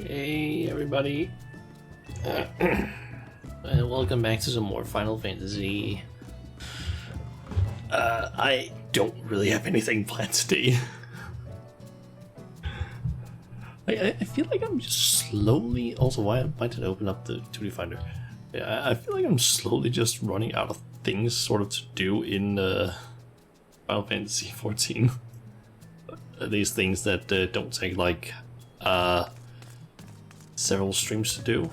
Hey everybody, and welcome back to some more Final Fantasy. I don't really have anything planned today. I feel like I'm just slowly, also why did I open up the 2D Finder? Yeah, I feel like I'm slowly just running out of things sort of to do in Final Fantasy XIV. These things that don't take like several streams to do.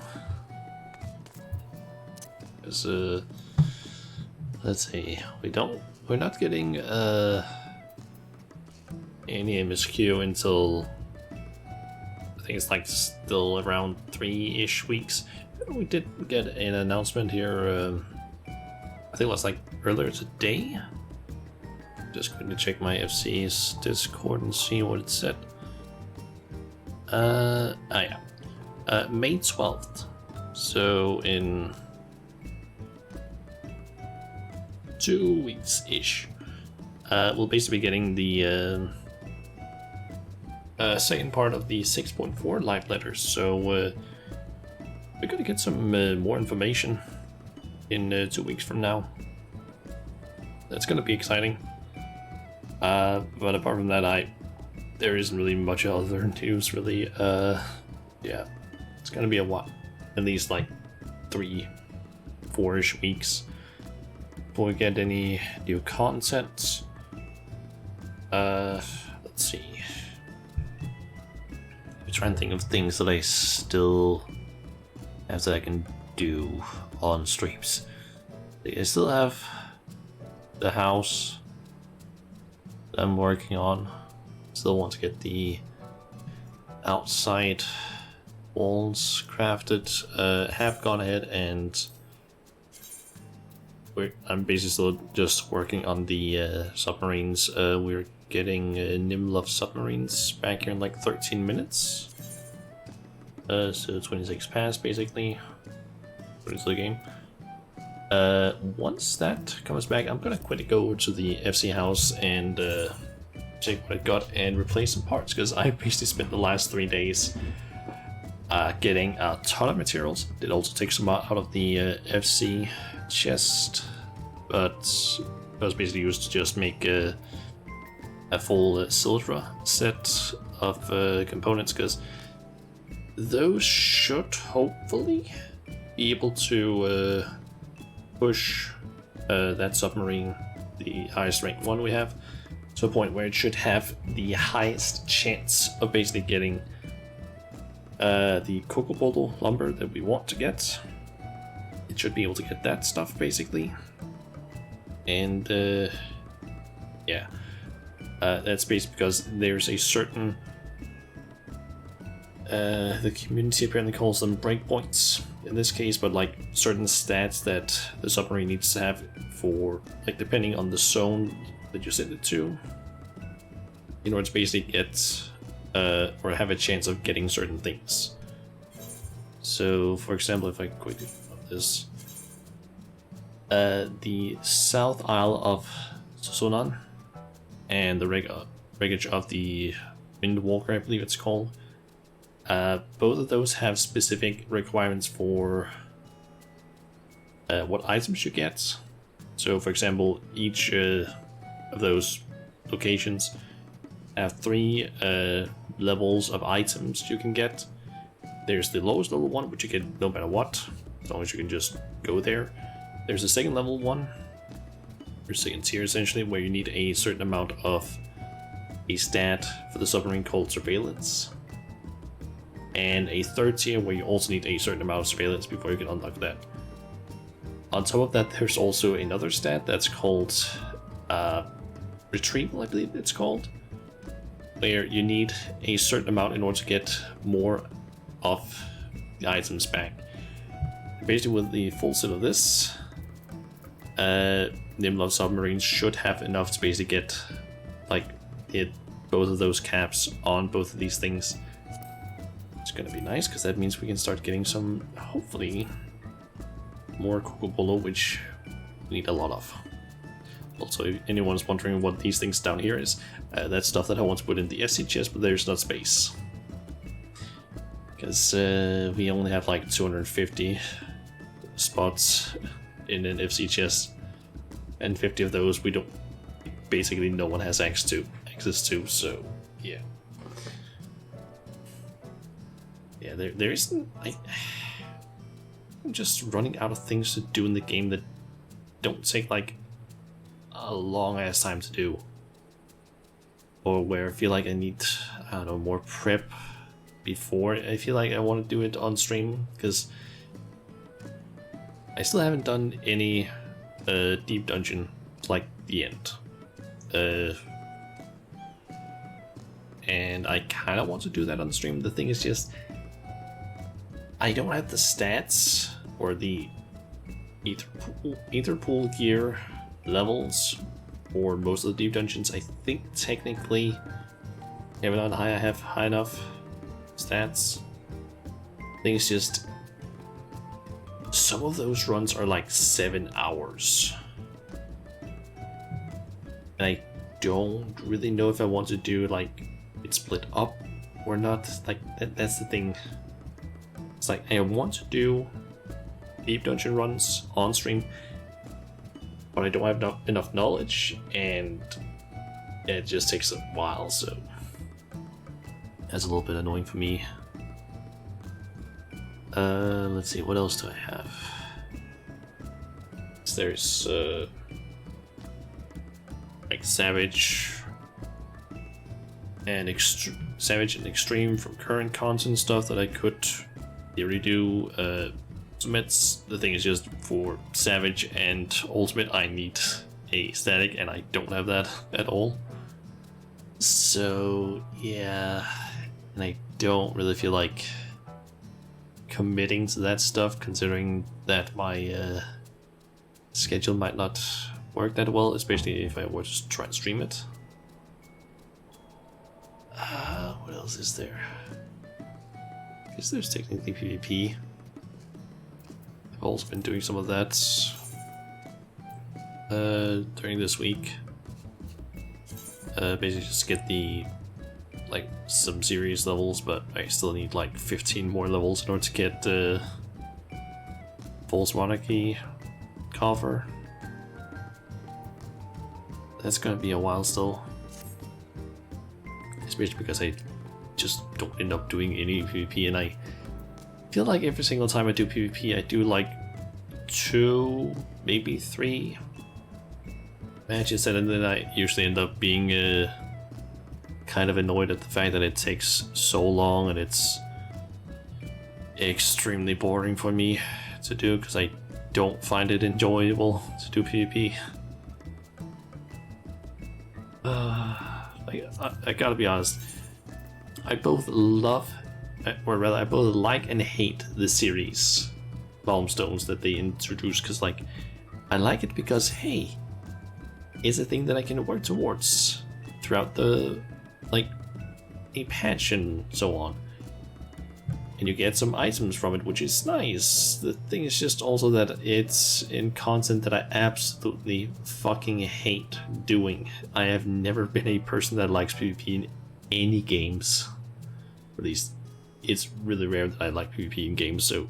Because let's see, we're not getting any MSQ until I think it's like still around 3-ish weeks. We did get an announcement here, I think it was like earlier today. Just going to check my FC's Discord and see what it said. Yeah. May 12th. So in 2 weeks-ish. We'll basically be getting the second part of the 6.4 live letters. So we're gonna get some more information in 2 weeks from now. That's gonna be exciting. But apart from that, there isn't really much other news, really. Yeah, it's gonna be a while, at least like 3-4-ish weeks before we get any new content. Let's see. I'm trying to think of things that I still have that I can do on streams. I still have the house that I'm working on. Still want to get the outside walls crafted. Have gone ahead and I'm basically still just working on the submarines. We're getting Nimlov submarines back here in like 13 minutes. So 26 past basically. Into the game. Once that comes back, I'm gonna quickly go over to the FC house and check what I got and replace some parts, because I basically spent the last 3 days getting a ton of materials. Did also take some out of the FC chest, but it was basically used to just make a full Sildra set of components, because those should hopefully be able to push that submarine, the highest ranked one we have, to a point where it should have the highest chance of basically getting the Kokobolo lumber that we want to get. It should be able to get that stuff basically. And yeah, that's basically because there's a certain the community apparently calls them breakpoints in this case, but like certain stats that the submarine needs to have for, like, depending on the zone that you send it to, in order to basically get or have a chance of getting certain things. So for example, if I quickly put this, the South Isle of Susunan and the wreckage of the Windwalker, I believe it's called, both of those have specific requirements for what items you get. So for example, each of those locations have 3 levels of items you can get. There's the lowest level one, which you get no matter what, as long as you can just go there. There's a second level one, or second tier essentially, where you need a certain amount of a stat for the submarine called surveillance. And a third tier where you also need a certain amount of surveillance before you can unlock that. On top of that, there's also another stat that's called retrieval, I believe it's called, where you need a certain amount in order to get more of the items back. Basically, with the full set of this, Nimlov submarines should have enough to basically get, like, hit both of those caps on both of these things. It's gonna be nice, because that means we can start getting some, hopefully, more Kokobolo, which we need a lot of. Also, if anyone's wondering what these things down here is, that's stuff that I want to put in the FC chest, but there's not space. because we only have like 250 spots in an FC chest, and 50 of those we don't, basically no one has access to. So yeah, there isn't. I'm just running out of things to do in the game that don't take like a long ass time to do, or where I feel like I need, I don't know, more prep before I feel like I want to do it on stream, because I still haven't done any deep dungeon like the end, and I kind of want to do that on stream. The thing is just I don't have the stats or the ether pool gear levels for most of the deep dungeons. I think technically, even on high, I have high enough stats. I think it's just some of those runs are like 7 hours, and I don't really know if I want to do like it split up or not. Like that's the thing. It's like I want to do deep dungeon runs on stream, but I don't have enough knowledge, and it just takes a while, so that's a little bit annoying for me. Let's see, what else do I have? There's like Savage and Extreme from current content stuff that I could theory do. Ultimates, the thing is just for Savage and Ultimate I need a static, and I don't have that at all. So yeah, and I don't really feel like committing to that stuff, considering that my schedule might not work that well, especially if I were to try and stream it. What else is there? I guess there's technically PvP. I've also been doing some of that during this week. Basically just get the like some serious levels, but I still need like 15 more levels in order to get False Monarchy cover. That's gonna be a while still, especially because I just don't end up doing any PvP, and I feel like every single time I do PvP I do like 2, maybe 3 matches, and then I usually end up being kind of annoyed at the fact that it takes so long and it's extremely boring for me to do, because I don't find it enjoyable to do PvP. I gotta be honest, I both love, or rather I both like and hate the series Stones that they introduce, because like I like it because hey, it's a thing that I can work towards throughout the like a patch and so on, and you get some items from it, which is nice. The thing is just also that it's in content that I absolutely fucking hate doing. I have never been a person that likes PvP in any games. At least it's really rare that I like PvP in games, so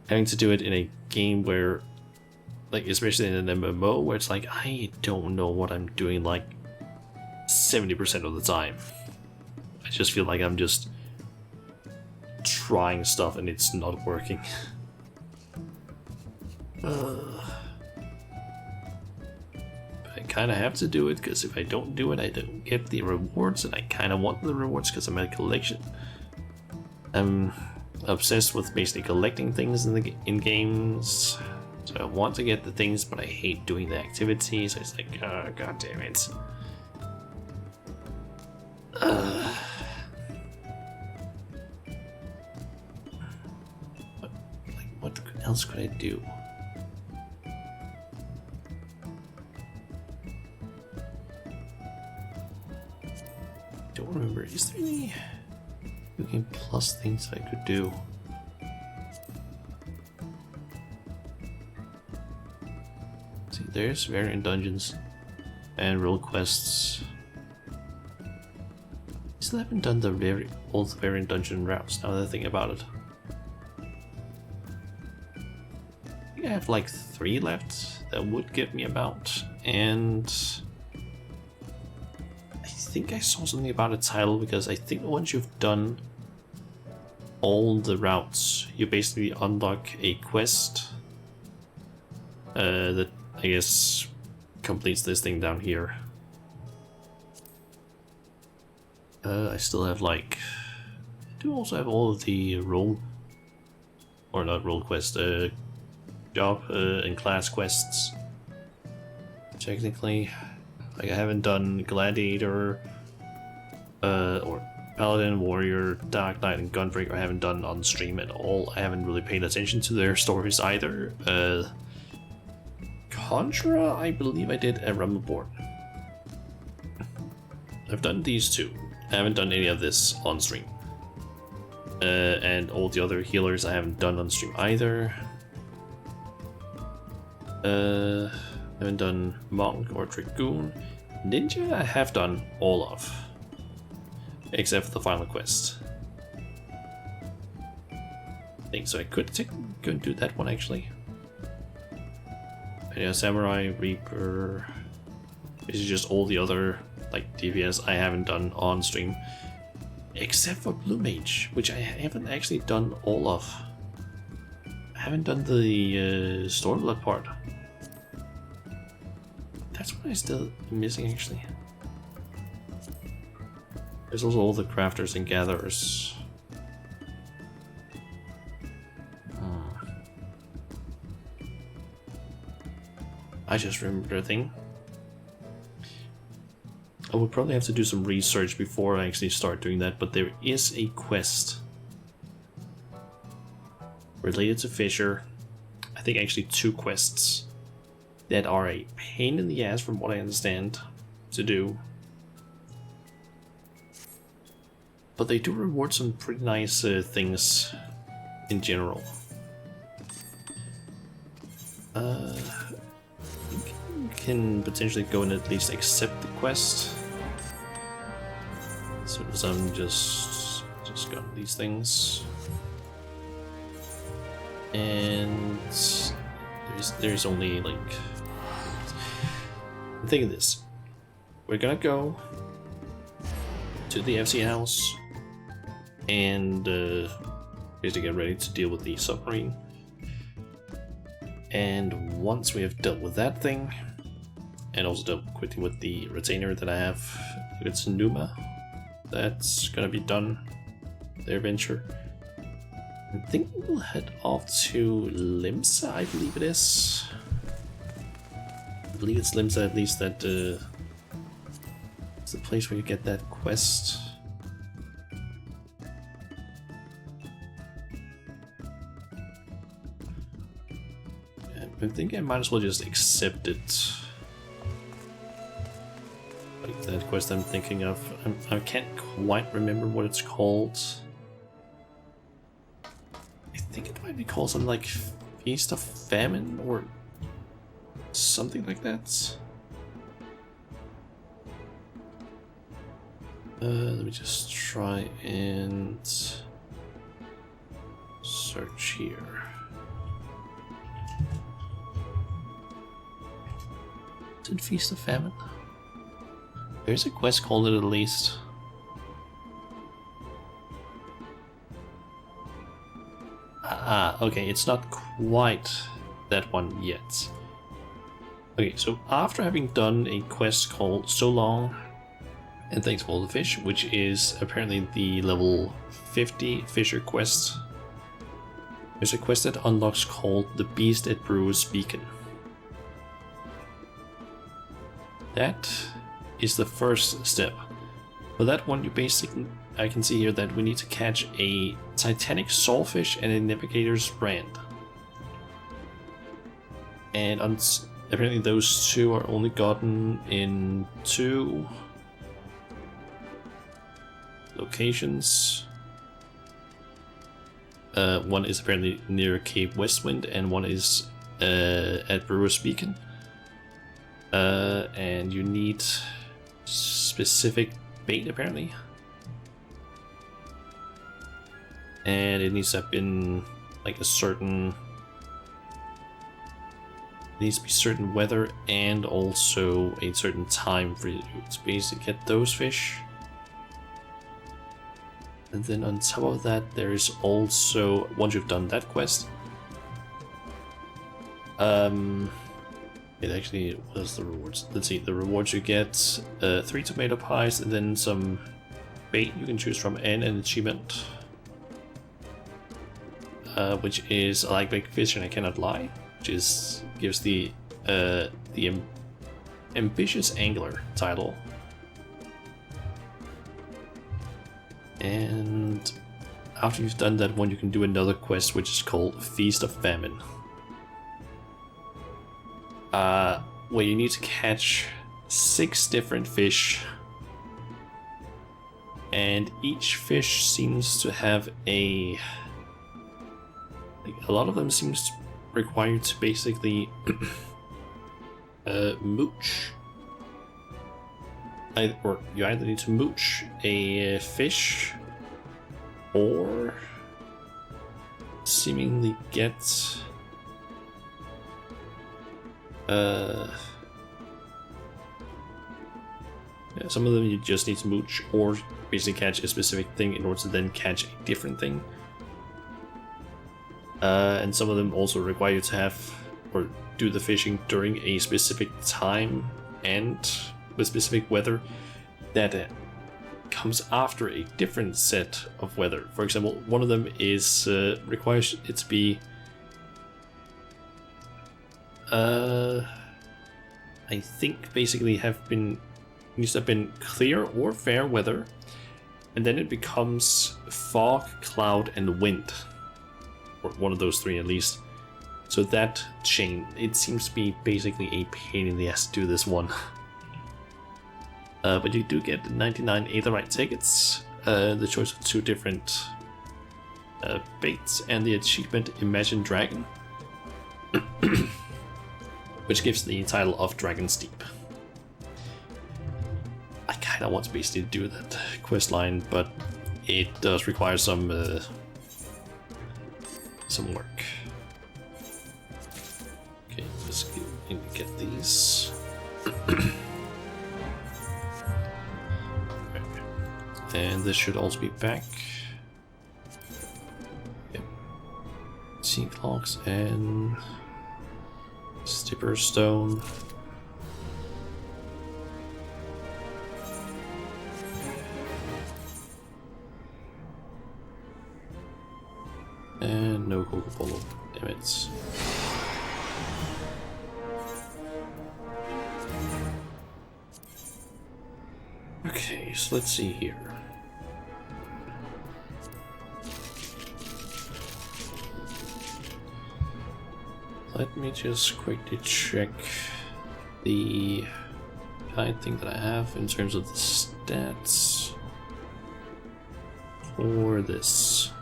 having to do it in a game where, like especially in an MMO, where it's like I don't know what I'm doing like 70% of the time. I just feel like I'm just trying stuff and it's not working. But I kind of have to do it, because if I don't do it I don't get the rewards, and I kind of want the rewards because I'm a collection. I'm obsessed with basically collecting things in games, so I want to get the things, but I hate doing the activities. So it's like, oh, god damn it. What else could I do? Don't remember. Is there any Game Plus things I could do? See, there's variant dungeons and role quests. still haven't done the all the variant dungeon routes, now that I think about it. I think I have like 3 left that would give me about, and I think I saw something about a title, because I think once you've done all the routes, you basically unlock a quest that I guess completes this thing down here. I still have like, I do also have all of the role, or not role quest, job and class quests. Technically, like I haven't done Gladiator, or Paladin, Warrior, Dark Knight, and Gunbreaker. I haven't done on stream at all. I haven't really paid attention to their stories either. Contra, I believe I did a Rumble board. I've done these 2. I haven't done any of this on stream. And all the other healers I haven't done on stream either. I haven't done Monk or Dragoon. Ninja I have done all of, except for the final quest. I think so. I could go and do that one actually. But yeah, Samurai, Reaper. This is just all the other like DPS I haven't done on stream, except for Blue Mage, which I haven't actually done all of. I haven't done the Stormblood part. That's what I'm still missing actually. There's also all the crafters and gatherers. I just remembered a thing. I would probably have to do some research before I actually start doing that, but there is a quest related to Fisher. I think actually 2 quests that are a pain in the ass from what I understand to do. But they do reward some pretty nice things in general. I think you can potentially go and at least accept the quest. So as I'm just got these things. And there's only like, think of this. We're gonna go to the FC house and basically get ready to deal with the submarine. And once we have dealt with that thing, and also dealt quickly with the retainer that I have with Numa, that's gonna be done. Their venture. I think we'll head off to Limsa, I believe it is. I believe it's Limsa, at least that it's the place where you get that quest. I think I might as well just accept it. Like that quest I'm thinking of. I can't quite remember what it's called. I think it might be called something like Feast of Famine or something like that. Let me just try and search here. Is it Feast of Famine? There's a quest called it at least. Okay, it's not quite that one yet. Okay, so after having done a quest called So Long and Thanks for All the Fish, which is apparently the level 50 Fisher quest, there's a quest that unlocks called The Beast at Brewer's Beacon. That is the first step. For that one, you basically, I can see here that we need to catch a Titanic Sawfish and a Navigator's Brand. And apparently those two are only gotten in 2 locations. One is apparently near Cape Westwind and one is at Brewer's Beacon. And you need specific bait apparently. and it needs to have been like a certain. It needs to be certain weather and also a certain time for you to basically get those fish. And then on top of that, there is also, once you've done that quest, it actually, what is the rewards? Let's see, the rewards you get 3 tomato pies and then some bait you can choose from and an achievement, which is I like big fish and I cannot lie, which is gives the ambitious angler title. And after you've done that one, you can do another quest which is called Feast of Famine, where you need to catch 6 different fish, and each fish seems to have a lot of them seems required to basically mooch. Or you either need to mooch a fish or seemingly get some of them you just need to mooch or basically catch a specific thing in order to then catch a different thing. And some of them also require you to have or do the fishing during a specific time and with specific weather that comes after a different set of weather. For example, one of them is requires it to be I think basically needs to have been clear or fair weather, and then it becomes fog, cloud, and wind, or one of those 3 at least. So that chain, it seems to be basically a pain in the ass to do this one. But you do get 99 Aetherite tickets, the choice of 2 different baits, and the achievement Imagine Dragon, which gives the title of Dragon's Deep. I kind of want to basically do that quest line, but it does require some work. Okay, let's get these. And this should also be back. Yep. Sea clocks and Stipper Stone. And no Coca-Cola. Damn it. Okay, so let's see here. Let me just quickly check the kind thing that I have in terms of the stats for this.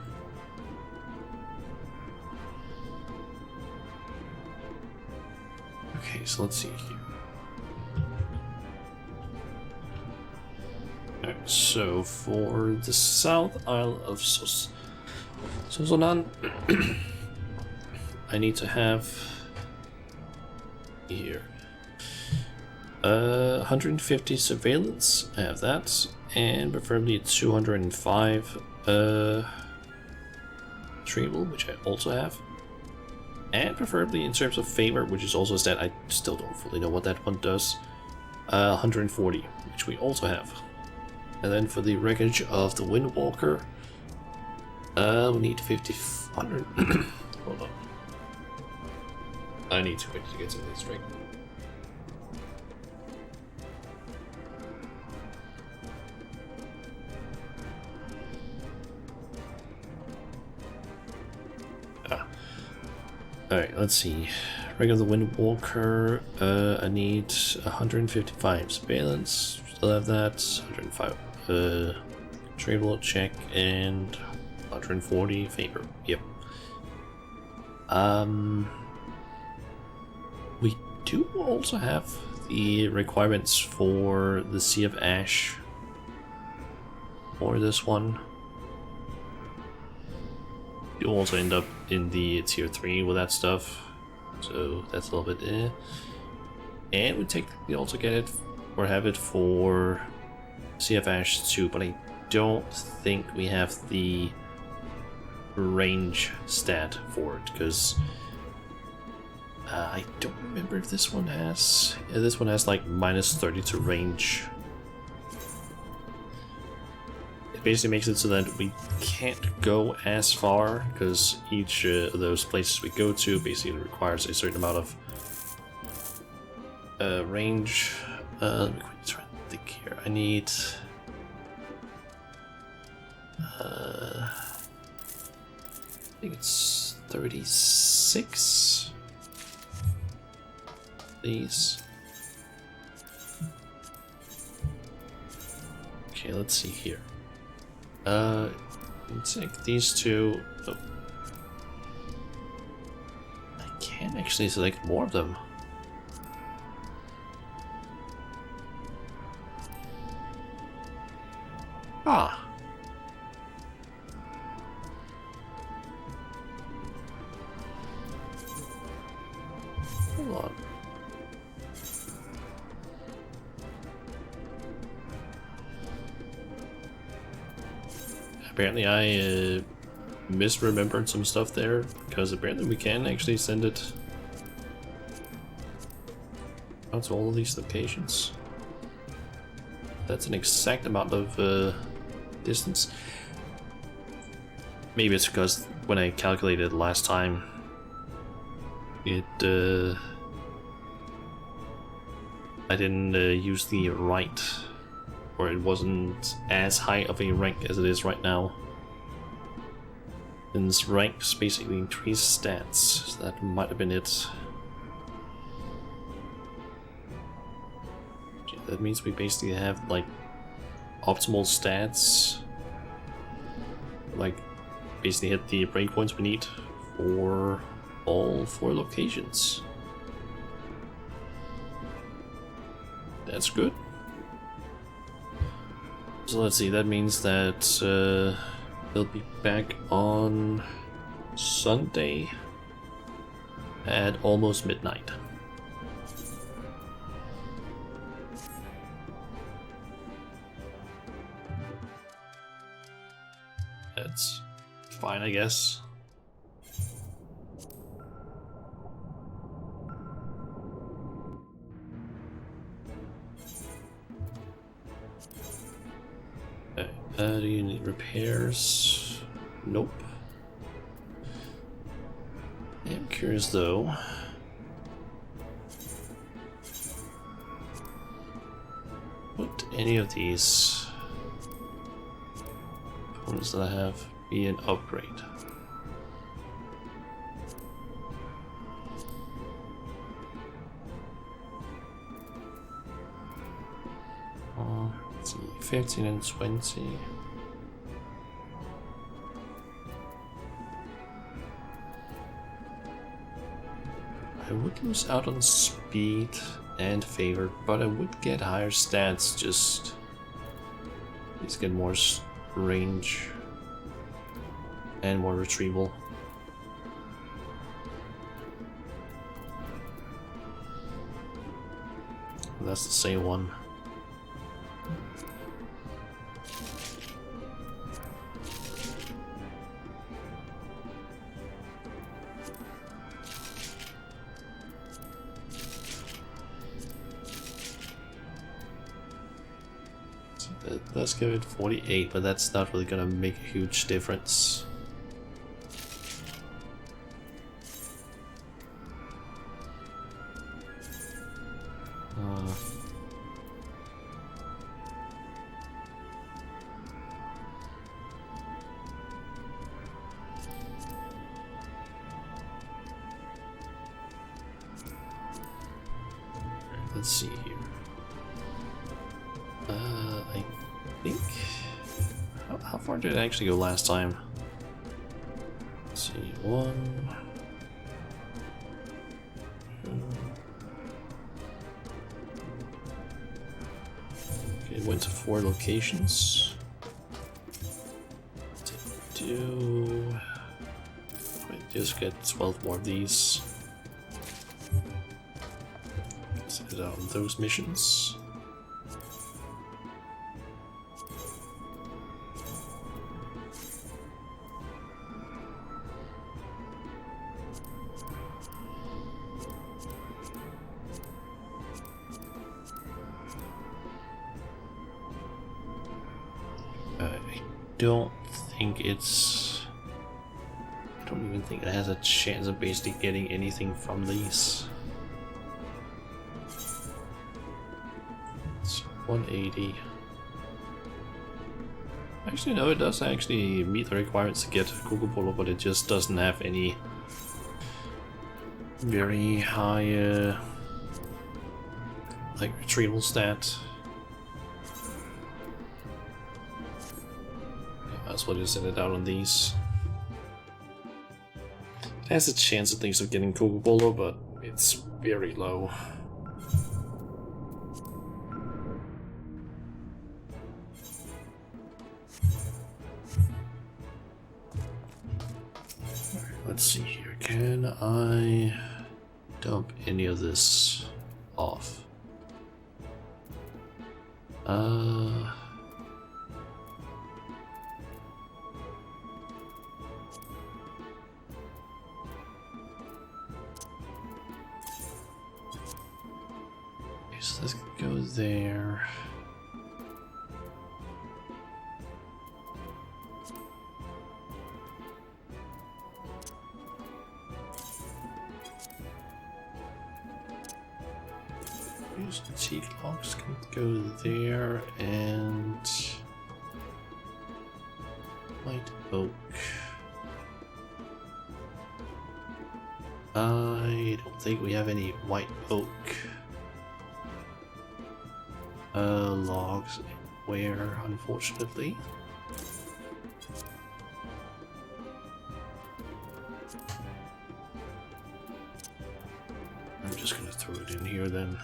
Okay, so let's see here. Alright, so for the South Isle of Sozonan, I need to have here 150 surveillance. I have that, and preferably 205 retrieval, which I also have, and preferably in terms of favor, which is also a stat I still don't fully know what that one does. 140, which we also have. And then for the wreckage of the Windwalker, we need 500. Hold on. I need to quickly get some of these straight. Alright, let's see. Regular Windwalker, I need 155 surveillance, still have that, 105 travel check, and 140 favor. Yep. We do also have the requirements for the Sea of Ash for this one. You also end up in the tier 3 with that stuff, so that's a little bit And we also get it, or have it for Sea of Ash 2, but I don't think we have the range stat for it, because I don't remember if this one has... Yeah, this one has like -30 to range. It basically makes it so that we can't go as far, because each of those places we go to basically requires a certain amount of range. Let me quickly try and think here. I need... I think it's 36. These. Okay, let's see here. Let's take these two. Oh. I can't actually select more of them. Ah. Hold on. Apparently I misremembered some stuff there, because apparently we can actually send it out to all of these locations. That's an exact amount of distance. Maybe it's because when I calculated last time, it I didn't use the right, or it wasn't as high of a rank as it is right now. And this ranks basically increase stats, so that might have been it. Okay, that means we basically have like optimal stats, like basically hit the breakpoints we need for all 4 locations. That's good. So let's see, that means that they'll be back on Sunday at almost midnight. That's fine, I guess. Do you need repairs? Nope. I'm curious though. Would any of these opponents that I have be an upgrade? Let's see, 15 and 20. I would lose out on speed and favor, but I would get higher stats, just these get more range and more retrieval. That's the same one. Let's give it 48, but that's not really gonna make a huge difference. Let's see here. I think... How far did it actually go last time? Let's see, 1... Okay, it went to 4 locations. 2... Just get 12 more of these. Set it out on those missions. I don't think it's... I don't even think it has a chance of basically getting anything from these. It's 180. Actually, no, it does actually meet the requirements to get Coco Polo, but it just doesn't have any very high like retrieval stat. Might as well just set it out on these. It has a chance at least of getting Coco Polo, but it's very low. Let's see here. Can I dump any of this off? So let's go there. Use the teak logs, can go there, and white oak. I don't think we have any white oak logs anywhere, unfortunately. I'm just gonna throw it in here then.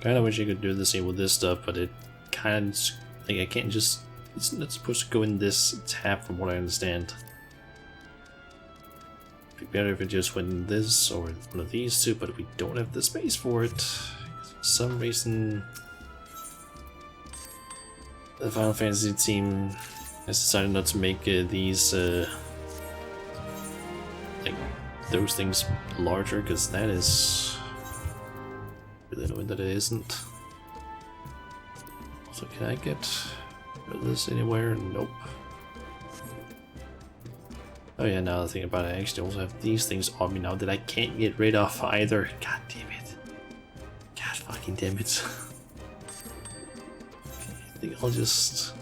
Kinda wish I could do the same with this stuff, but it kinda, like, I can't just, it's not supposed to go in this tab from what I understand. It'd be better if it just went in this or one of these two, but we don't have the space for it. For some reason, the Final Fantasy team has decided not to make these, like, those things larger, because that is really annoying that it isn't. So can I get rid of this anywhere? Nope. Oh yeah, now the thing about it, I actually also have these things on me now that I can't get rid of either. God damn it. God fucking damn it. Okay, I think I'll just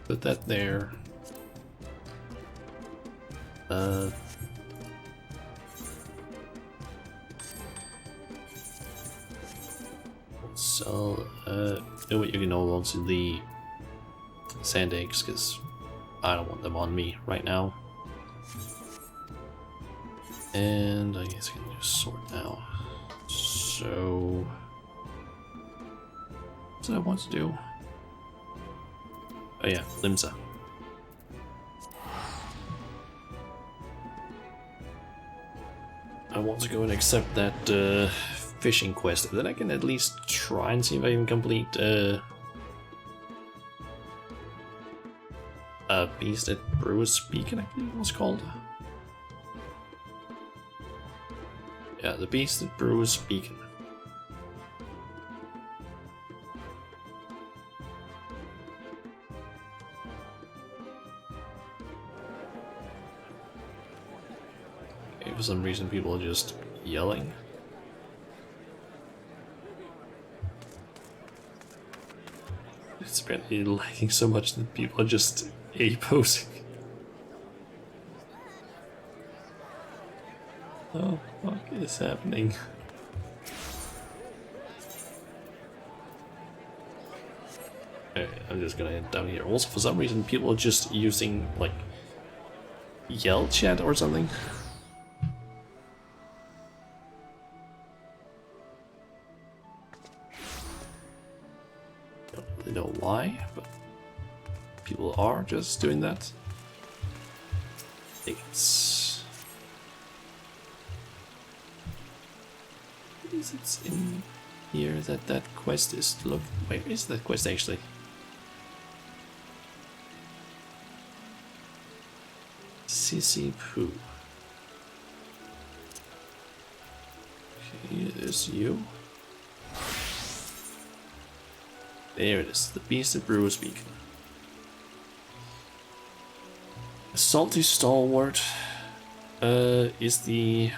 put that there. So, no, you can hold on to the sand eggs because I don't want them on me right now. And I guess I can just sort now. So, what do I want to do? Oh yeah, Limsa. I want to go and accept that fishing quest, then I can at least try and see if I can complete Beast at Brewer's Beacon, I believe it was called. Yeah, the Beast at Brewer's Beacon. Okay, for some reason people are just yelling. It's apparently lagging so much that people are just A-posing. Oh, what is happening? Okay, I'm just gonna head down here. Also, for some reason, people are just using, like, yell chat or something. Don't really know why, but people are just doing that. think it's in here that quest is. Look, where is that quest actually? Sissy Poo. Okay, there's you. There it is, the Beast of Brewer's Beacon. A salty stalwart is the...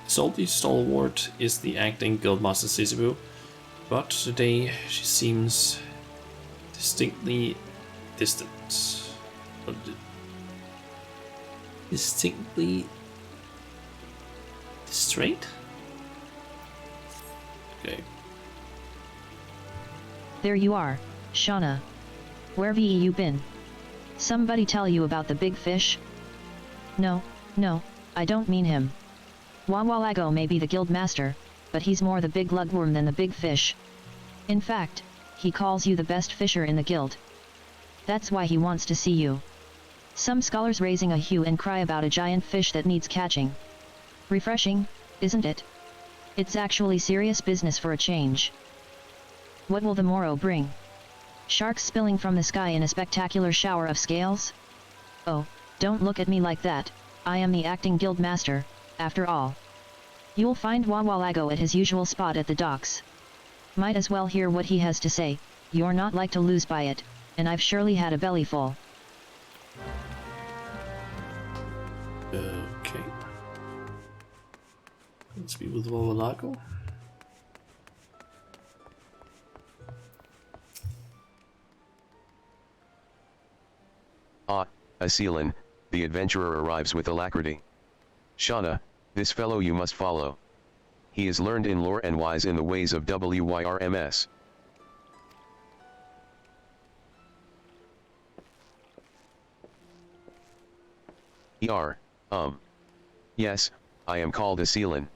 Salty stalwart is the acting guildmaster Sisibu, but today she seems distinctly distant. Distinctly distrait? Okay. There you are, Shauna. Where have you been? Somebody tell you about the big fish? No, I don't mean him. Wawalago may be the guild master, but he's more the big lugworm than the big fish. In fact, he calls you the best fisher in the guild. That's why he wants to see you. Some scholars raising a hue and cry about a giant fish that needs catching. Refreshing, isn't it? It's actually serious business for a change. What will the morrow bring? Sharks spilling from the sky in a spectacular shower of scales? Oh, don't look at me like that, I am the acting guild master, after all. You'll find Wawalago at his usual spot at the docks. Might as well hear what he has to say, you're not like to lose by it, and I've surely had a belly full. Okay. Let's be with Wawalago. Ah, Aseelan, the adventurer arrives with alacrity. Shauna, this fellow you must follow. He is learned in lore and wise in the ways of WYRMS. Yes, I am called Aseelan.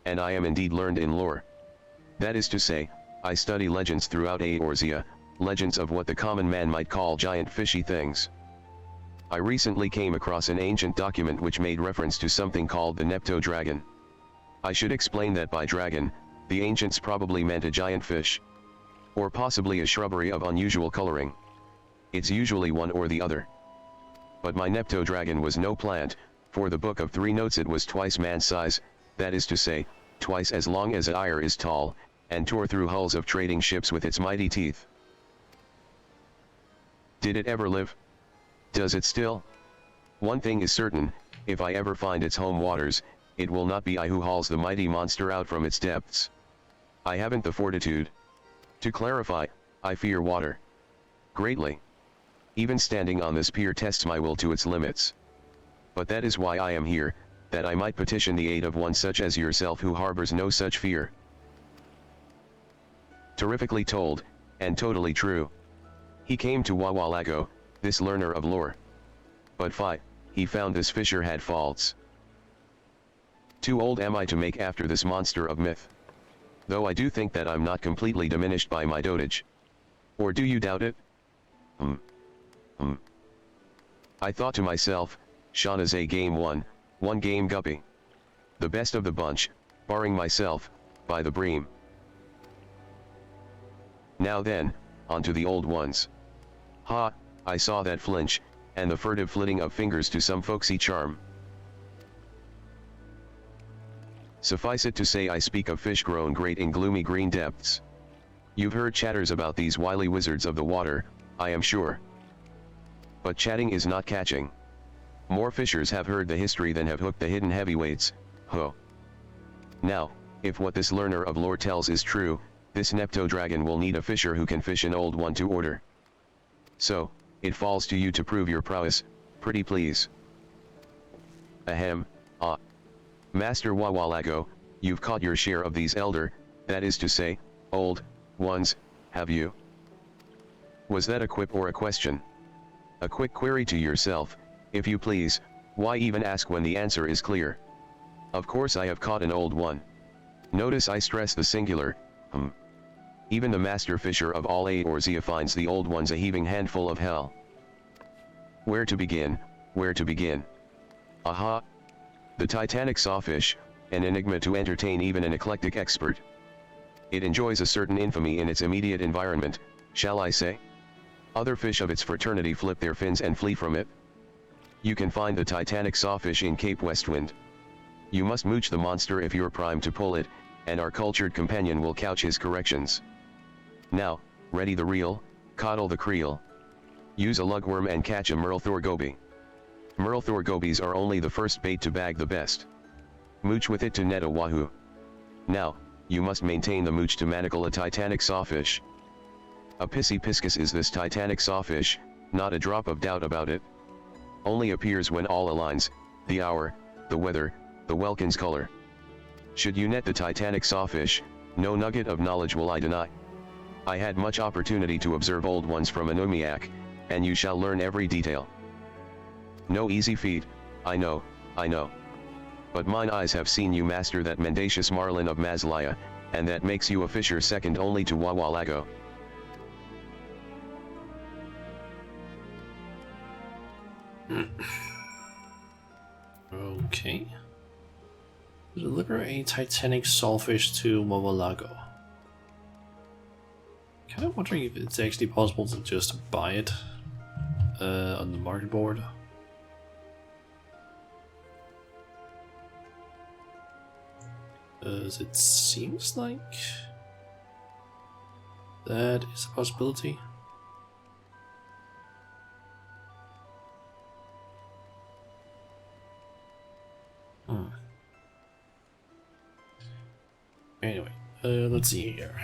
And I am indeed learned in lore. That is to say, I study legends throughout Eorzea, legends of what the common man might call giant fishy things. I recently came across an ancient document which made reference to something called the Nepto dragon. I should explain that by dragon, the ancients probably meant a giant fish. Or possibly a shrubbery of unusual coloring. It's usually one or the other. But my Nepto dragon was no plant, for the book of 3 notes it was twice man's size, that is to say, twice as long as a Eyre is tall, and tore through hulls of trading ships with its mighty teeth. Did it ever live? Does it still? One thing is certain, if I ever find its home waters, it will not be I who hauls the mighty monster out from its depths. I haven't the fortitude. To clarify, I fear water. Greatly. Even standing on this pier tests my will to its limits. But that is why I am here, that I might petition the aid of one such as yourself who harbors no such fear. Terrifically told, and totally true. He came to Wawalago, this learner of lore. But he found this fisher had faults. Too old am I to make after this monster of myth. Though I do think that I'm not completely diminished by my dotage. Or do you doubt it? I thought to myself, Shauna's a game one game guppy. The best of the bunch, barring myself, by the bream. Now then, on to the old ones. Ha, I saw that flinch, and the furtive flitting of fingers to some folksy charm. Suffice it to say I speak of fish grown great in gloomy green depths. You've heard chatters about these wily wizards of the water, I am sure. But chatting is not catching. More fishers have heard the history than have hooked the hidden heavyweights, ho. Now, if what this learner of lore tells is true, this Nepto dragon will need a fisher who can fish an old one to order. So, it falls to you to prove your prowess, pretty please. Ahem, Master Wawalago, you've caught your share of these elder, that is to say, old, ones, have you? Was that a quip or a question? A quick query to yourself, if you please, why even ask when the answer is clear? Of course I have caught an old one. Notice I stress the singular, Even the master fisher of all Eorzea finds the old ones a heaving handful of hell. Where to begin, where to begin? Aha! The Titanic sawfish, an enigma to entertain even an eclectic expert. It enjoys a certain infamy in its immediate environment, shall I say? Other fish of its fraternity flip their fins and flee from it. You can find the Titanic sawfish in Cape Westwind. You must mooch the monster if you're primed to pull it, and our cultured companion will couch his corrections. Now, ready the reel, coddle the creel. Use a lugworm and catch a Merlthor goby. Merlthor gobies are only the first bait to bag the best. Mooch with it to net a wahoo. Now, you must maintain the mooch to manacle a Titanic sawfish. A pissy piscus is this Titanic sawfish, not a drop of doubt about it. Only appears when all aligns, the hour, the weather, the welkin's color. Should you net the Titanic sawfish, no nugget of knowledge will I deny. I had much opportunity to observe old ones from Anomiac, and you shall learn every detail. No easy feat, I know. But mine eyes have seen you master that mendacious marlin of Maslaya, and that makes you a fisher second only to Wawalago. Okay. Deliver a Titanic sawfish to Wawalago. Kind of wondering if it's actually possible to just buy it on the market board. As it seems like that is a possibility. Anyway, let's see here.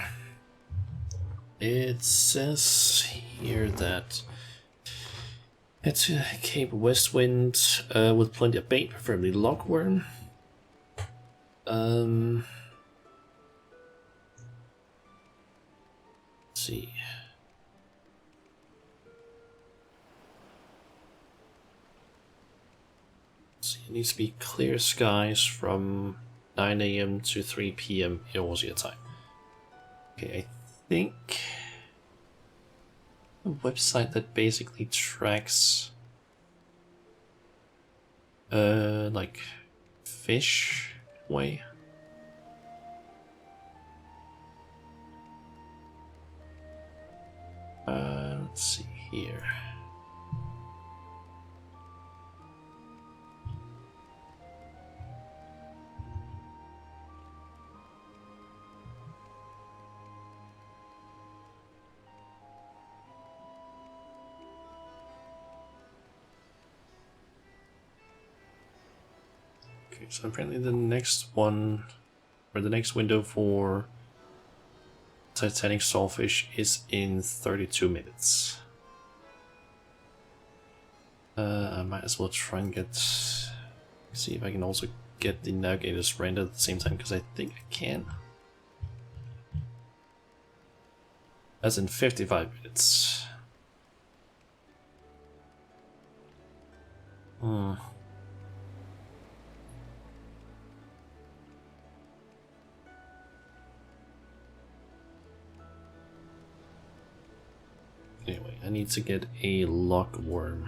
It says here that it's Cape Westwind with plenty of bait, preferably logworm. Let's see. It needs to be clear skies from 9 AM to 3 PM in Aussie time. Okay, I think a website that basically tracks like fish way. Let's see here. Okay, so apparently the next one, or the next window for Titanic sawfish is in 32 minutes. I might as well try and see if I can also get the navigators rendered at the same time, because I think I can. As in 55 minutes. Anyway, I need to get a lockworm.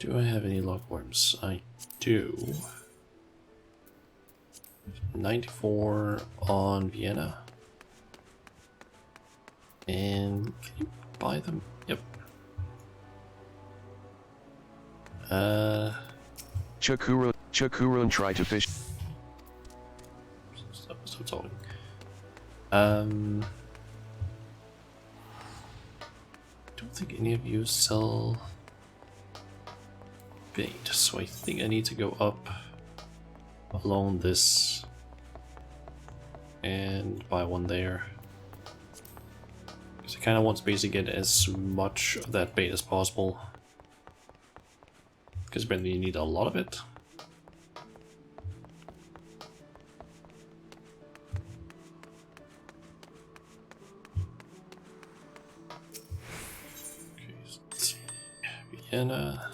Do I have any lockworms? I do. 94 on Vienna. And can you buy them? Yep. Chakurun try to fish. Stop talking. Don't think any of you sell bait, so I think I need to go up along this and buy one there. Because I kind of want to basically get as much of that bait as possible. Because apparently you need a lot of it. Okay, so let's see. Vienna.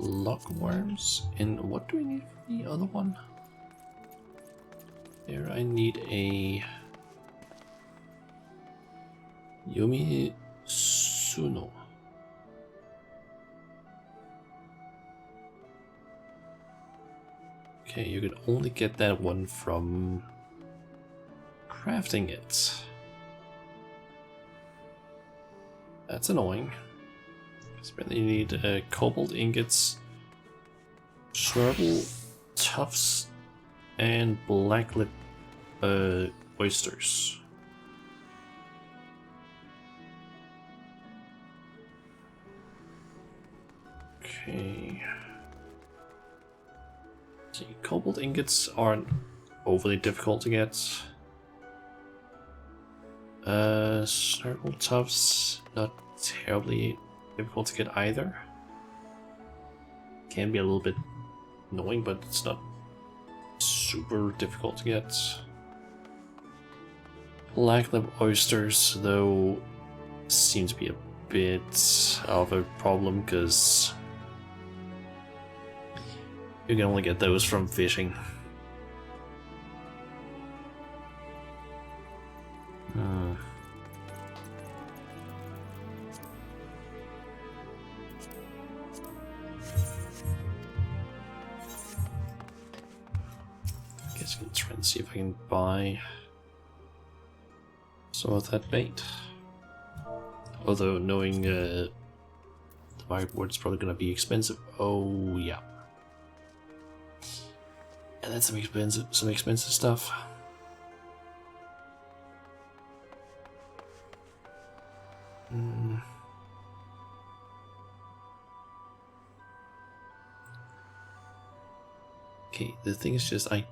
Lockworms. And what do we need for the other one? There, I need a Yomi Suno. Okay, you can only get that one from crafting it. That's annoying. Apparently you need cobalt ingots, serval tufts, and black lip oysters. Okay. See, cobalt ingots aren't overly difficult to get. Serval tufts, not terribly difficult to get either. Can be a little bit annoying, but it's not super difficult to get. Black lip oysters, though, seem to be a bit of a problem because you can only get those from fishing. Guess I'll try and see if I can buy some of that bait. Although knowing the market board is probably going to be expensive. Oh yeah, and that's some expensive stuff. Okay, the thing is just I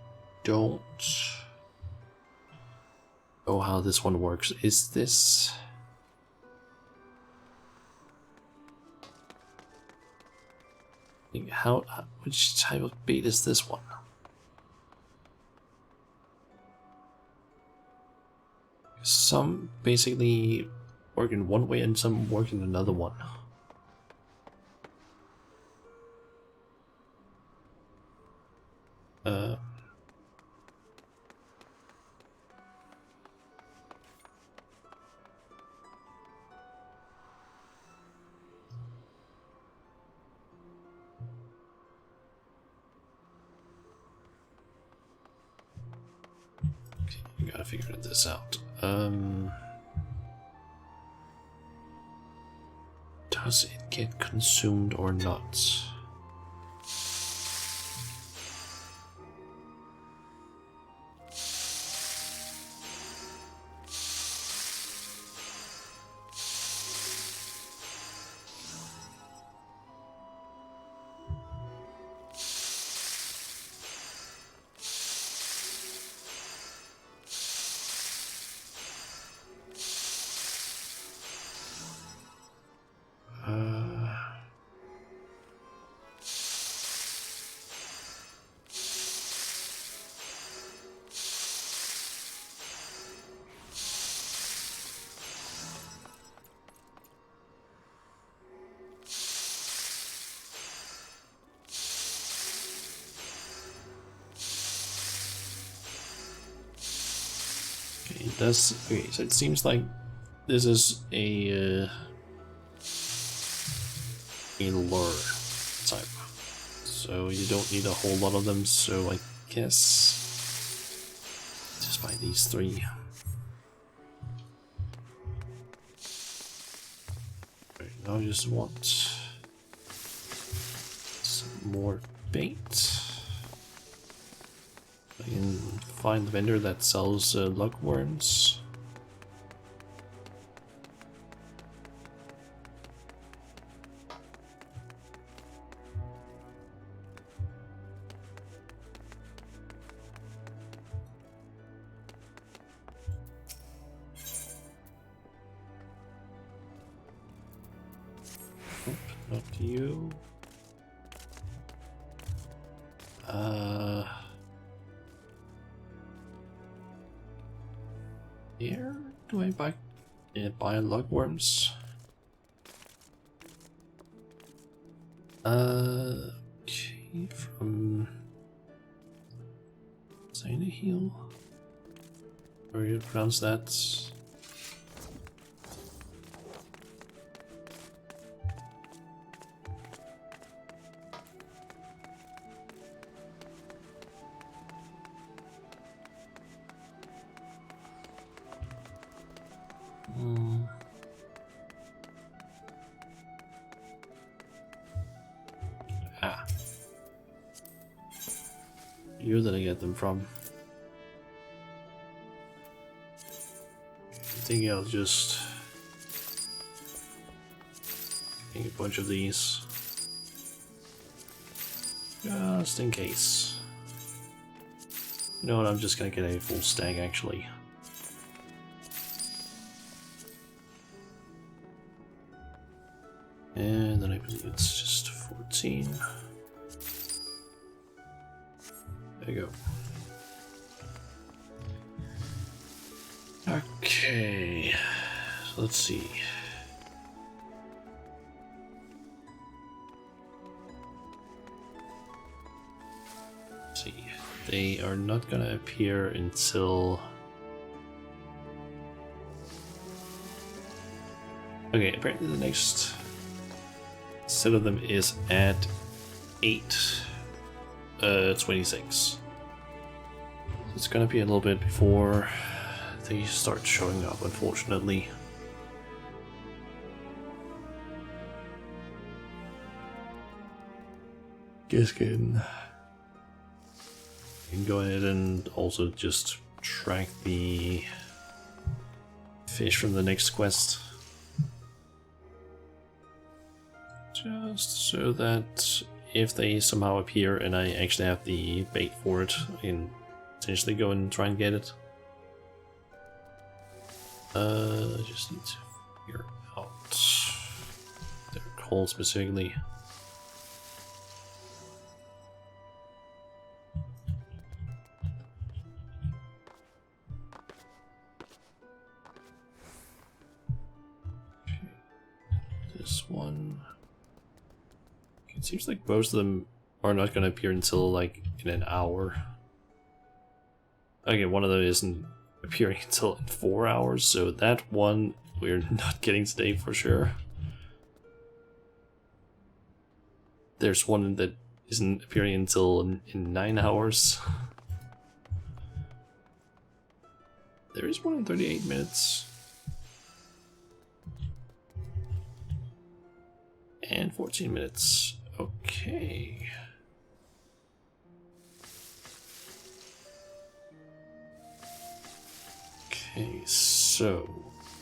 don't know how this one works. Is this... which type of bait is this one? Some basically work in one way and some work in another one. Okay, gotta figure this out. Does it get consumed or not? It does. Okay, so it seems like this is a lure type, so you don't need a whole lot of them. So I guess just buy these three. Right, now I just want some more bait. I can find the vendor that sells lugworms. Nope, not you. Here? Do I buy lugworms? Okay, from Zynaheel. Or you pronounce that? Ah. Where did I get them from? I think I'll just make a bunch of these. Just in case. You know what, I'm just gonna get a full stack actually. And then I believe it's just 14. There you go. Okay, so let's see. Let's see, they are not gonna appear until... Okay, apparently the next set of them is at 8:26. It's gonna be a little bit before they start showing up, unfortunately. Just kidding. You can go ahead and also just track the fish from the next quest. Just so that if they somehow appear and I actually have the bait for it, I can potentially go and try and get it. I just need to figure out their call specifically. Okay. This one. It seems like most of them are not going to appear until like in an hour. Okay, one of them isn't appearing until in 4 hours, so that one we're not getting today for sure. There's one that isn't appearing until in 9 hours. There is one in 38 minutes. And 14 minutes. Okay. Okay, so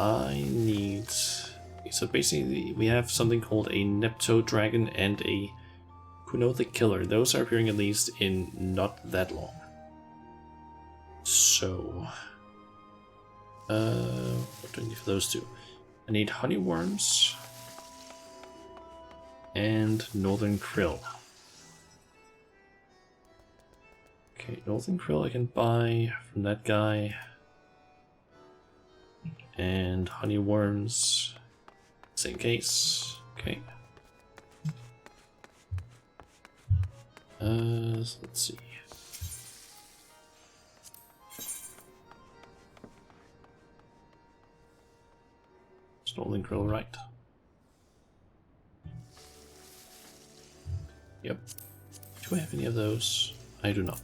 I need... So basically we have something called a Nepto Dragon and a Kunothic Killer. Those are appearing at least in not that long. So... what do I need for those two? I need honey worms and northern krill. Okay, northern krill I can buy from that guy. And honey worms, same case. Okay. So let's see. It's northern krill, right? Yep. Do I have any of those? I do not.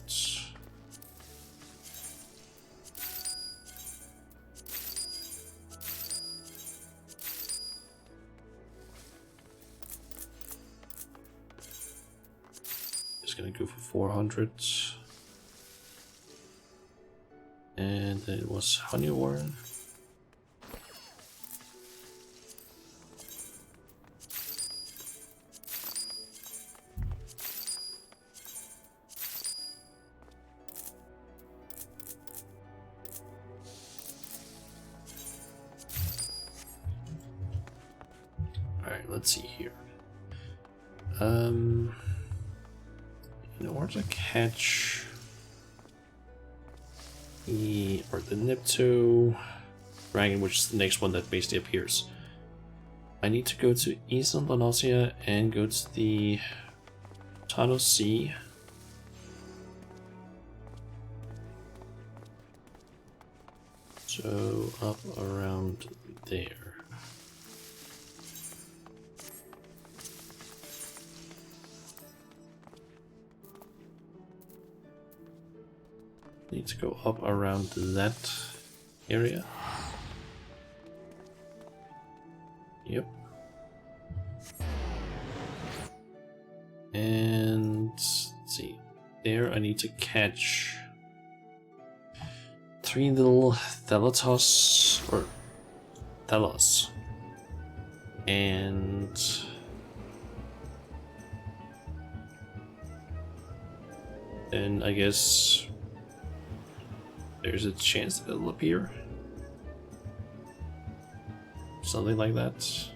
Just gonna go for 400. And then it was honeyworm. Let's see here. In order to catch the Nepto Dragon, which is the next one that basically appears, I need to go to Eastern Lanosia and go to the Tano Sea. So up around there. Need to go up around that area. Yep. And let's see. There I need to catch 3 little Thelatos or Thelos. And then I guess there's a chance that it'll appear. Something like that.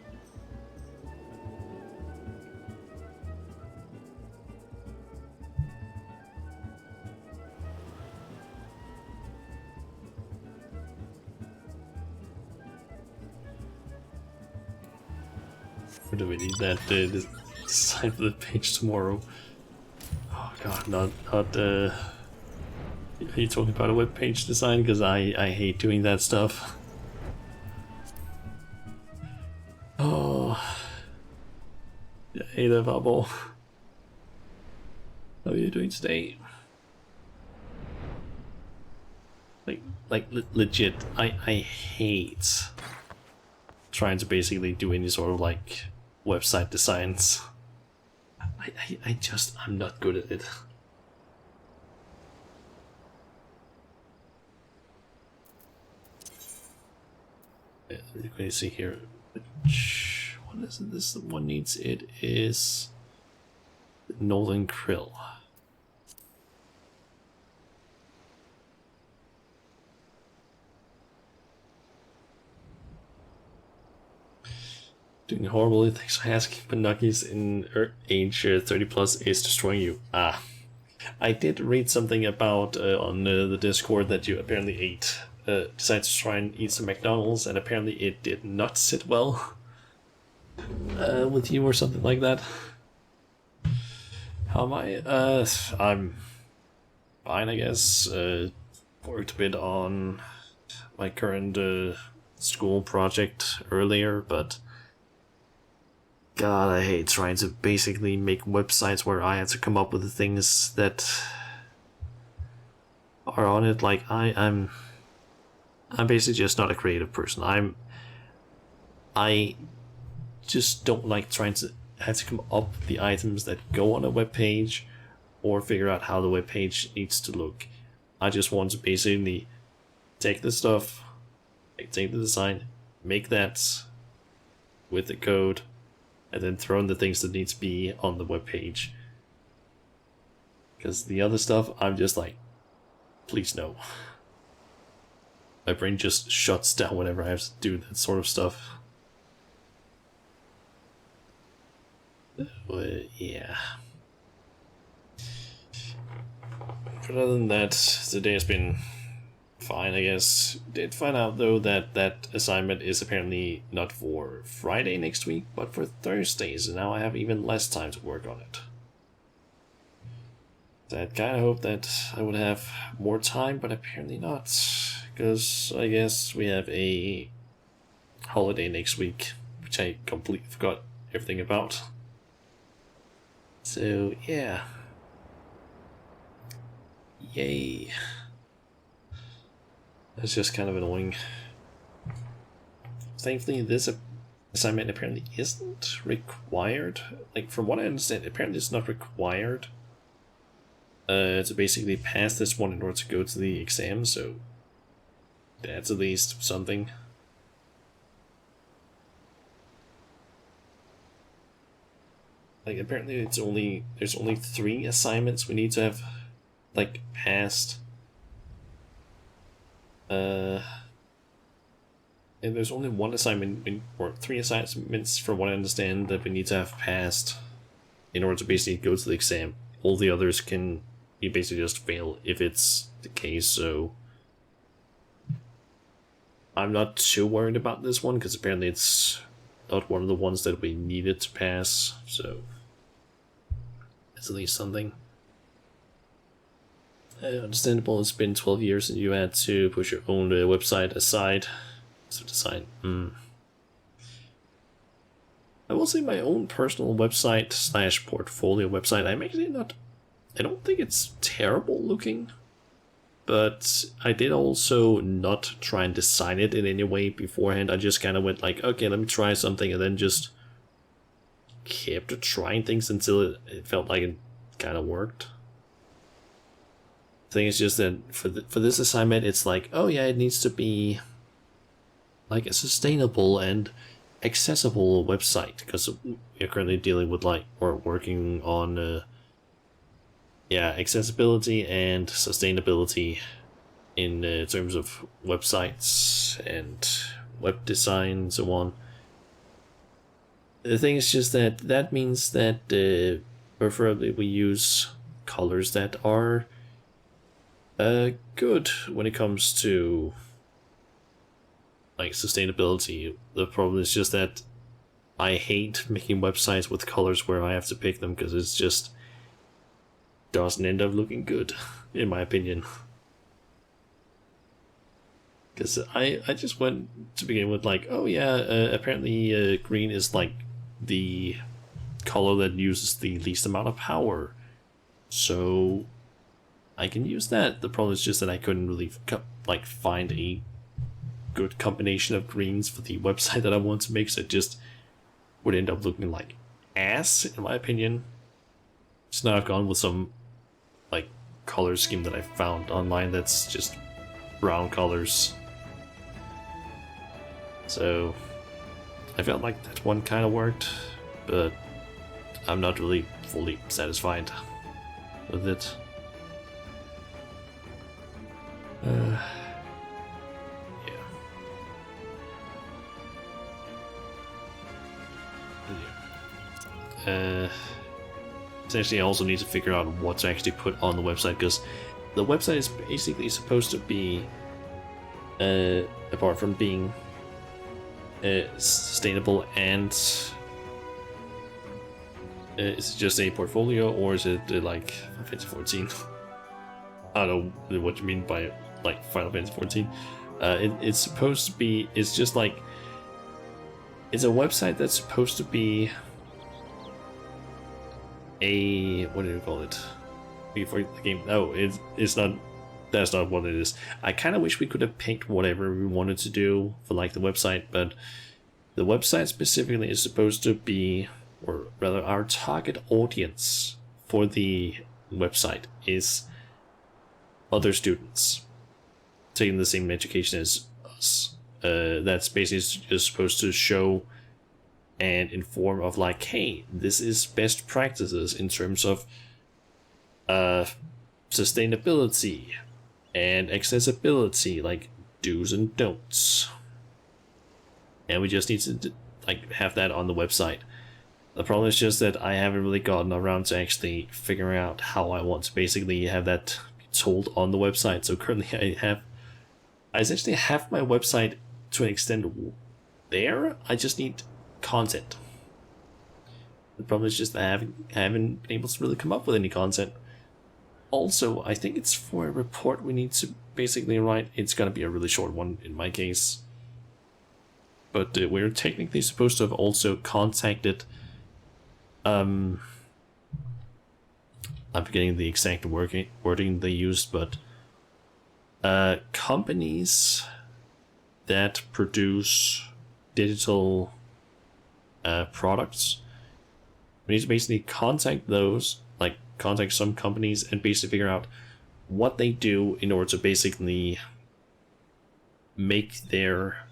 Or do we need that design for the page tomorrow? Oh god, not are you talking about a web page design? Because I hate doing that stuff. Oh, hey there, Bubble. How are you doing today? Legit, I hate trying to basically do any sort of like website designs. I'm not good at it. Let me see here. What is it? This one needs it is Northern Krill. Doing horribly, thanks for asking, but Nuggies in age 30 plus is destroying you. Ah. I did read something about on the Discord that you apparently decided to try and eat some McDonald's, and apparently it did not sit well with you or something like that. How am I? I'm fine, I guess. Worked a bit on my current school project earlier, but God, I hate trying to basically make websites where I have to come up with the things that are on it. Like I'm basically just not a creative person. I just don't like trying to have to come up with the items that go on a web page or figure out how the web page needs to look. I just want to basically take the stuff, take the design, make that with the code, and then throw in the things that need to be on the web page. Because the other stuff, I'm just like, please no. My brain just shuts down whenever I have to do that sort of stuff. But yeah. But other than that, the day has been fine, I guess. Did find out though that that assignment is apparently not for Friday next week, but for Thursdays, and now I have even less time to work on it. I kind of hoped that I would have more time, but apparently not, because I guess we have a holiday next week, which I completely forgot everything about. So yeah. Yay. That's just kind of annoying. Thankfully, this assignment apparently isn't required. Like, from what I understand, apparently it's not required to basically pass this one in order to go to the exam, so that's at least something. Like, apparently there's only 3 assignments we need to have, like, passed. And there's only 1 assignment, or 3 assignments from what I understand, that we need to have passed in order to basically go to the exam. All the others can you basically just fail if it's the case, so I'm not too worried about this one, because apparently it's not one of the ones that we needed to pass, so it's at least something. Understandable, it's been 12 years and you had to push your own website aside to design. I will say my own personal website slash portfolio website, I don't think it's terrible looking, but I did also not try and design it in any way beforehand. I just kind of went like, okay, let me try something, and then just kept trying things until it felt like it kind of worked. The thing is just that for this assignment, it's like, oh yeah, it needs to be like a sustainable and accessible website, because we're currently dealing with or working on accessibility and sustainability in terms of websites and web design and so on. The thing is just that means that preferably we use colors that are good when it comes to sustainability. The problem is just that I hate making websites with colors where I have to pick them, because it's just doesn't end up looking good, in my opinion. Because I just went to begin with oh yeah, apparently green is the color that uses the least amount of power, so I can use that. The problem is just that I couldn't really find a good combination of greens for the website that I want to make, so it just would end up looking like ass, in my opinion. So now I've gone with some color scheme that I found online that's just brown colors. So I felt like that one kind of worked, but I'm not really fully satisfied with it. Essentially, I also need to figure out what to actually put on the website, because the website is basically supposed to be, apart from being sustainable and is it just a portfolio, or is it like Fantasy 14? I don't know what you mean by Final Fantasy 14. It's supposed to be. It's just it's a website that's supposed to be a, what do you call it? Before the game? No, it's not. That's not what it is. I kind of wish we could have picked whatever we wanted to do for the website, but the website specifically is supposed to be, or rather, our target audience for the website is other students taking the same education as us. That's basically just supposed to show and inform of hey, this is best practices in terms of sustainability and accessibility, do's and don'ts. And we just need to have that on the website. The problem is just that I haven't really gotten around to actually figuring out how I want to basically have that told on the website. So currently I essentially have my website to an extent there. I just need content. The problem is just I haven't been able to really come up with any content. Also, I think it's for a report we need to basically write. It's gonna be a really short one in my case. But we're technically supposed to have also contacted I'm forgetting the exact wording they used, but companies that produce digital products. We need to basically contact those, contact some companies and basically figure out what they do in order to basically make their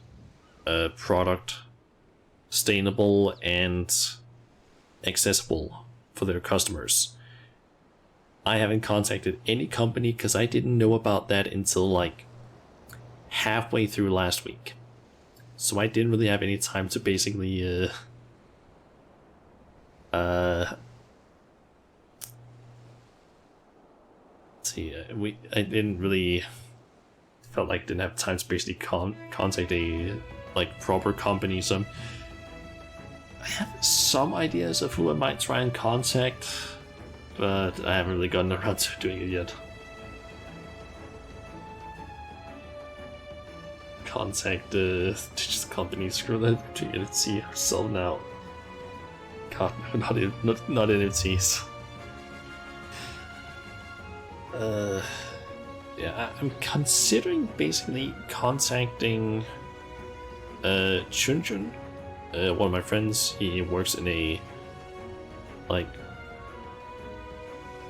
product sustainable and accessible for their customers. I haven't contacted any company because I didn't know about that until halfway through last week. So I didn't really have any time to basically I didn't really felt like didn't have time to basically contact a proper company. So I have some ideas of who I might try and contact, but I haven't really gotten around to doing it yet. contact the digital company. Screw that to NFT. Sell now. God, no, not NFTs. Yeah, I'm considering basically contacting Chunjun, one of my friends. He works in a like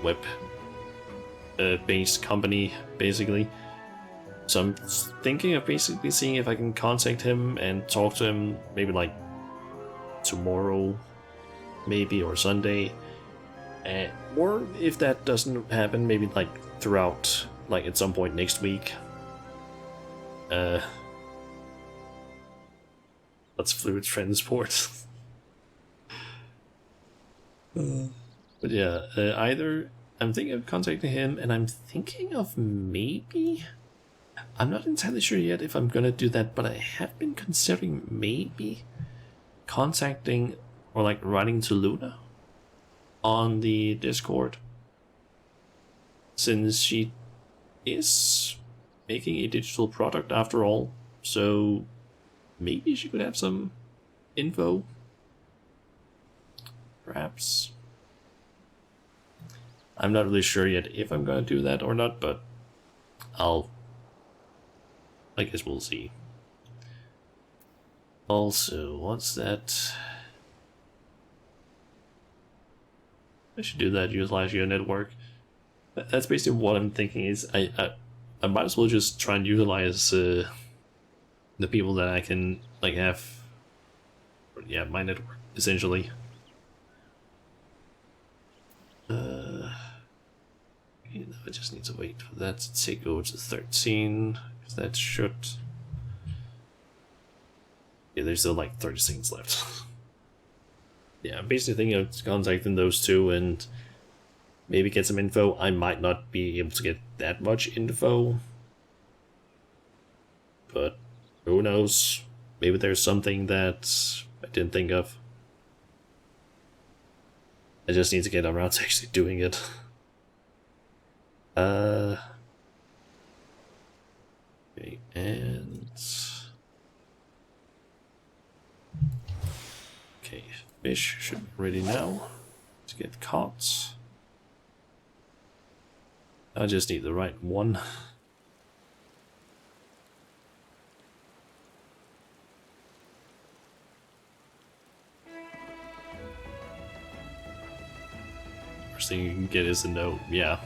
web based company basically. So I'm thinking of basically seeing if I can contact him and talk to him maybe like tomorrow, maybe, or Sunday. Or if that doesn't happen, maybe like throughout, like at some point next week. That's fluid transport. But yeah, either I'm thinking of contacting him, and I'm thinking of maybe, I'm not entirely sure yet if I'm gonna do that, but I have been considering maybe contacting or like writing to Luna on the Discord, since she is making a digital product after all, so maybe she could have some info, perhaps. I'm not really sure yet if I'm gonna do that or not, but I guess we'll see. Also, what's that? I should do that, utilize your network. That's basically what I'm thinking is I might as well just try and utilize the people that I can like have, yeah, my network essentially. Okay, now I just need to wait for that to take over to 13, because that should, yeah, there's still like 30 seconds left. Yeah, I'm basically thinking of contacting those two and maybe get some info. I might not be able to get that much info, but who knows? Maybe there's something that I didn't think of. I just need to get around to actually doing it. Okay, and okay, fish should be ready now to get caught. I just need the right one. First thing you can get is a note, yeah.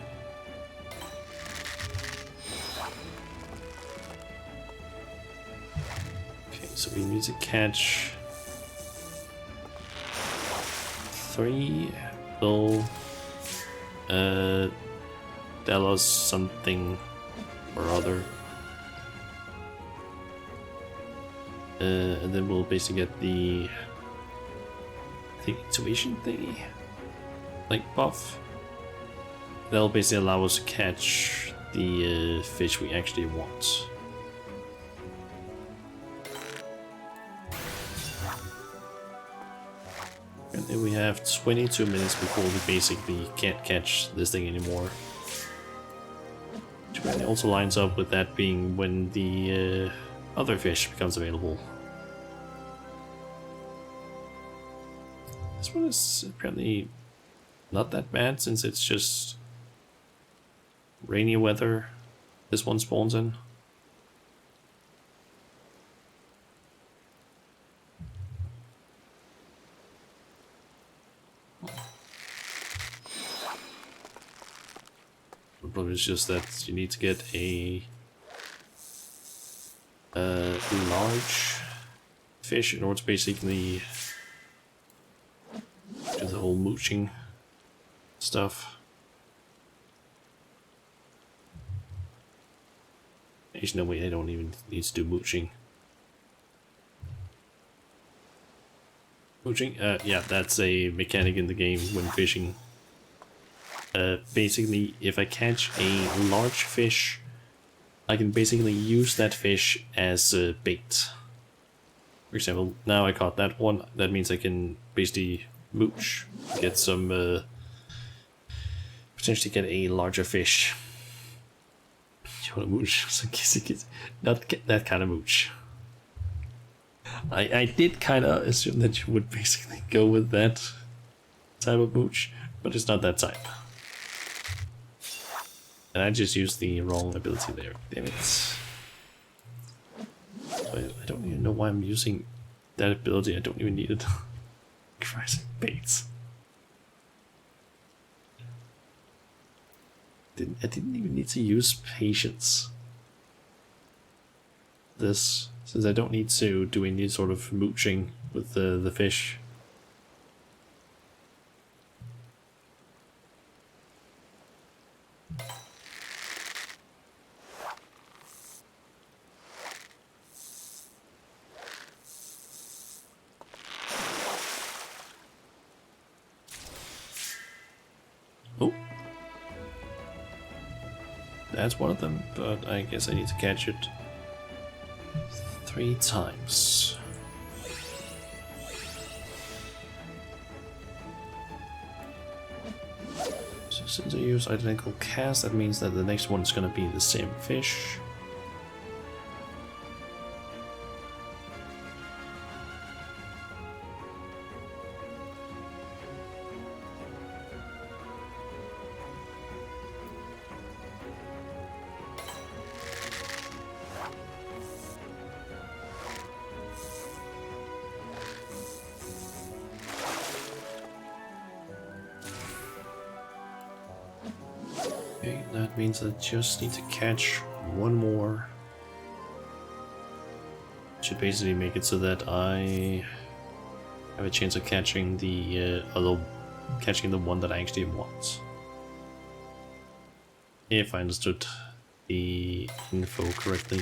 Okay, so we need to catch 3 little Delos something or other. And then we'll basically get the intuition thingy, like buff. That'll basically allow us to catch the fish we actually want. And then we have 22 minutes before we basically can't catch this thing anymore. Which also lines up with that being when the other fish becomes available. This one is apparently not that bad since it's just rainy weather this one spawns in. The problem is just that you need to get a large fish in order to basically do the whole mooching stuff. There's no way I don't even need to do mooching. Mooching? Yeah, that's a mechanic in the game when fishing. Basically, if I catch a large fish, I can basically use that fish as a bait. For example, now I caught that one, that means I can basically mooch, get some, potentially get a larger fish. You want a mooch? So kissy kissy. Not that kind of mooch. I did kind of assume that you would basically go with that type of mooch, but it's not that type. And I just used the wrong ability there. Damn it. I don't even know why I'm using that ability. I don't even need it. Christ, baits. I didn't even need to use patience. This, since I don't need to do any sort of mooching with the fish. Oh. That's one of them, but I guess I need to catch it 3 times. So since I use identical cast, that means that the next one is going to be the same fish. Okay, that means I just need to catch one more. Should basically make it so that I have a chance of catching the one that I actually want. If I understood the info correctly.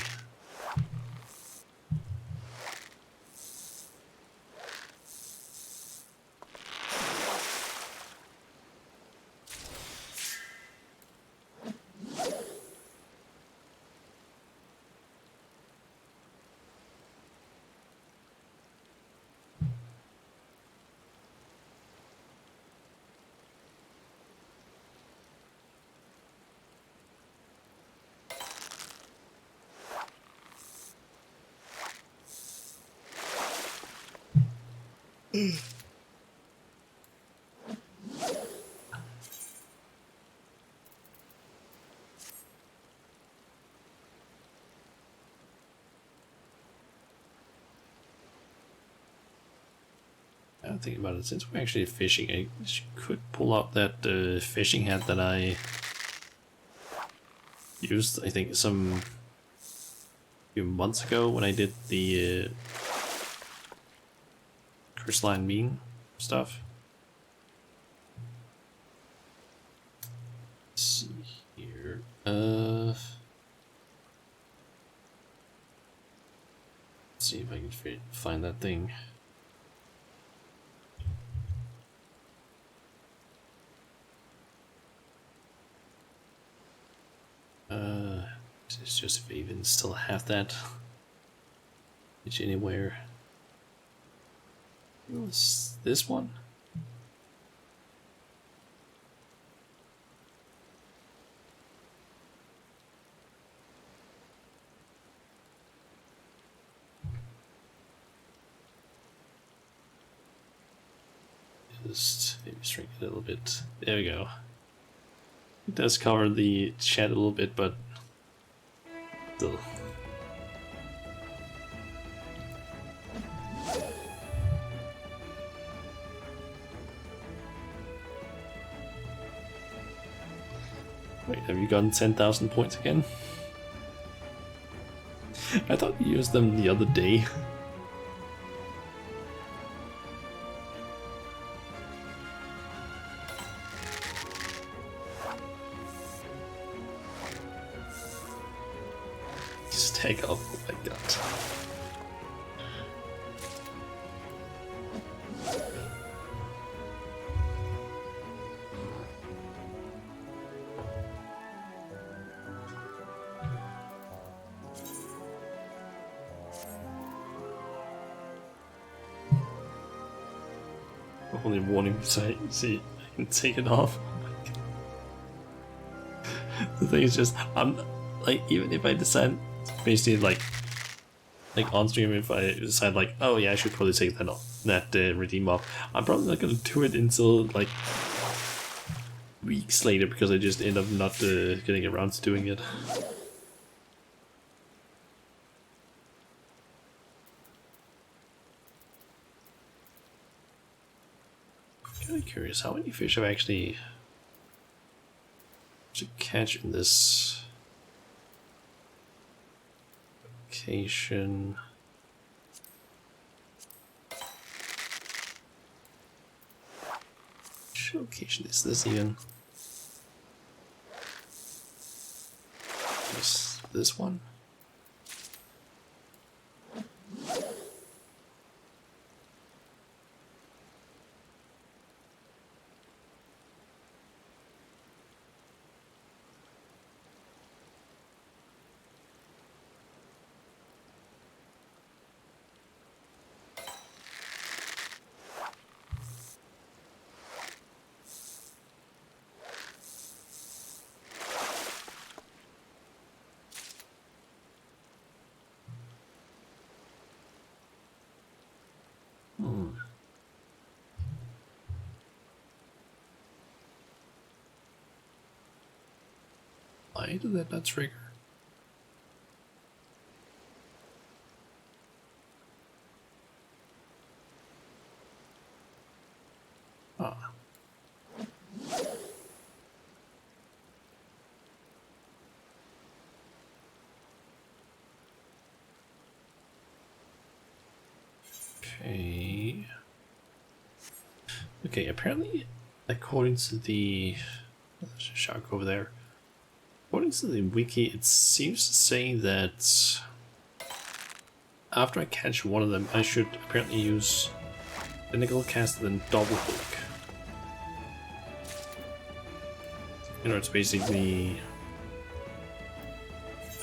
I'm thinking about it, since we're actually fishing, I could pull out that fishing hat that I used, I think, few months ago when I did the crystalline mean stuff. Let's see here. Let's see if I can find that thing. It's just if I even still have that. It's anywhere. It was this one? Just maybe shrink it a little bit. There we go. It does cover the chat a little bit, but still. Wait, have you gotten 10,000 points again? I thought you used them the other day. Take off, oh my god. Only warning me to see I can take it off. The thing is just like even if I decide, basically like on stream, if I decide like, oh yeah, I should probably take that off, that redeem off, I'm probably not gonna do it until like weeks later because I just end up not getting around to doing it. Kind of curious how many fish I've actually to catch in this location. Which location is this even? This one? Why did that not trigger? Ah. Okay. Okay, apparently, according to the shark over there, according to the wiki, it seems to say that after I catch one of them, I should apparently use Tentacle Cast and then Double Hook. In order to basically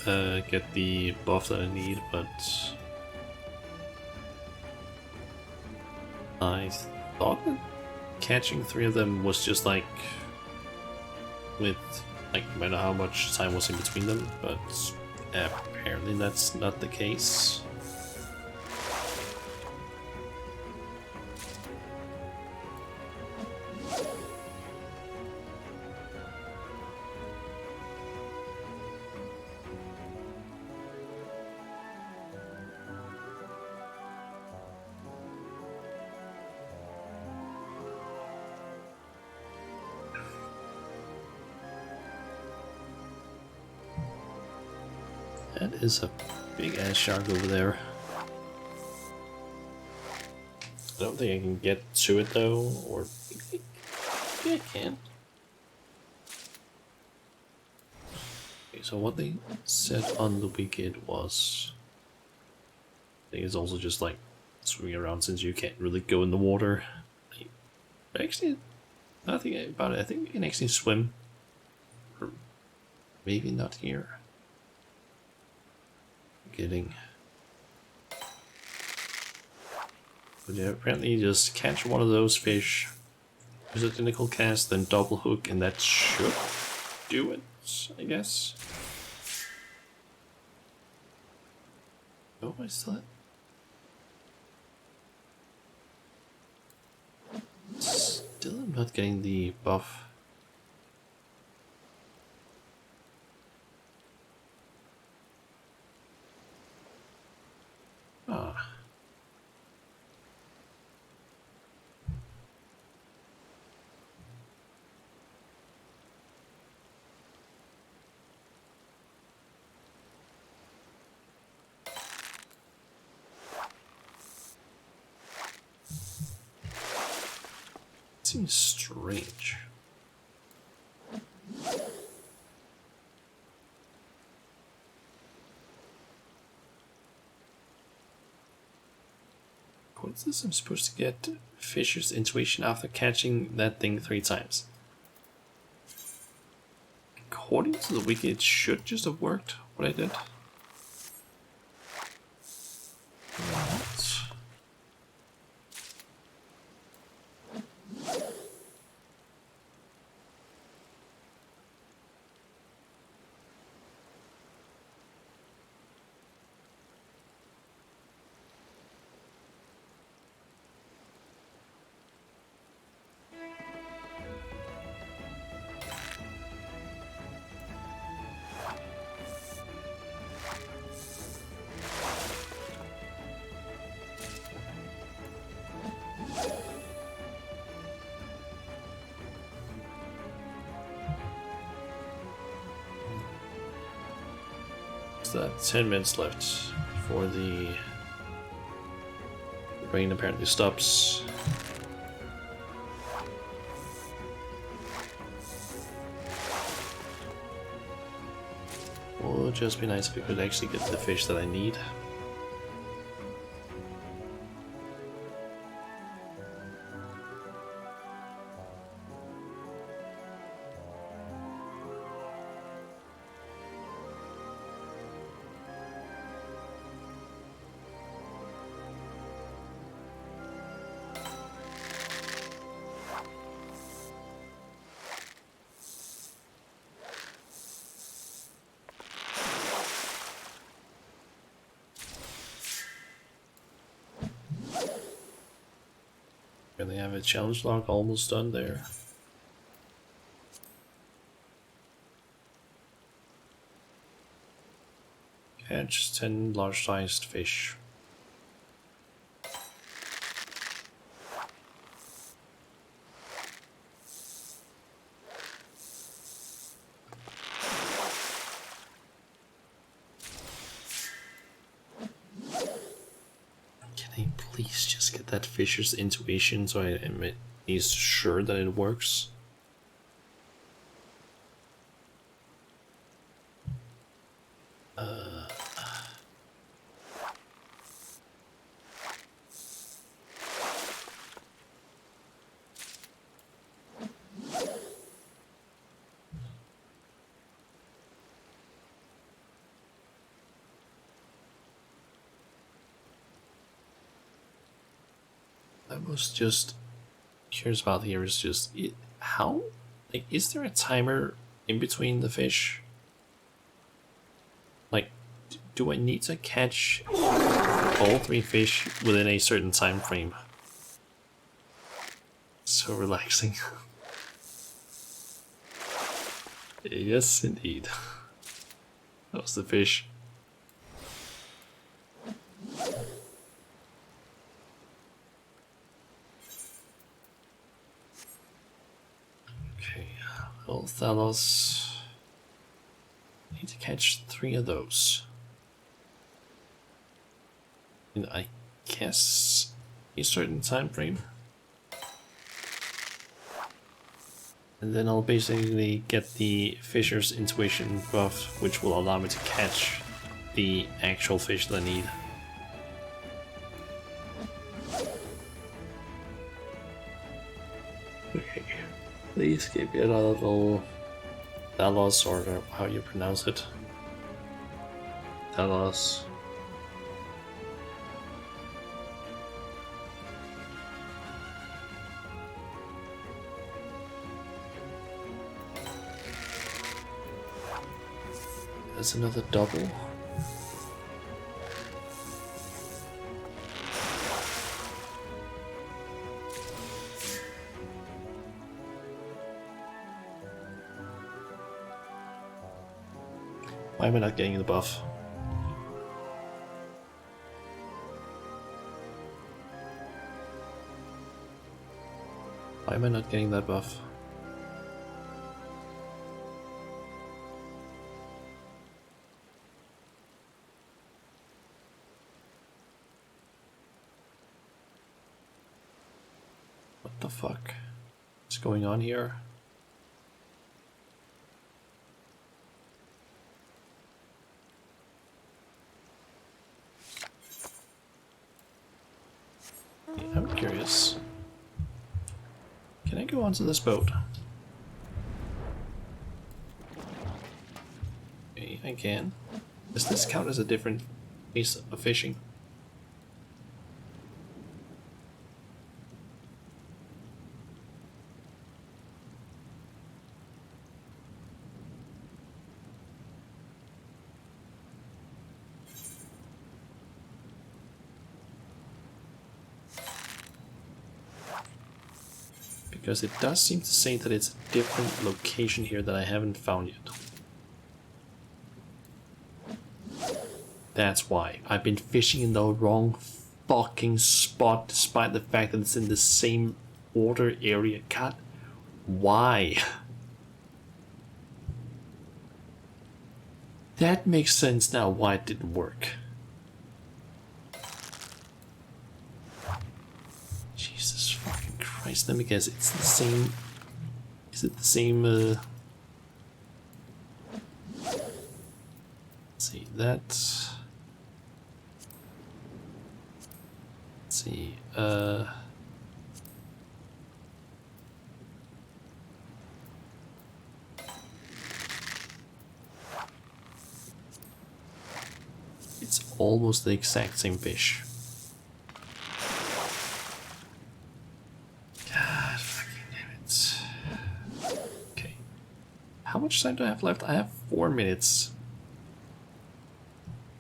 get the buff that I need, but I thought that catching 3 of them was just like with like no matter how much time was in between them, but apparently that's not the case. That is a big ass shark over there. I don't think I can get to it though, or maybe I can. Okay, so what they said on the weekend was, I think it's also just like swimming around since you can't really go in the water. Actually, now that I think about it, I think you can actually swim. Or maybe not here. Getting. But yeah, apparently you just catch one of those fish, use a tentacle cast, then double hook, and that should do it, I guess. Oh, I still am not getting the buff. Ah. Seems strange. What's this? I'm supposed to get Fisher's intuition after catching that thing 3 times. According to the wiki, it should just have worked what I did. What? still have 10 minutes left before the rain apparently stops. Would just be nice if we could actually get the fish that I need. And they have a challenge log almost done there. Catch 10 large-sized fish. Can I please just get that fisher's intuition so I am at least sure that it works? I was just curious about here is just how, like, is there a timer in between the fish? Like, do I need to catch all 3 fish within a certain time frame? So relaxing. Yes, indeed. That was the fish. Well, Thalos. I need to catch 3 of those. And I guess a certain time frame. And then I'll basically get the Fisher's Intuition buff, which will allow me to catch the actual fish that I need. Okay. Please give me another little Thalos, or how you pronounce it. Thalos. There's another double. Why am I not getting the buff? Why am I not getting that buff? What the fuck is going on here? I'm curious. Can I go onto this boat? Okay, I can. Does this count as a different piece of fishing? Because it does seem to say that it's a different location here that I haven't found yet. That's why. I've been fishing in the wrong fucking spot despite the fact that it's in the same order area. God, why? That makes sense now why it didn't work. Jesus fucking Christ, let me guess, it's the same... Is it the same, Let's see, that... Let's see, It's almost the exact same fish. God fucking damn it. Okay. How much time do I have left? I have 4 minutes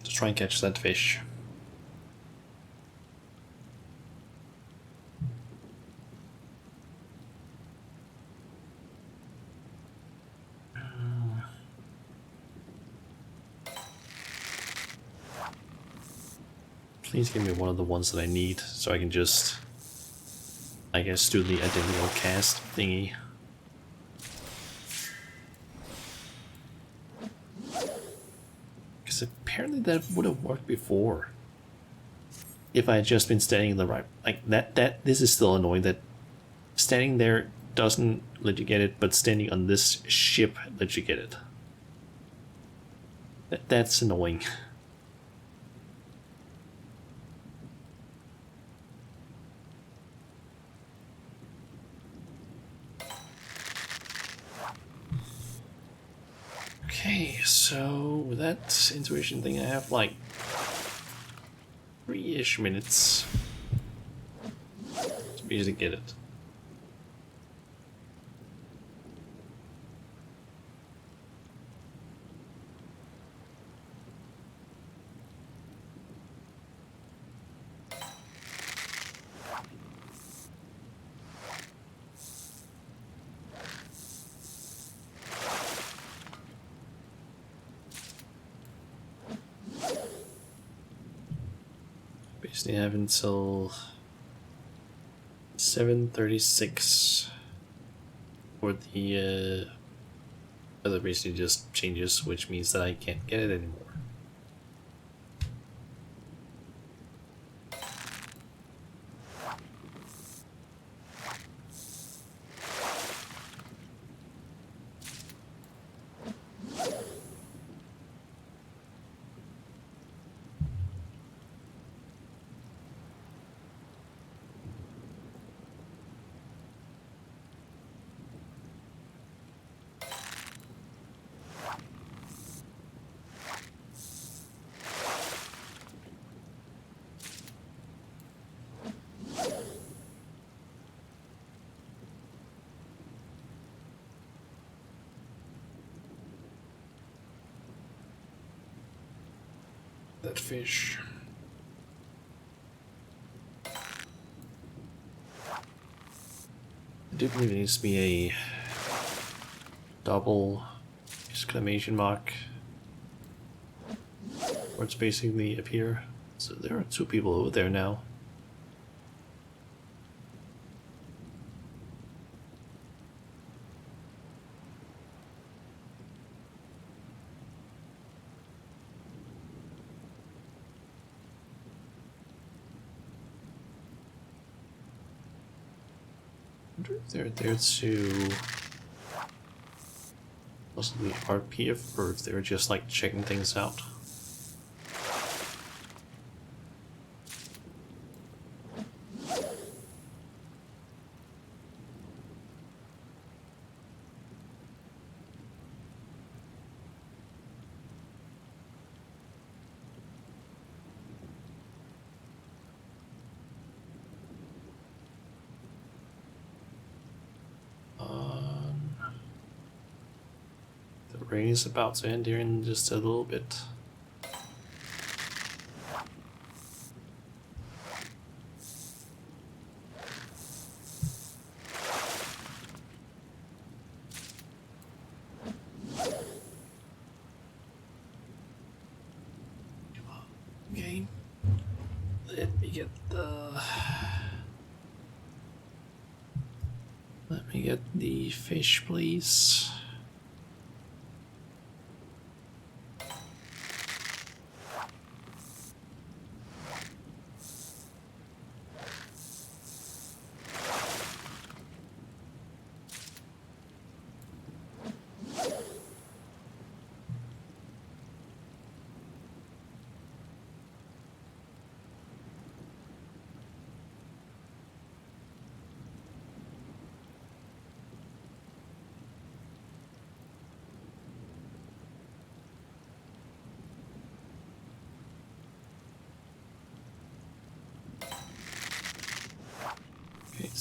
to try and catch that fish. Please give me one of the ones that I need, so I can just, I guess, do the identical cast thingy. Because apparently that would have worked before. If I had just been standing in the right, like this is still annoying that standing there doesn't let you get it, but standing on this ship lets you get it. That's annoying. Okay, so with that intuition thing, I have like 3-ish minutes to basically get it. Basically, I have until 7:36 for the other basically just changes, which means that I can't get it anymore. That fish. I do believe it needs to be a double exclamation mark where it's basically appear. So there are 2 people over there now. I wonder if they're there to possibly RPF or if they're just like checking things out. The rain is about to end here in just a little bit. Okay, let me get the... Let me get the fish, please.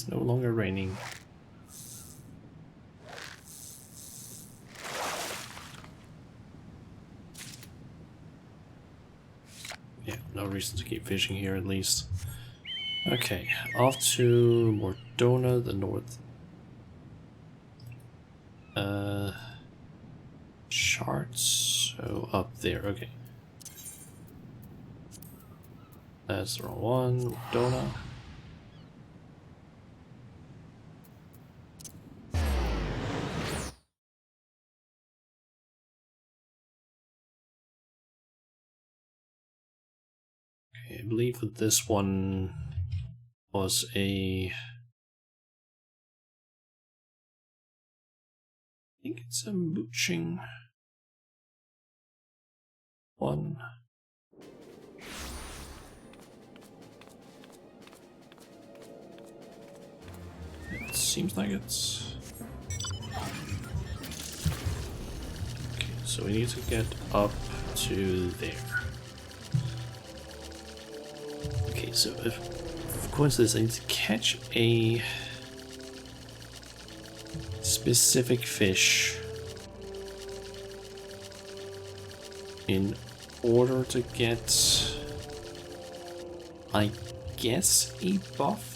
no longer raining. Yeah, no reason to keep fishing here at least. Okay, off to Mordona, the north. Charts, so up there, okay. That's the wrong one, Mordona. Okay, I believe that this one was I think it's a mooching one. It seems like it's... Okay, so we need to get up to there. Okay, so if coincidence, I need to catch a specific fish in order to get, I guess, a buff.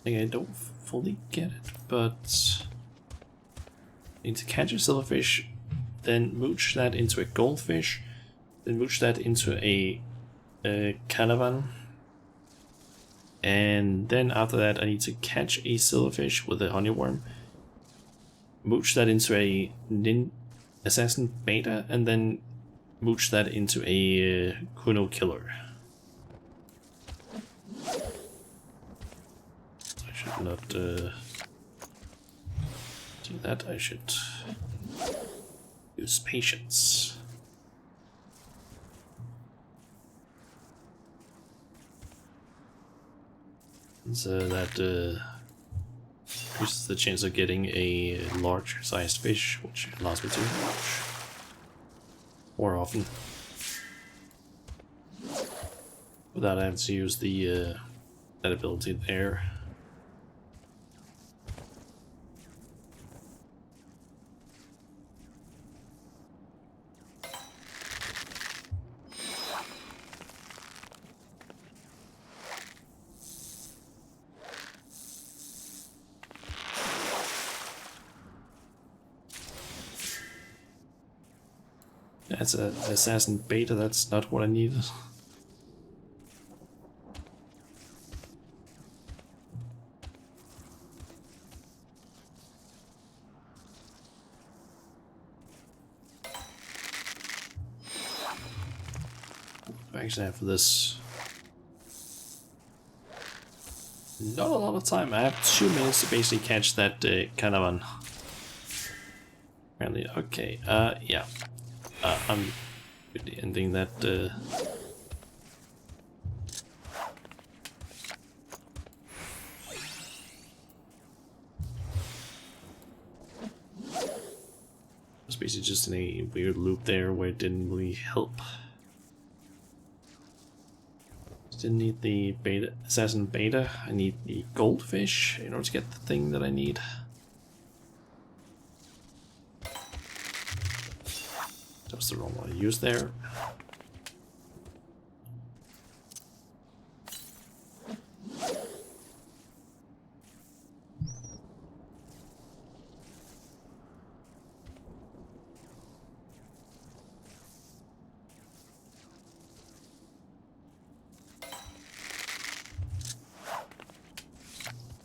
I don't fully get it, but I need to catch a silverfish, then mooch that into a goldfish, then mooch that into a canavan, and then after that I need to catch a silverfish with a honeyworm, mooch that into a assassin beta, and then mooch that into a Kuno killer. I should not do that, I should use patience. So that increases the chance of getting a large sized fish, which allows me to watch more often. Without having to use the that ability there. That's an assassin beta, that's not what I need. Actually, after this, not a lot of time. I have 2 minutes to basically catch that canavan. Apparently, okay. Yeah. I'm really ending that. Was basically just in a weird loop there where it didn't really help. Didn't need the beta assassin beta. I need the goldfish in order to get the thing that I need. That was the wrong one to use there.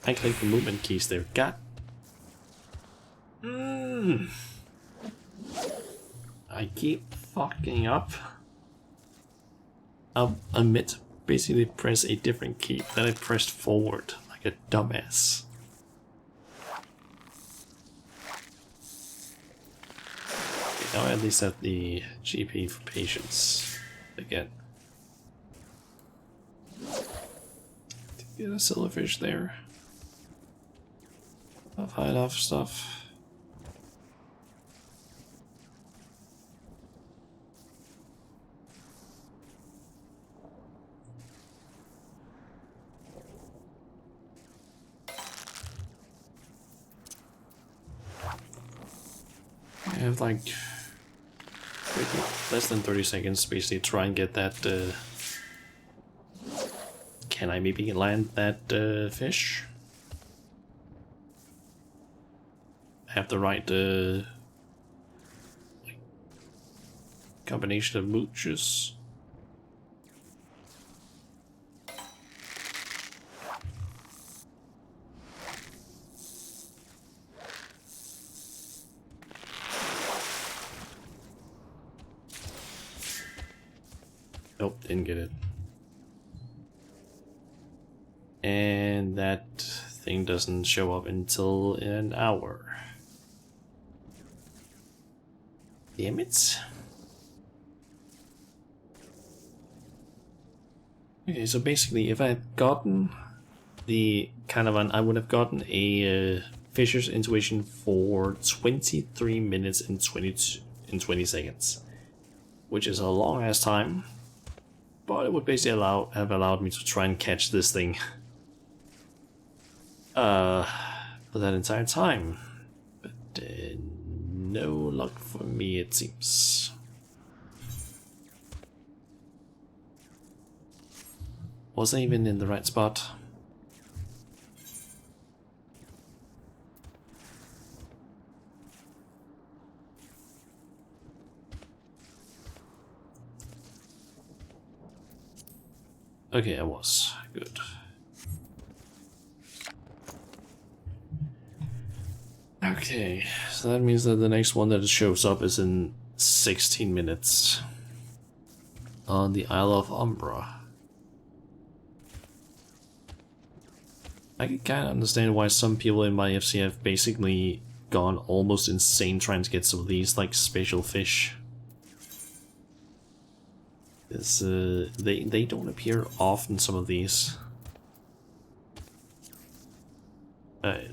I click the movement keys there. God. I keep fucking up. I meant to basically press a different key. Then I pressed forward like a dumbass. Okay, now I at least have the GP for patience again. Get a silverfish there. I've had enough stuff. I have like less than 30 seconds basically to try and get that. Can I maybe land that fish? I have the right combination of mooches. Nope, didn't get it. And that thing doesn't show up until in an hour. Damn it. Okay, so basically if I had gotten the caravan, I would have gotten a Fisher's Intuition for 23 minutes and 20 seconds. Which is a long ass time. But it would basically have allowed me to try and catch this thing for that entire time. But no luck for me, it seems. Wasn't even in the right spot. Okay, I was. Good. Okay, so that means that the next one that shows up is in 16 minutes. On the Isle of Umbra. I can kind of understand why some people in my FC have basically gone almost insane trying to get some of these, like, spatial fish. They don't appear often, some of these.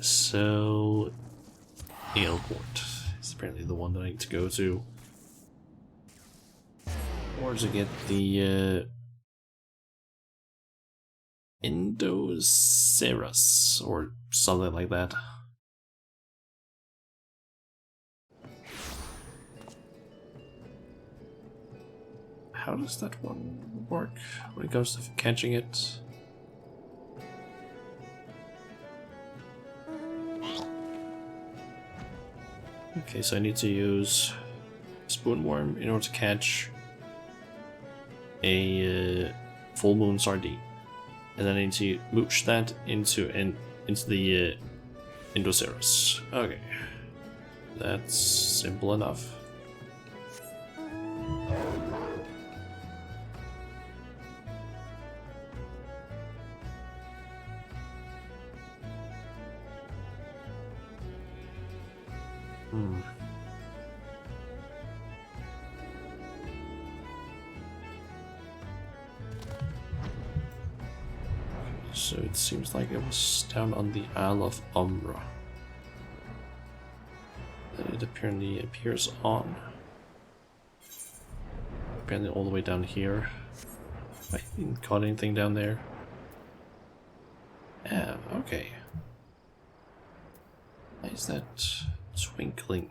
So airport is apparently the one that I need to go to. Or to get the Endoceras or something like that. How does that one work when it comes to catching it? Okay, so I need to use spoonworm in order to catch a full moon sardine, and then I need to mooch that into the Endoceras. Okay, that's simple enough. So it seems like it was down on the Isle of Umbra that it apparently appears on. Apparently all the way down here. I didn't caught anything down there. Yeah, okay. Why is that twinkling?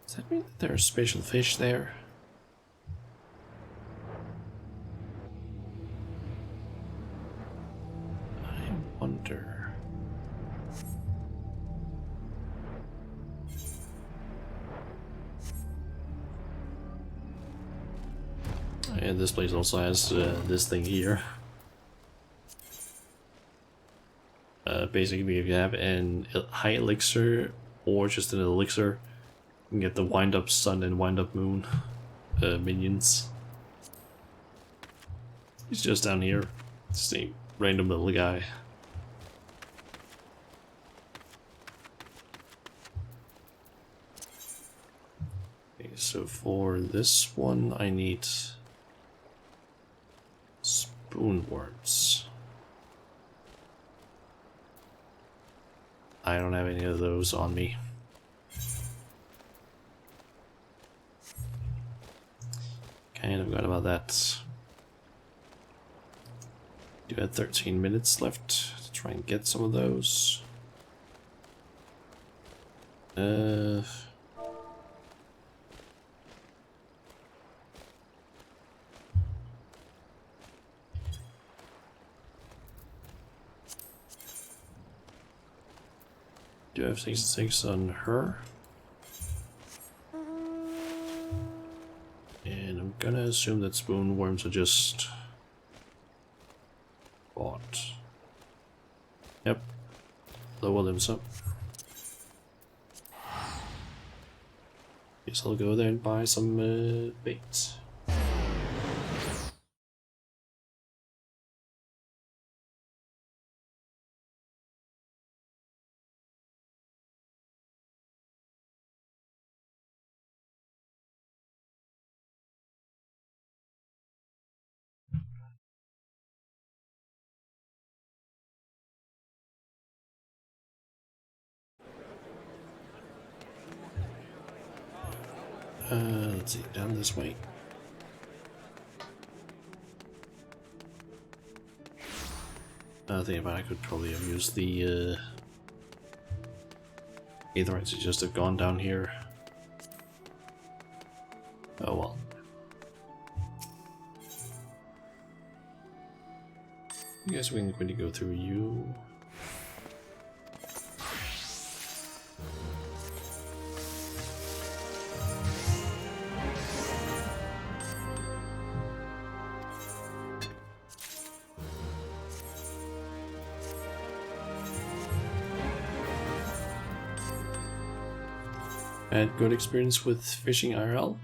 Does that mean that there are special fish there? I wonder. And this place also has this thing here. Basically, if you have an high elixir or just an elixir, you can get the wind up sun and wind up moon minions. He's just down here, just a random little guy. Okay, so for this one, I need spoonworms. I don't have any of those on me. Kind of forgot about that. Do have 13 minutes left to try and get some of those. Do I have 66 on her? And I'm gonna assume that spoon worms are just bought. Yep. Lower limbs up. Guess I'll go there and buy some bait. Let's see, down this way. I think I could probably have used the Aetherites to just have gone down here. Oh well. I guess we can quickly go through you. Had good experience with fishing IRL?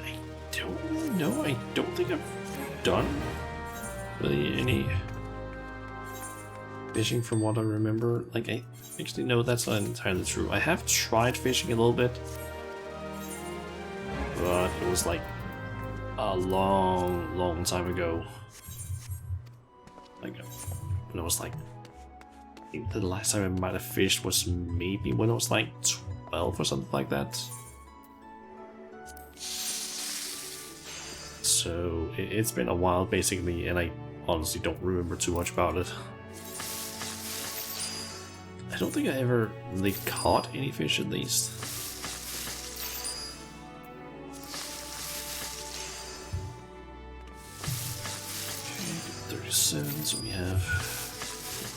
I don't know. I don't think I've done really any fishing from what I remember. Like, I actually no, that's not entirely true. I have tried fishing a little bit, but it was like a long time ago. Like when I was like, I think the last time I might have fished was maybe when I was like 12 or something like that. So it's been a while basically, and I honestly don't remember too much about it. I don't think I ever really caught any fish at least. Okay, 37, so we have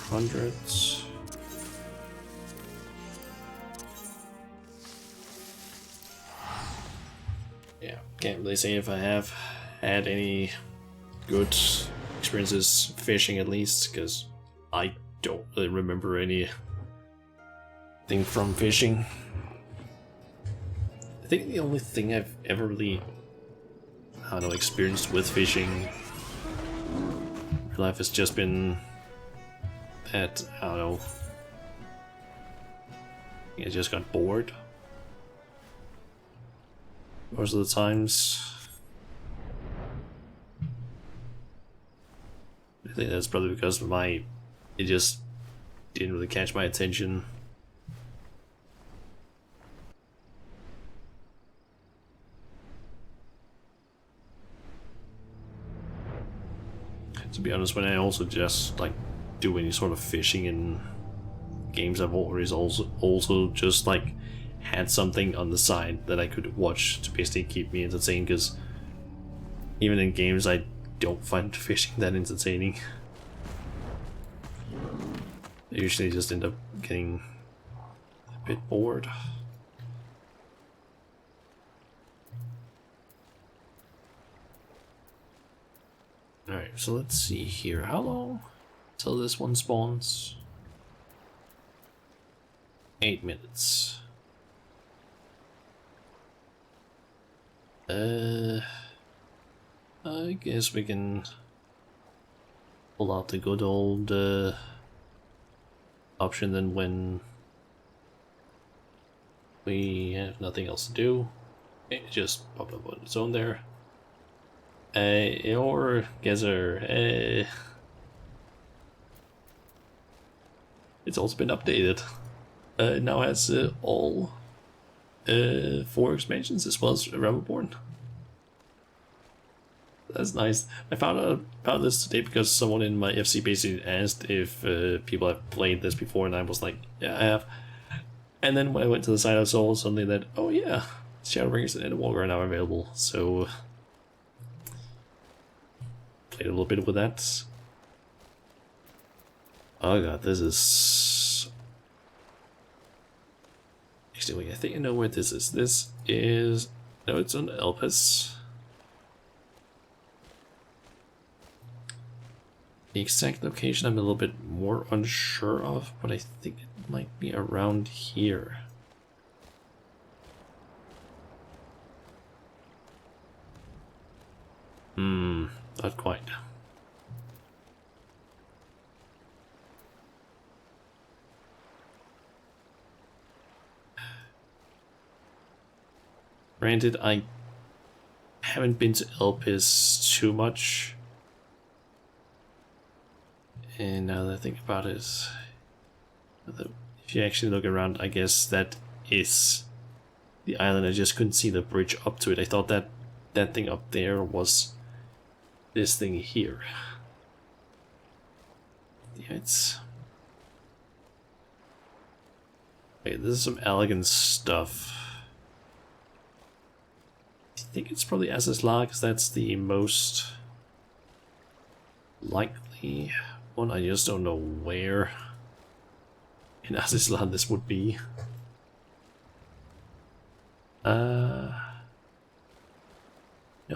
hundreds. Yeah, can't really say if I have had any good experiences fishing at least, because I don't really remember anything from fishing. I think the only thing I've ever really, I don't know, experienced with fishing in real life has just been that, I don't know, I just got bored most of the times. I think that's probably because it just didn't really catch my attention. To be honest, when I also just like do any sort of fishing in games, I've always also just like had something on the side that I could watch to basically keep me entertained, because even in games I don't find fishing that entertaining. I usually just end up getting a bit bored. Alright, so let's see here. How long till this one spawns? 8 minutes. I guess we can pull out the good old option then when we have nothing else to do. It just popped up on its own there. Or Gezer, it's also been updated. It now has all 4 expansions as well as Realm Reborn. That's nice. I found out about this today because someone in my FC basically asked if people have played this before, and I was like, yeah, I have. And then when I went to the site, I saw suddenly that, oh yeah, Shadowbringers and Endwalker are now available. So played a little bit with that. Oh god, this is... Actually, wait, I think I know where this is. This is... No, it's on Elpis. The exact location I'm a little bit more unsure of, but I think it might be around here. Not quite. Granted, I haven't been to Elpis too much. And now that I think about it, if you actually look around, I guess that is the island. I just couldn't see the bridge up to it. I thought that that thing up there was this thing here. Yeah, it's... Okay, this is some elegant stuff. I think it's probably Azizla, because that's the most likely one. I just don't know where in Azizla this would be. No,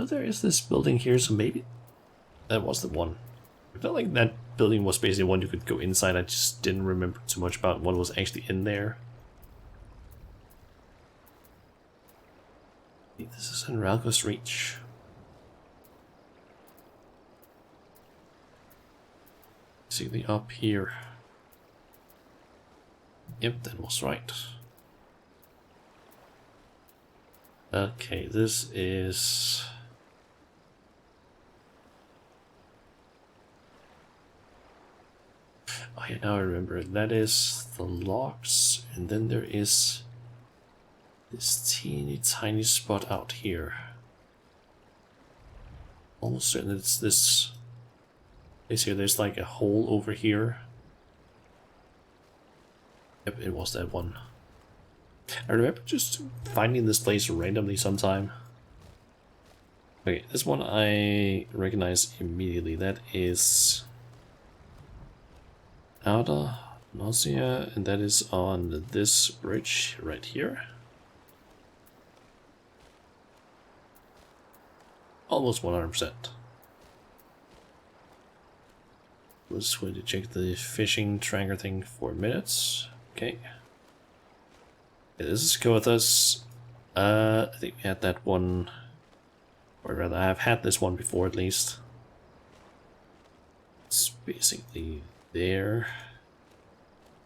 there is this building here, so maybe that was the one. I felt like that building was basically one you could go inside. I just didn't remember too much about what was actually in there. I think this is in Ralco's Reach. Basically up here. Yep, that was right. Okay, this is... Oh yeah, now I remember it. That is the locks, and then there is this teeny tiny spot out here. Almost certain it's this. Basically, there's like a hole over here. Yep, it was that one. I remember just finding this place randomly sometime. Okay, this one I recognize immediately. That is Outer Nausea, and that is on this bridge right here. Almost 100%. Let's going to check the fishing tracker thing for minutes. Okay. Yeah, this is go with us. I think we had that one, or rather, I've had this one before at least. It's basically there.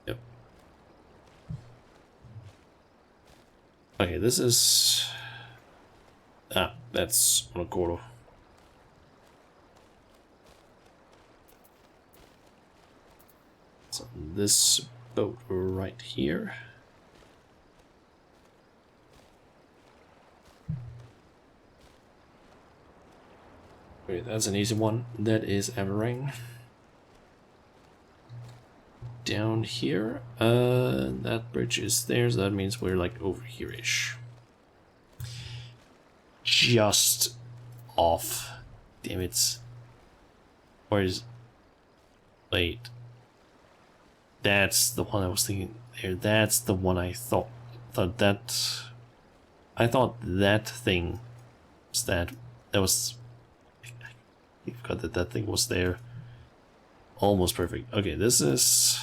Yep. Okay, this is... Ah, that's Monokoro. So this boat right here. Wait, that's an easy one. That is Amarang. Down here, that bridge is there, so that means we're like over here-ish. Just off. Damn it. Or is... Wait. That's the one I was thinking there. That's the one I thought that... I thought that thing was that... That was... I forgot that that thing was there. Almost perfect. Okay, this is...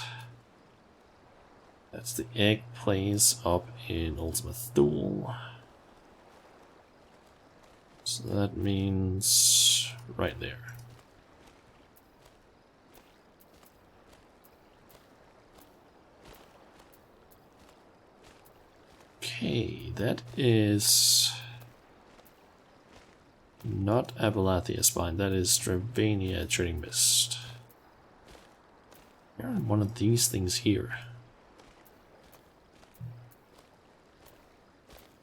That's the egg place up in Ultima Thule. So that means right there. Okay, that is not Abalathia Spine, that is Stravania Trading Mist. Where are one of these things here?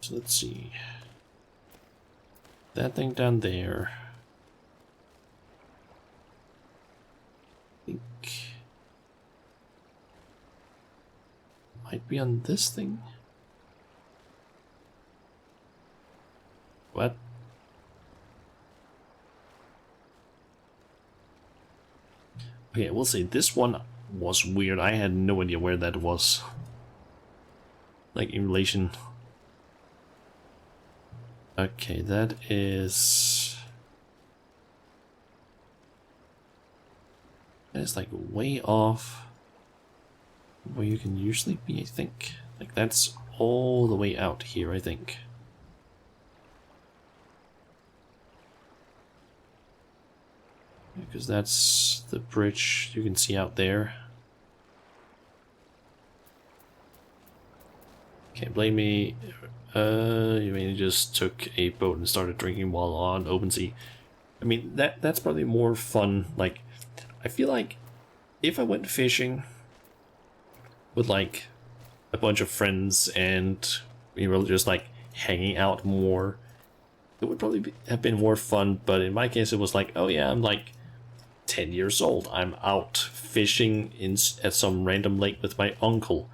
So let's see. That thing down there. think might be on this thing. What? Okay, we'll see. This one was weird. I had no idea where that was. Like in relation. Okay, that is... That is like way off where you can usually be, I think. Like that's all the way out here, I think. Because that's the bridge you can see out there. Can't blame me. You mainly just took a boat and started drinking while on open sea. I mean, that's probably more fun. Like, I feel like if I went fishing with like a bunch of friends and we were just like hanging out more, it would probably have been more fun. But in my case, it was like, oh yeah, I'm like 10 years old. I'm out fishing at some random lake with my uncle.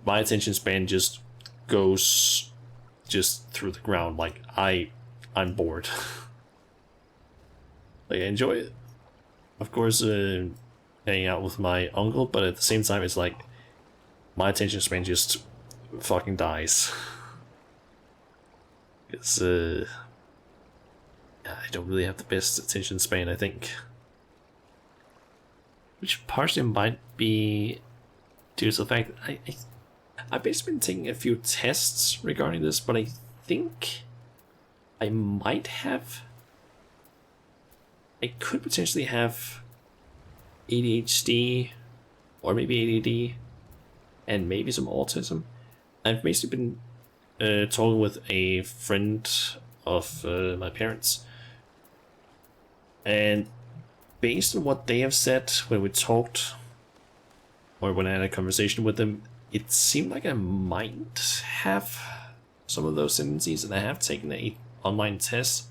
My attention span just goes just through the ground. Like I'm bored. Like I enjoy it, of course, hanging out with my uncle, but at the same time, it's like my attention span just fucking dies. It's I don't really have the best attention span, I think. Which partially might be due to the fact that I've basically been taking a few tests regarding this, but I think I might have... I could potentially have ADHD, or maybe ADD, and maybe some autism. I've basically been talking with a friend of my parents, and based on what they have said when we talked, or when I had a conversation with them, it seemed like I might have some of those tendencies, and I have taken a online test.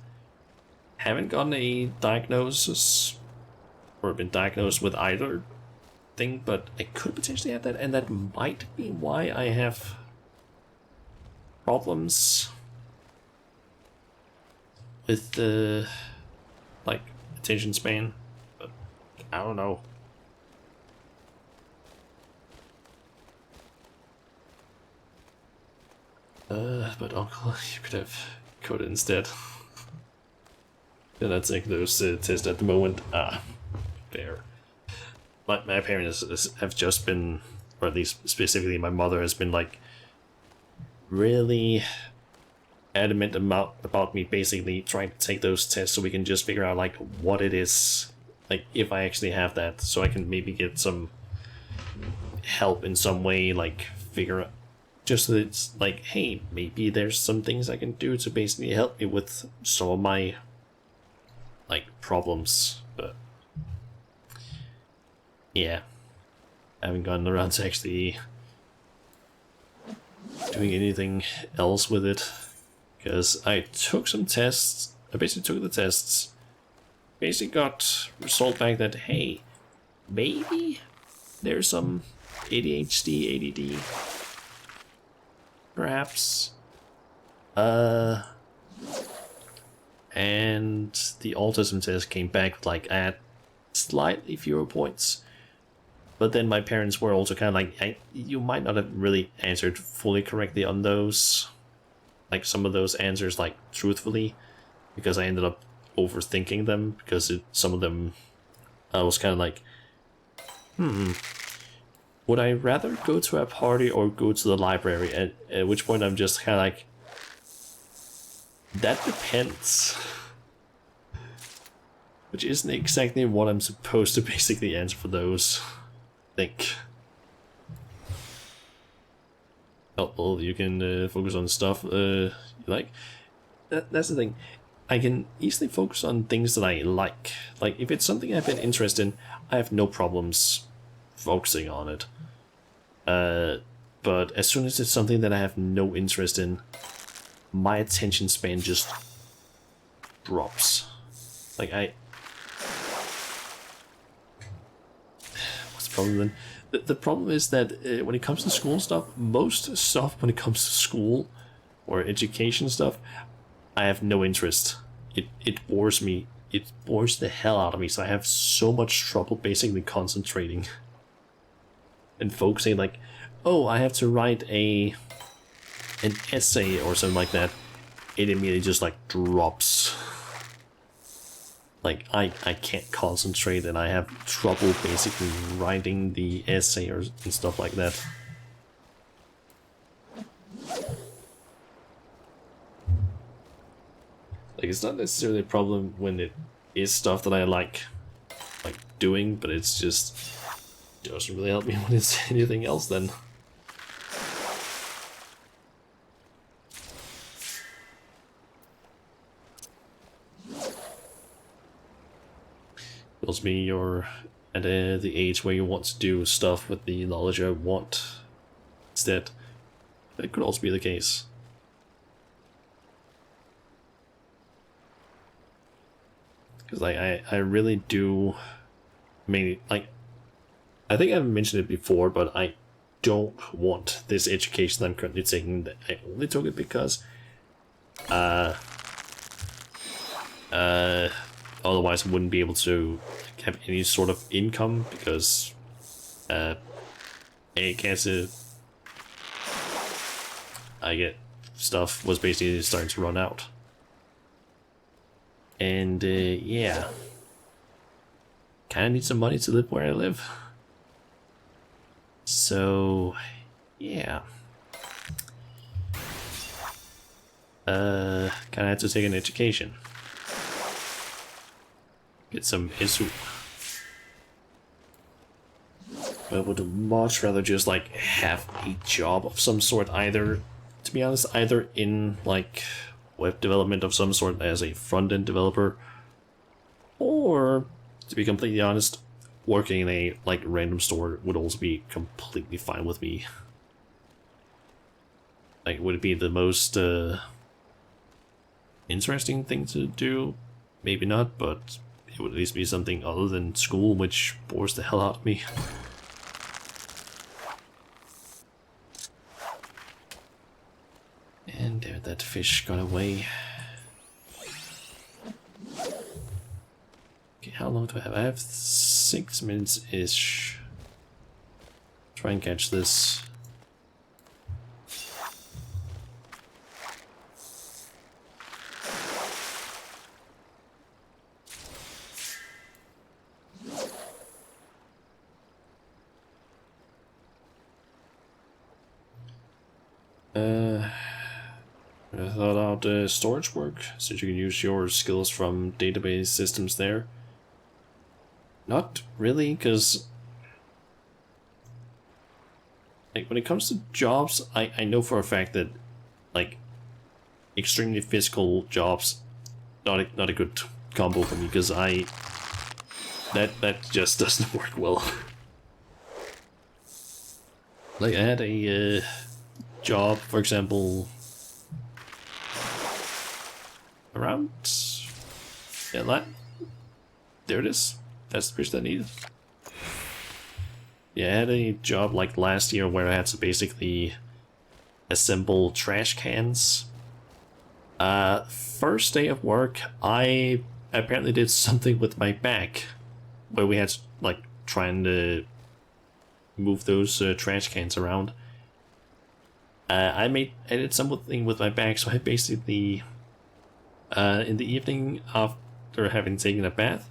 Haven't gotten a diagnosis, or been diagnosed with either thing, but I could potentially have that, and that might be why I have problems with the like attention span, but I don't know. But uncle, you could have coded instead. Then I take those tests at the moment. Fair. My parents have just been, or at least specifically my mother has been like really adamant about me basically trying to take those tests so we can just figure out like what it is, like if I actually have that, so I can maybe get some help in some way, like figure out, just so that it's like, hey, maybe there's some things I can do to basically help me with some of my like problems. But yeah, I haven't gotten around to actually doing anything else with it, because I took some tests. I basically took the tests, basically got result back that, hey, maybe there's some ADHD, ADD, perhaps. And the autism test came back like at slightly fewer points. But then my parents were also kind of like, you might not have really answered fully correctly on those, like some of those answers, like truthfully, because I ended up overthinking them, because some of them I was kind of like, would I rather go to a party or go to the library? At which point I'm just kind of like, that depends. Which isn't exactly what I'm supposed to basically answer for those, I think. Oh, well, you can focus on stuff you like. That's the thing. I can easily focus on things that I like. Like, if it's something I've been interested in, I have no problems focusing on it. But as soon as it's something that I have no interest in, my attention span just drops. Like, problem then. The problem is that when it comes to school stuff, most stuff when it comes to school or education stuff, I have no interest. It bores me. It bores the hell out of me, so I have so much trouble basically concentrating and focusing. Like, oh, I have to write an essay or something like that. It immediately just like drops. Like I can't concentrate, and I have trouble basically writing the essay and stuff like that. Like, it's not necessarily a problem when it is stuff that I like doing, but it's just it doesn't really help me when it's anything else then. Tells me you're at the age where you want to do stuff with the knowledge I want instead. That could also be the case. Because I really do mainly, like, I think I've mentioned it before, but I don't want this education I'm currently taking. I only took it because otherwise I wouldn't be able to have any sort of income, because cancer I get stuff was basically starting to run out. And yeah, kind of need some money to live where I live. So yeah, kind of have to take an education, get some issue. I would much rather just like have a job of some sort, either, to be honest, either in like web development of some sort as a front-end developer, or, to be completely honest, working in a like random store would also be completely fine with me. Like, would it be the most interesting thing to do? Maybe not, but it would at least be something other than school, which bores the hell out of me. And there, that fish got away. Okay, how long do I have? I have 6 minutes-ish. Try and catch this. I thought out storage work, since you can use your skills from database systems there. Not really, because like when it comes to jobs, I know for a fact that like extremely physical jobs not a good combo for me, because that just doesn't work well. Like, I had a job, for example, around, yeah, there it is. That's the fish that I needed. Yeah, I had a job like last year where I had to basically assemble trash cans. First day of work, I apparently did something with my back where we had to like trying to move those trash cans around. I did something with my back, so I basically in the evening after having taken a bath,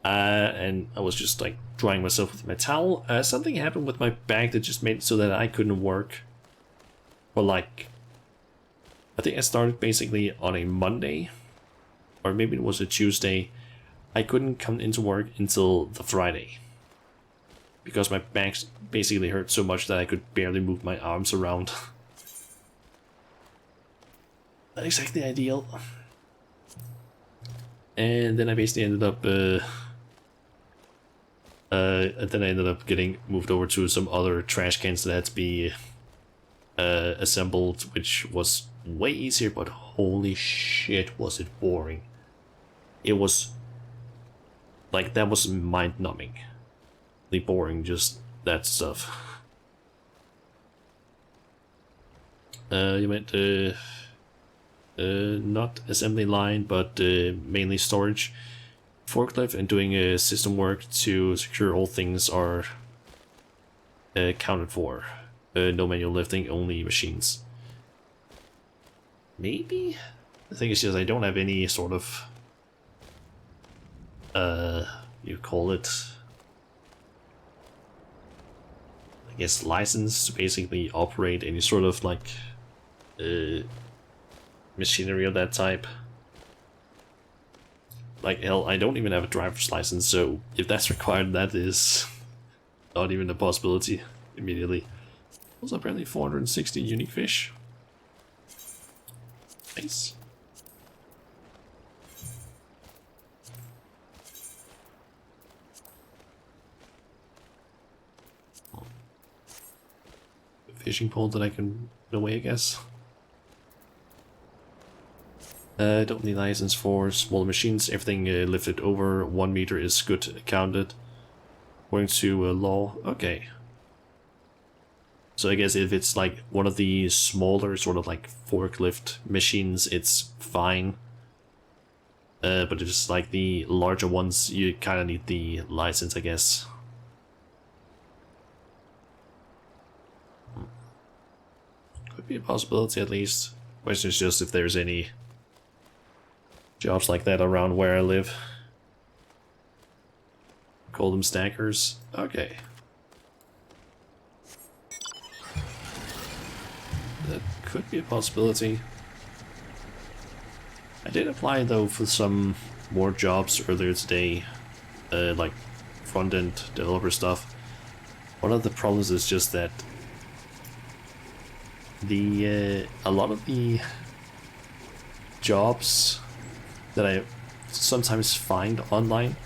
and I was just like drying myself with my towel, something happened with my back that just made it so that I couldn't work for like, I think I started basically on a Monday, or maybe it was a Tuesday. I couldn't come into work until the Friday, because my back basically hurt so much that I could barely move my arms around. Not exactly ideal. And then I basically ended up getting moved over to some other trash cans that had to be assembled, which was way easier, but holy shit was it boring. It was like, that was mind-numbing. boring, just that stuff. You went not assembly line, but mainly storage. Forklift and doing system work to secure all things are accounted for. No manual lifting, only machines. Maybe? The thing is just I don't have any sort of you call it, I guess, license to basically operate any sort of like machinery of that type. Like, hell, I don't even have a driver's license, so if that's required, that is not even a possibility immediately. Also, apparently 460 unique fish. Nice. Fishing pole that I can put away, I guess. Don't need license for smaller machines. Everything lifted over 1 meter is good counted. According to law. Okay. So I guess if it's like one of the smaller sort of like forklift machines, it's fine. But if it's like the larger ones, you kind of need the license, I guess. Could be a possibility at least. Question is just if there's any jobs like that around where I live. Call them stackers. Okay. That could be a possibility. I did apply though for some more jobs earlier today, like front-end developer stuff. One of the problems is just that a lot of the jobs that I sometimes find online,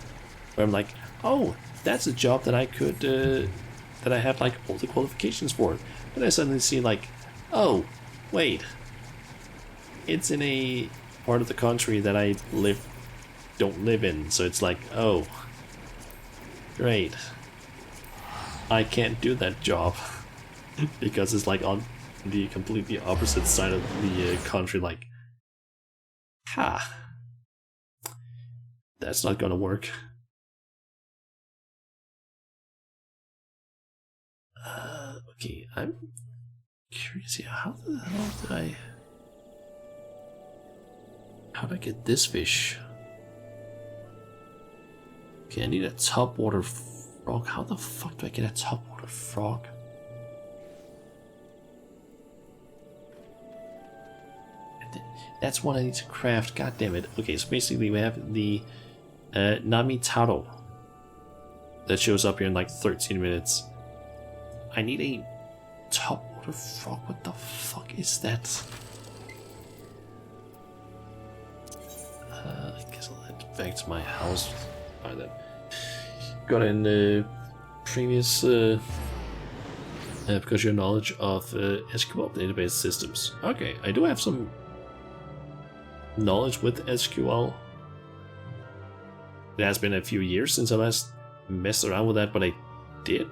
where I'm like, oh, that's a job that I could, that I have like all the qualifications for. But I suddenly see like, oh, wait, it's in a part of the country that I don't live in. So it's like, oh, great, I can't do that job because it's like on the completely opposite side of the country. Like, ha. That's not gonna work. Okay, I'm curious here. How the hell did how did I get this fish? Okay, I need a topwater frog. How the fuck do I get a topwater frog? That's what I need to craft. God damn it. Okay, so basically we have the Nami Taro that shows up here in like 13 minutes. I need a topwater frog. What the fuck is that? I guess I'll head back to my house. By then. Got in previous because your knowledge of SQL database systems. Okay, I do have some knowledge with SQL. It has been a few years since I last messed around with that, but I did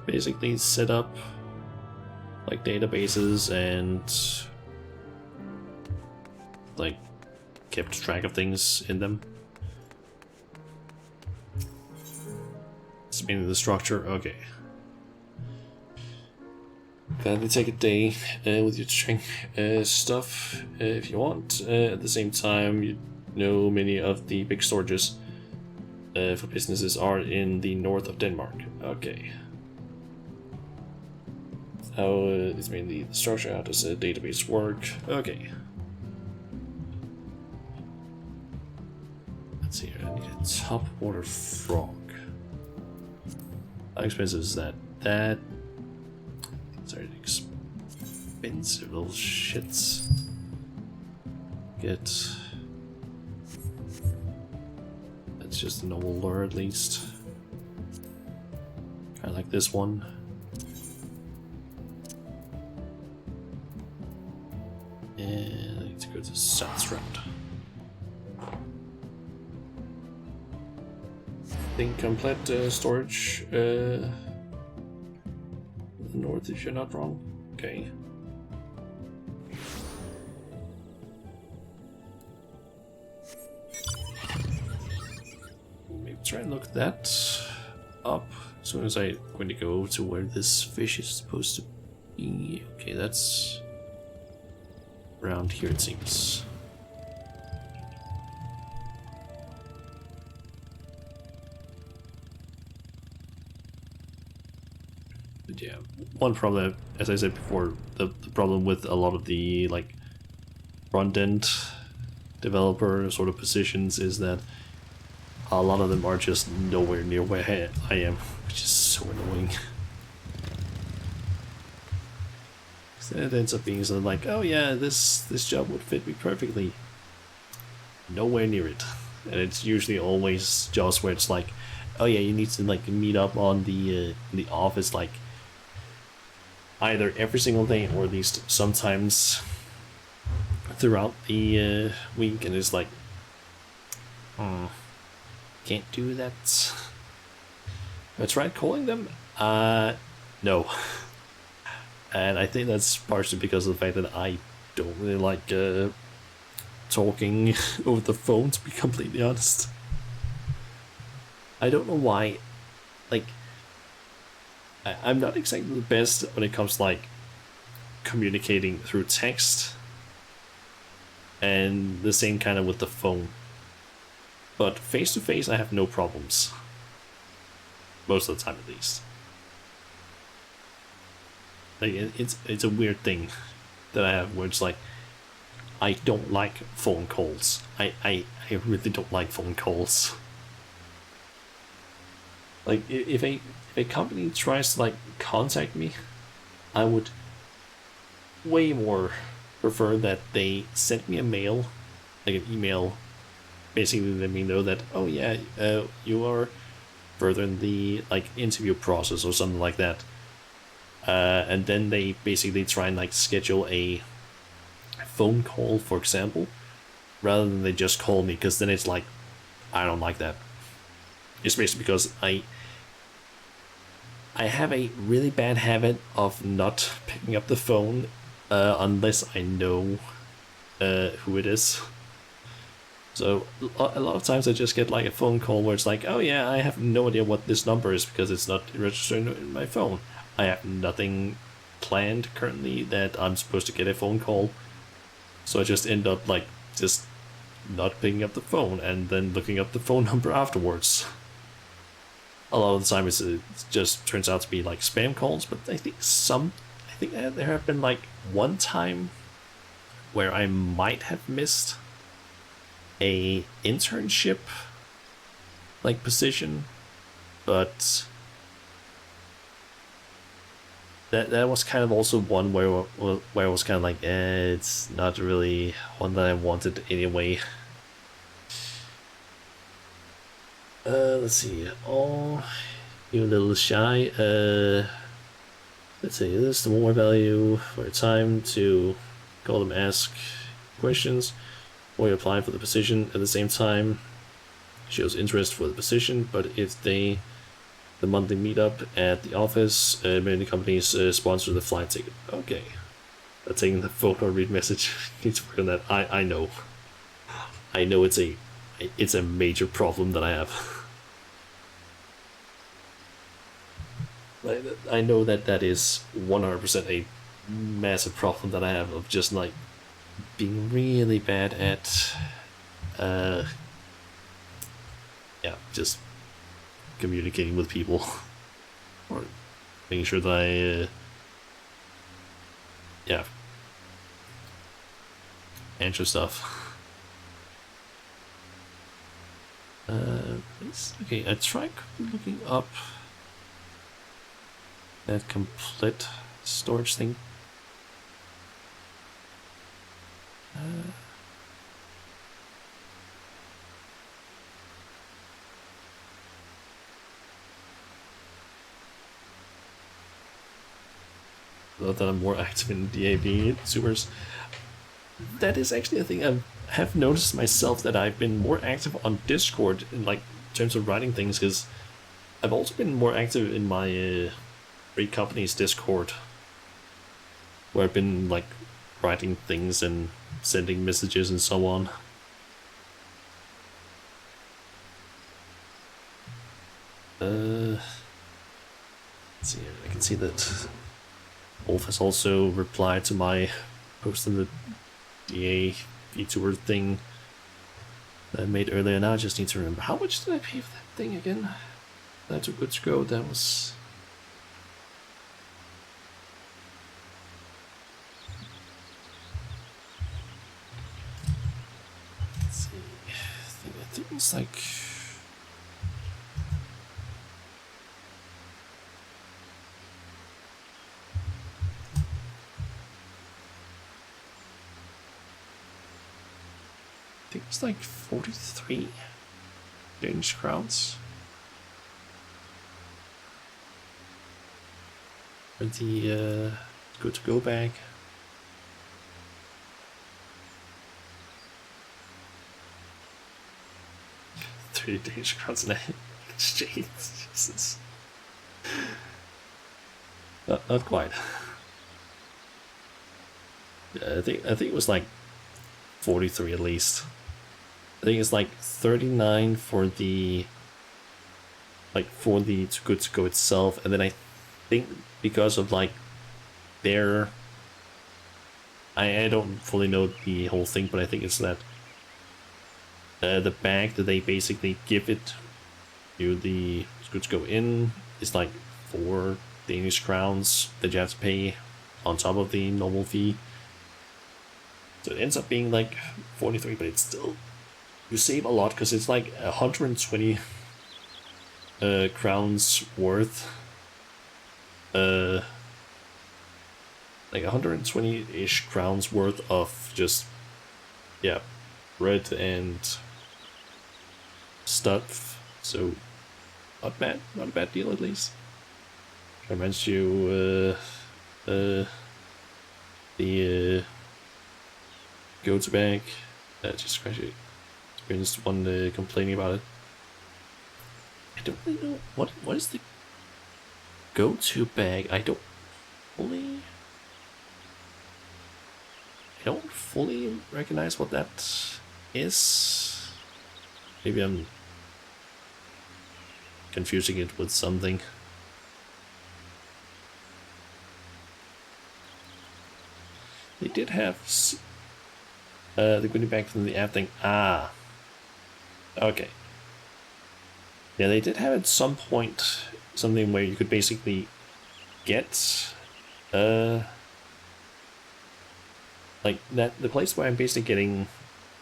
basically set up like databases and like kept track of things in them. It's meaning the structure. Okay. Gladly take a day with your string stuff if you want. At the same time, you know many of the big storages for businesses are in the north of Denmark. Okay. How it's mainly the structure. How does a database work? Okay. Let's see here. I need a topwater frog. How expensive is that? That. Sorry, expensive little shits. Get. That's just a normal lure at least. Kinda like this one. And I need to go to the south route. think complete storage north, if you're not wrong. Okay. Maybe try and look that up as soon as I'm going to go to where this fish is supposed to be. Okay, that's around here, it seems. But yeah, one problem, as I said before, the problem with a lot of the like front-end developer sort of positions is that a lot of them are just nowhere near where I am, which is so annoying. It ends up being something like, oh yeah, this job would fit me perfectly. Nowhere near it. And it's usually always jobs where it's like, oh yeah, you need to like meet up on the office like either every single day or at least sometimes throughout the week, and it's like, can't do that. I tried calling them. No. And I think that's partially because of the fact that I don't really like talking over the phone, to be completely honest. I don't know why. Like, I'm not exactly the best when it comes to like communicating through text, and the same kind of with the phone. But face to face, I have no problems. Most of the time, at least. Like it's a weird thing that I have where it's like I don't like phone calls. I really don't like phone calls. Like if a company tries to like contact me, I would way more prefer that they send me a mail, like an email, basically letting me know that, oh yeah, you are further in the like interview process or something like that. And then they basically try and like schedule a phone call, for example, rather than they just call me, because then it's like, I don't like that. It's basically because I have a really bad habit of not picking up the phone unless I know who it is. So a lot of times I just get like a phone call where it's like, oh yeah, I have no idea what this number is because it's not registered in my phone. I have nothing planned currently that I'm supposed to get a phone call. So I just end up like just not picking up the phone and then looking up the phone number afterwards. A lot of the time it just turns out to be like spam calls, but I think there have been like one time where I might have missed a internship like position, but that was kind of also one where I was kind of like, it's not really one that I wanted anyway. Let's see. Oh, you're a little shy. Let's see. This is the more value for your time to call them, ask questions, or you apply for the position at the same time. Shows interest for the position, but if the monthly meetup at the office, many companies sponsor the flight ticket. Okay. Taking the photo read message. Need to work on that. I know. I know it's a major problem that I have. I know that is 100% a massive problem that I have of just like being really bad at just communicating with people or making sure that I answer stuff. Okay, I tried looking up that complete storage thing. Not that I'm more active in DAB sewers. That is actually a thing I have noticed myself, that I've been more active on Discord in like terms of writing things, because I've also been more active in my Great Company's Discord, where I've been like writing things and sending messages and so on. Let's see here. I can see that Wolf has also replied to my post on the DA VTuber thing that I made earlier. Now I just need to remember, how much did I pay for that thing again? That took good to go. That was... Let's see. I think it's like... I think it's like 43 Danish crowns for the good to go bag. Three Danish crowns in exchange. Jesus. Not quite. Yeah, I think it was like 43 at least. I think it's like 39 for the Too Good To Go itself, and then I think because of like their I don't fully know the whole thing, but I think it's that the bag that they basically give it to the Too Good To Go in is like 4 Danish crowns that you have to pay on top of the normal fee. So it ends up being like 43, but it's still, you save a lot because it's like 120 crowns worth. Like 120-ish crowns worth of just, yeah, bread and stuff. So not bad, not a bad deal at least. I managed to the go-to bag. Just actually experienced one complaining about it. I don't really know what is the go-to bag. I don't fully recognize what that is. Maybe I'm confusing it with something. They did have the goodie bag from the app thing. Ah, okay. Yeah, they did have at some point something where you could basically get like that, the place where I'm basically getting,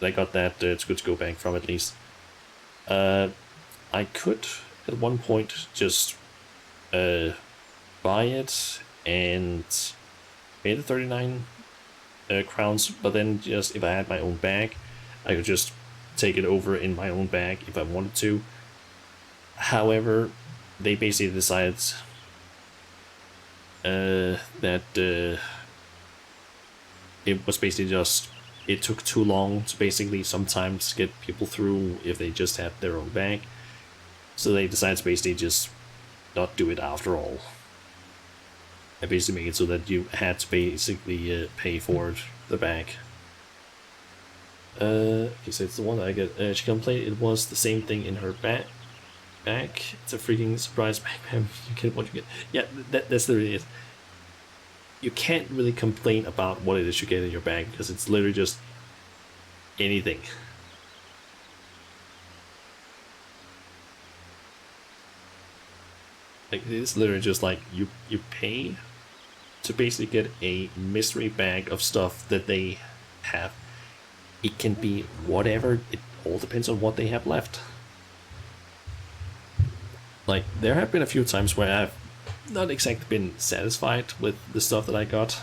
I got that It's Good To Go bag from at least. I could at one point just buy it and pay the 39 crowns, but then just if I had my own bag, I could just take it over in my own bag if I wanted to. However, they basically decided that it was basically just, it took too long to basically sometimes get people through if they just had their own bag. So they decided to basically just not do it after all. And basically make it so that you had to basically pay for the bag. Okay, so it's the one that I get. She complained it was the same thing in her bag. It's a freaking surprise bag, man. You get what you get. Yeah, that's literally it. You can't really complain about what it is you get in your bag because it's literally just anything. Like, it's literally just like you pay to basically get a mystery bag of stuff that they have. It can be whatever, it all depends on what they have left. Like, there have been a few times where I've not exactly been satisfied with the stuff that I got.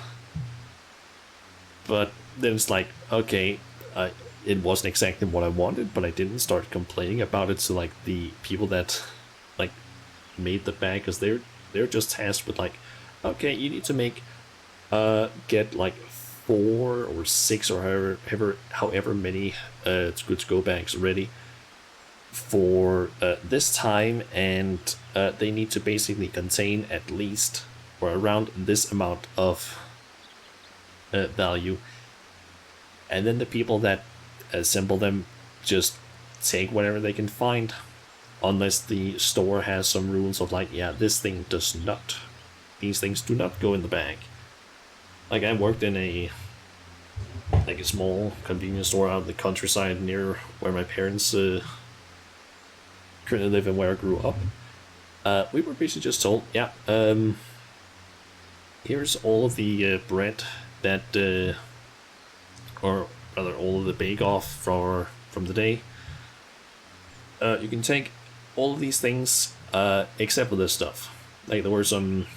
But then it's like, okay, it wasn't exactly what I wanted, but I didn't start complaining about it to like the people that like made the bag, because they're just tasked with like, okay, you need to make get like 4 or 6 or however many It's Good To Go bags ready. for this time, and they need to basically contain at least or around this amount of value. And then the people that assemble them just take whatever they can find, unless the store has some rules of like, yeah, this thing does not, these things do not go in the bag. Like, I worked in a small convenience store out in the countryside near where my parents currently live and where I grew up. We were basically just told, yeah, here's all of the bread that, or rather all of the bake-off from the day. You can take all of these things except for this stuff. Like, there were some,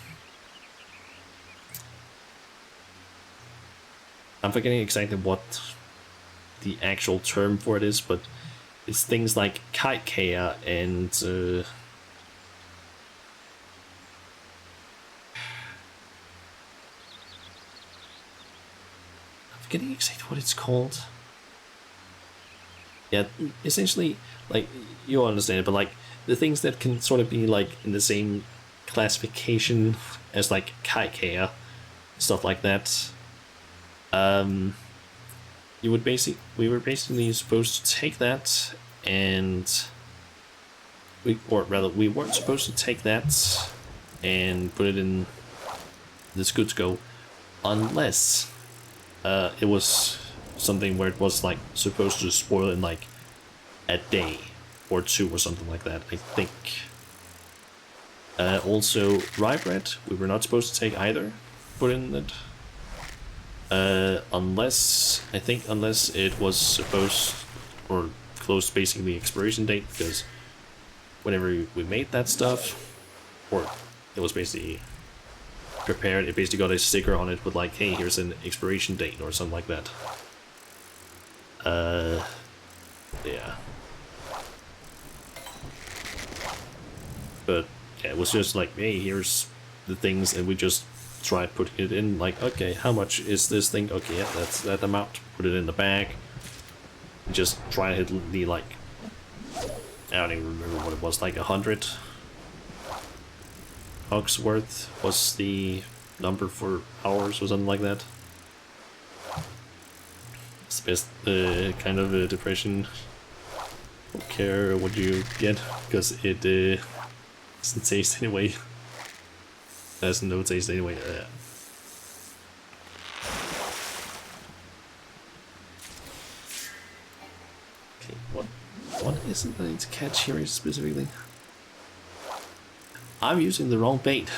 I'm forgetting exactly what the actual term for it is, but it's things like kaikea and I'm forgetting exactly what it's called. Yeah, essentially, like, you'll understand it, but like the things that can sort of be like in the same classification as like kaikea, stuff like that. We were basically supposed to take that, and we weren't supposed to take that and put it in this good to go, unless it was something where it was like supposed to spoil in like a day or two or something like that, I think. Also, rye bread, we were not supposed to take either, put in it. Unless it was supposed or close to basically the expiration date, because whenever we made that stuff, or it was basically prepared, it basically got a sticker on it with like, hey, here's an expiration date or something like that. Yeah. But yeah, it was just like, hey, here's the things, and we just tried putting it in, like, okay, how much is this thing? Okay, yeah, that's that amount. Put it in the bag. Just try to hit the, like, I don't even remember what it was, like 100 hogs worth was the number for hours or something like that. It's the best kind of depression. Don't care what you get, because it doesn't taste anyway. Has no taste anyway. Okay, what is it I need to catch here specifically? I'm using the wrong bait.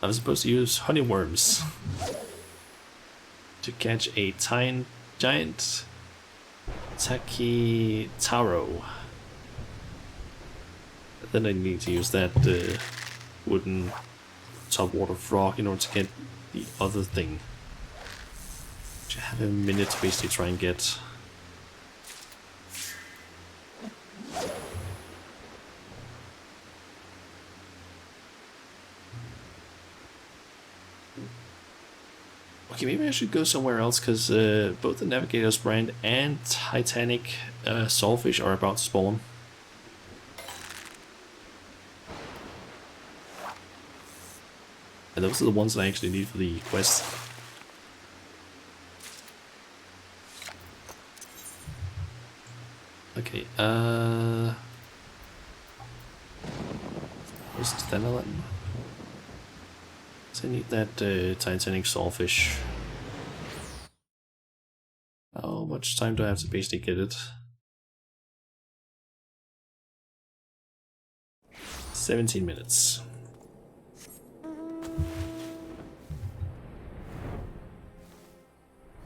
I'm supposed to use honeyworms to catch a giant Takitaro. Then I need to use that wooden topwater frog in order to get the other thing. Which I have a minute to basically try and get. Okay, maybe I should go somewhere else, because both the Navigator's Brand and Titanic Sawfish are about to spawn. And those are the ones that I actually need for the quest. Okay, where's the standard? So I need that Titanic Sawfish. How much time do I have to basically get it? 17 minutes.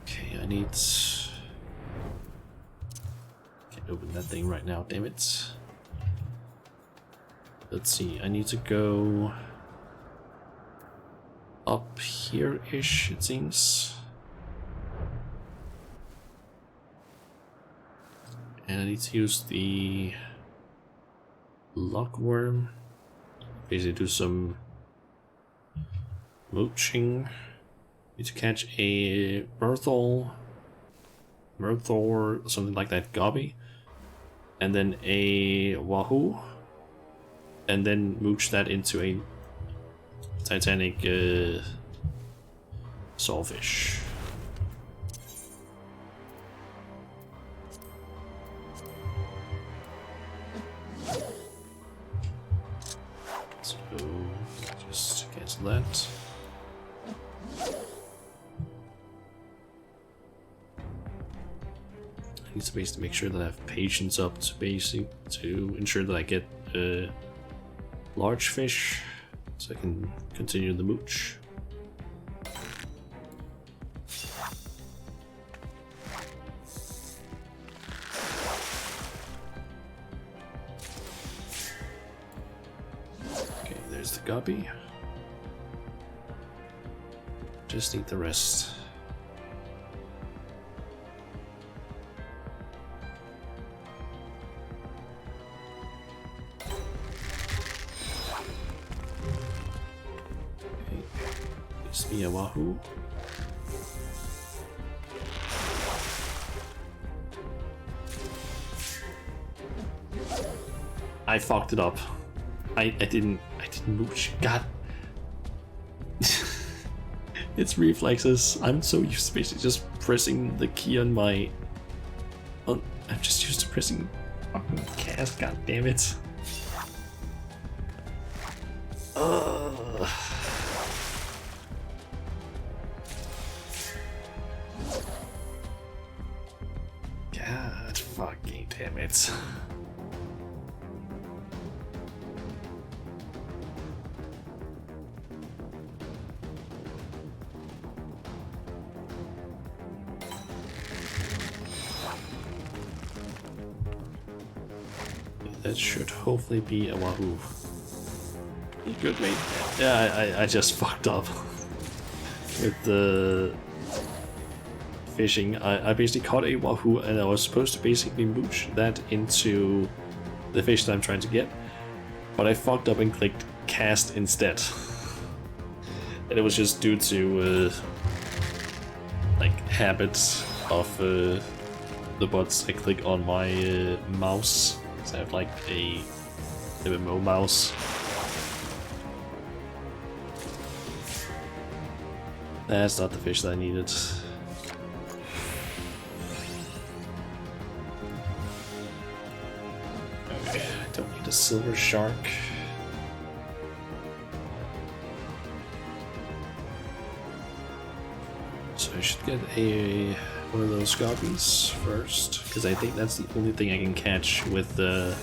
Okay, I need... Can't open that thing right now, damn it. Let's see, I need to go up here-ish, it seems. And I need to use the lockworm. Basically do some mooching. Need to catch a Berthel. Murthor, something like that, Gobby, and then a Wahoo, and then mooch that into a Titanic Sawfish. So just cancel that. I need to basically make sure that I have patience up to ensure that I get large fish, so I can continue the mooch. Okay, there's the guppy. Just need the rest. A Wahoo. I fucked it up. I didn't mooch. God. It's reflexes. I'm so used to basically just pressing the key on my. I'm just used to pressing fucking cast. God damn it. God fucking damn it. That should hopefully be a Wahoo. You good, mate? Yeah, I just fucked up with the fishing. I basically caught a Wahoo and I was supposed to basically mooch that into the fish that I'm trying to get, but I fucked up and clicked cast instead. And it was just due to like habits of the buttons I click on my mouse. So I have like a MMO mouse. That's not the fish that I needed. Okay, I don't need a silver shark. So I should get one of those guppies first, because I think that's the only thing I can catch with the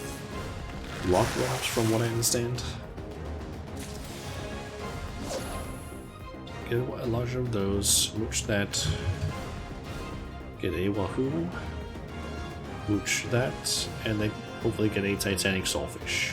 rock rods, from what I understand. Get a larger of those, mooch that, get a Wahoo, mooch that, and then hopefully get a Titanic Sawfish.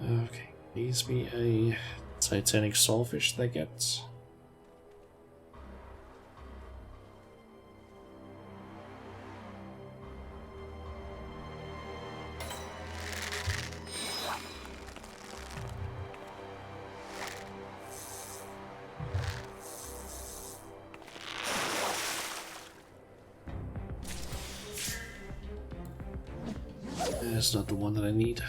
Okay, needs me a Titanic Sawfish that gets. That's not the one that I need.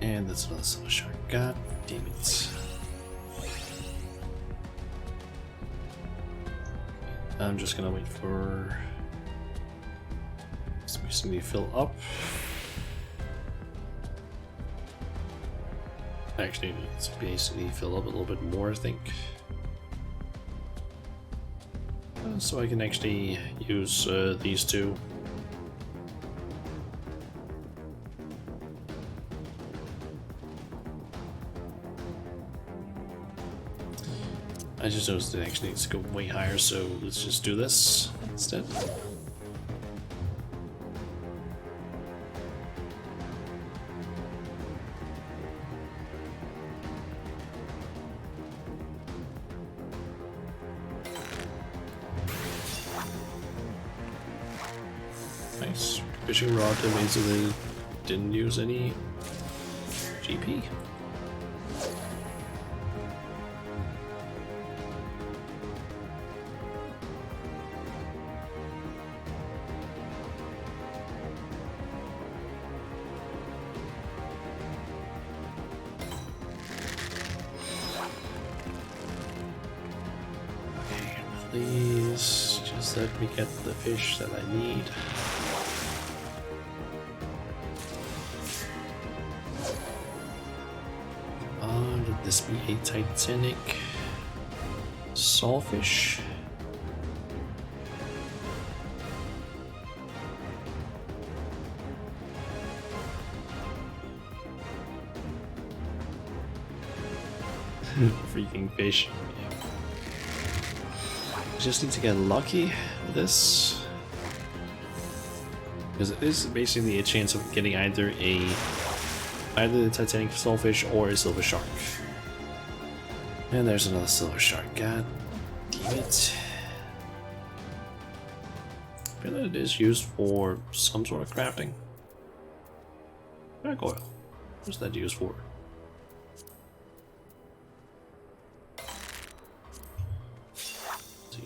And that's another silver shark. God damn it. I'm just gonna wait for this basically fill up. Actually, it's basically fill up a little bit more, I think. So I can actually use these two. I just noticed it actually needs to go way higher, so let's just do this instead. Nice. Fishing rod amazingly didn't use any GP. Please just let me get the fish that I need. Let this be a Titanic sawfish. Freaking fish. Just need to get lucky with this, because it is basically a chance of getting either the Titanic sawfish or a silver shark. And there's another silver shark. God damn it! I feel that it is used for some sort of crafting. Dark oil. What's that used for?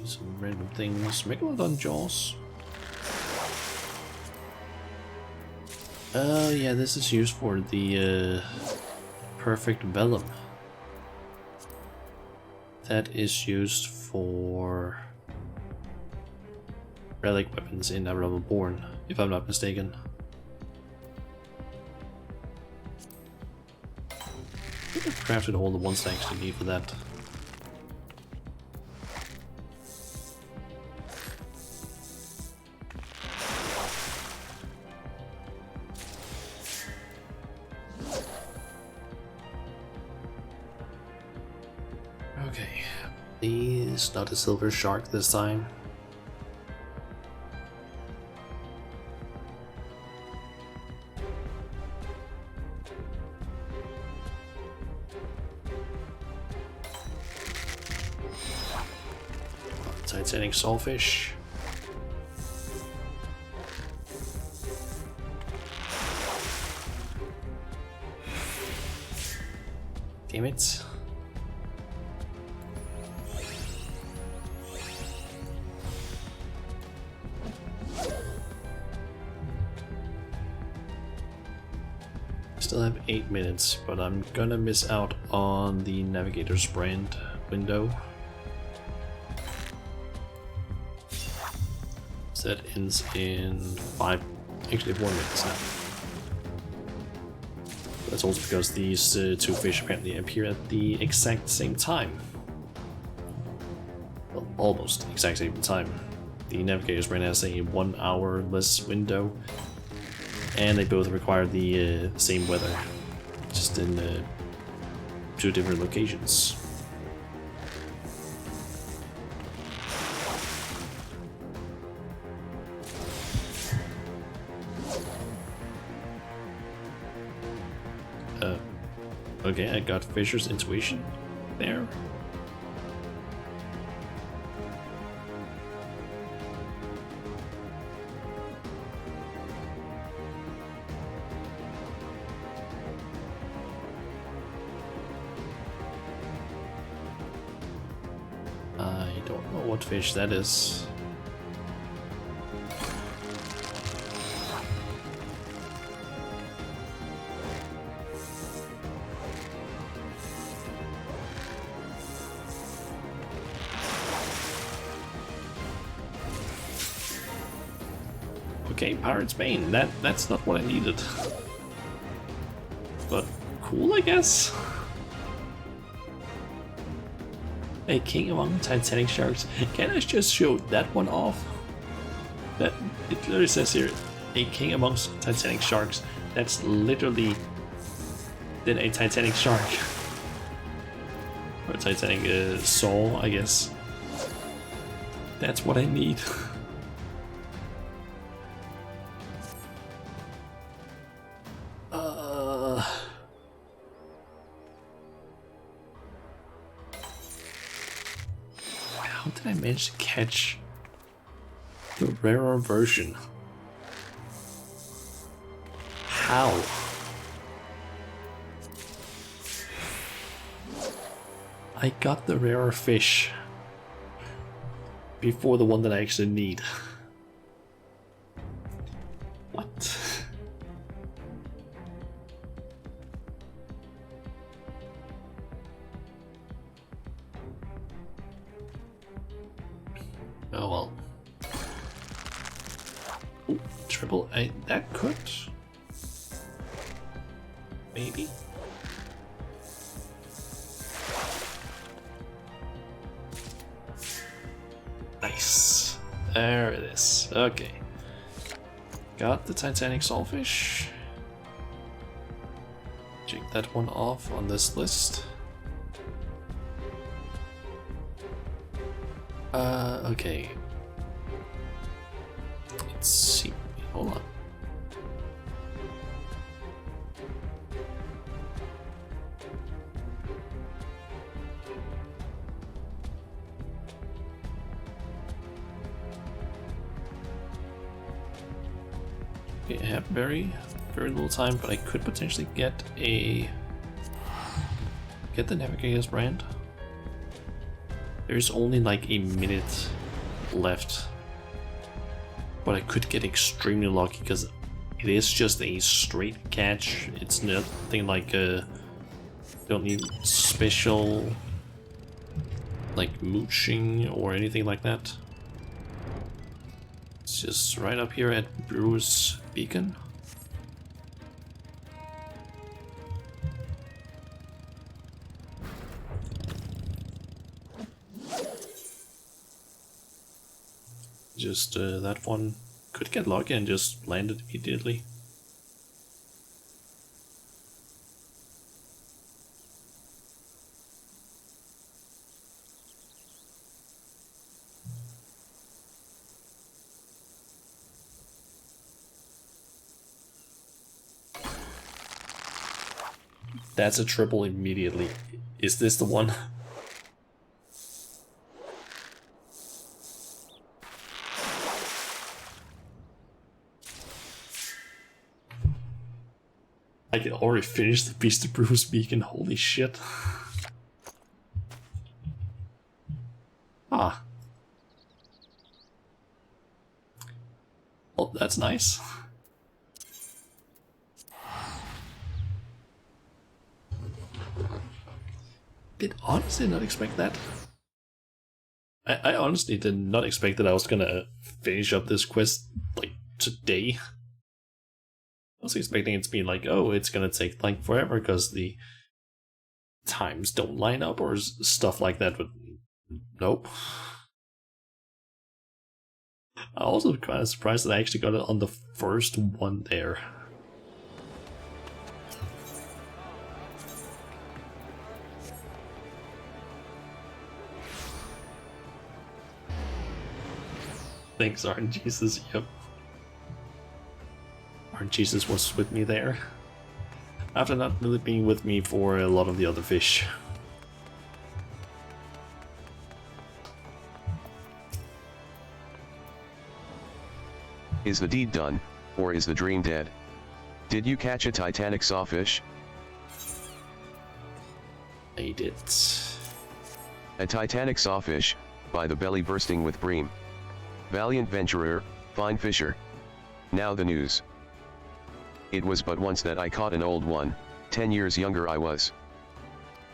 Some random things. Megalodon jaws. Yeah, this is used for the perfect vellum. That is used for relic weapons in Realm Born, if I'm not mistaken. I think I've crafted all the ones I actually need for that. Okay, please not a silver shark this time. Titanic sawfish. Damn it. Still have 8 minutes, but I'm gonna miss out on the Navigator's brand window. So that ends in 4 minutes now. That's also because these two fish apparently appear at the exact same time. Well, almost exact same time. The Navigator's brand has a 1 hour less window, and they both require the same weather, just in 2 different locations. Okay, I got Fisher's Intuition there. I don't know what fish that is. Okay, Pirate's Bane. That's not what I needed. But cool, I guess. A king among Titanic sharks. Can I just show that one off? That it literally says here, a king amongst Titanic sharks. That's literally then a Titanic shark. Or a Titanic saw, I guess. That's what I need. How did I manage to catch the rarer version? How? I got the rarer fish before the one that I actually need. What? Oh well. Ooh, triple A, that could. Maybe. Nice. There it is. Okay. Got the Titanic Sawfish. Check that one off on this list. Okay. Let's see. Hold on. Okay, I have very little time, but I could potentially get the Navigator's brand. There's only like a minute left, but I could get extremely lucky because it is just a straight catch. It's nothing like don't need special like mooching or anything like that. It's just right up here at Brewer's Beacon. Just that one could get lucky and just land it immediately. That's a triple immediately. Is this the one? I can already finish the Beast of Bruce Beacon, holy shit. Ah. Well, that's nice. Did honestly not expect that. I honestly did not expect that I was gonna finish up this quest like today. I was expecting it to be like, oh, it's gonna take like forever because the times don't line up or stuff like that, but nope. I'm also kind of surprised that I actually got it on the first one there. Thanks, RNGesus, yep. RNGesus was with me there. After not really being with me for a lot of the other fish. Is the deed done, or is the dream dead? Did you catch a Titanic sawfish? I did. A Titanic sawfish, by the belly bursting with bream. Valiant venturer, fine fisher. Now the news. It was but once that I caught an old one, 10 years younger I was.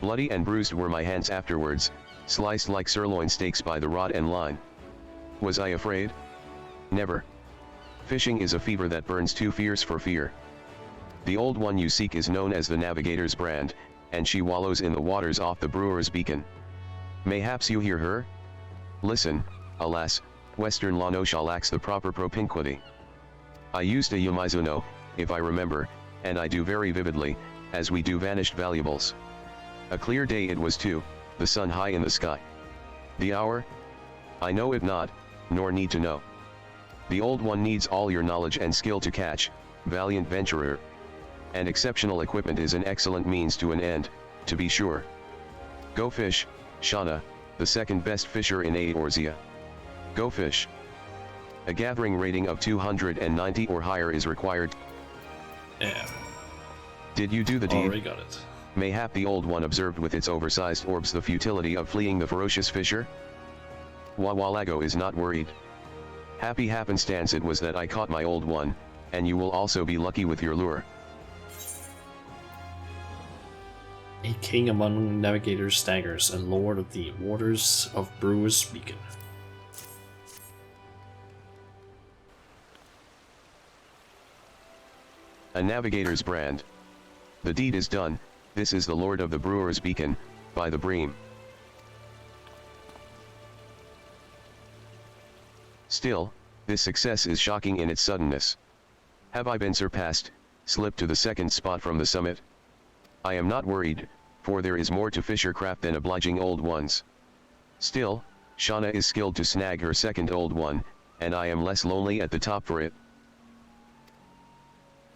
Bloody and bruised were my hands afterwards, sliced like sirloin steaks by the rod and line. Was I afraid? Never. Fishing is a fever that burns too fierce for fear. The old one you seek is known as the Navigator's brand, and she wallows in the waters off the Brewer's Beacon. Mayhaps you hear her? Listen, alas, Western Lanosha lacks the proper propinquity. I used a Yumizuno, if I remember, and I do very vividly, as we do vanished valuables. A clear day it was too, the sun high in the sky. The hour? I know it not, nor need to know. The old one needs all your knowledge and skill to catch, valiant venturer. And exceptional equipment is an excellent means to an end, to be sure. Go fish, Shauna, the second best fisher in Eorzea. Go fish. A gathering rating of 290 or higher is required. Yeah. Did you do the deed? Already got it. Mayhap the old one observed with its oversized orbs the futility of fleeing the ferocious fisher? Wawalago is not worried. Happy happenstance it was that I caught my old one, and you will also be lucky with your lure. A king among navigators staggers, and lord of the waters of Brewer's Beacon. A navigator's brand. The deed is done, this is the lord of the Brewer's Beacon, by the bream. Still, this success is shocking in its suddenness. Have I been surpassed, slipped to the second spot from the summit? I am not worried, for there is more to fishercraft than obliging old ones. Still, Shauna is skilled to snag her second old one, and I am less lonely at the top for it.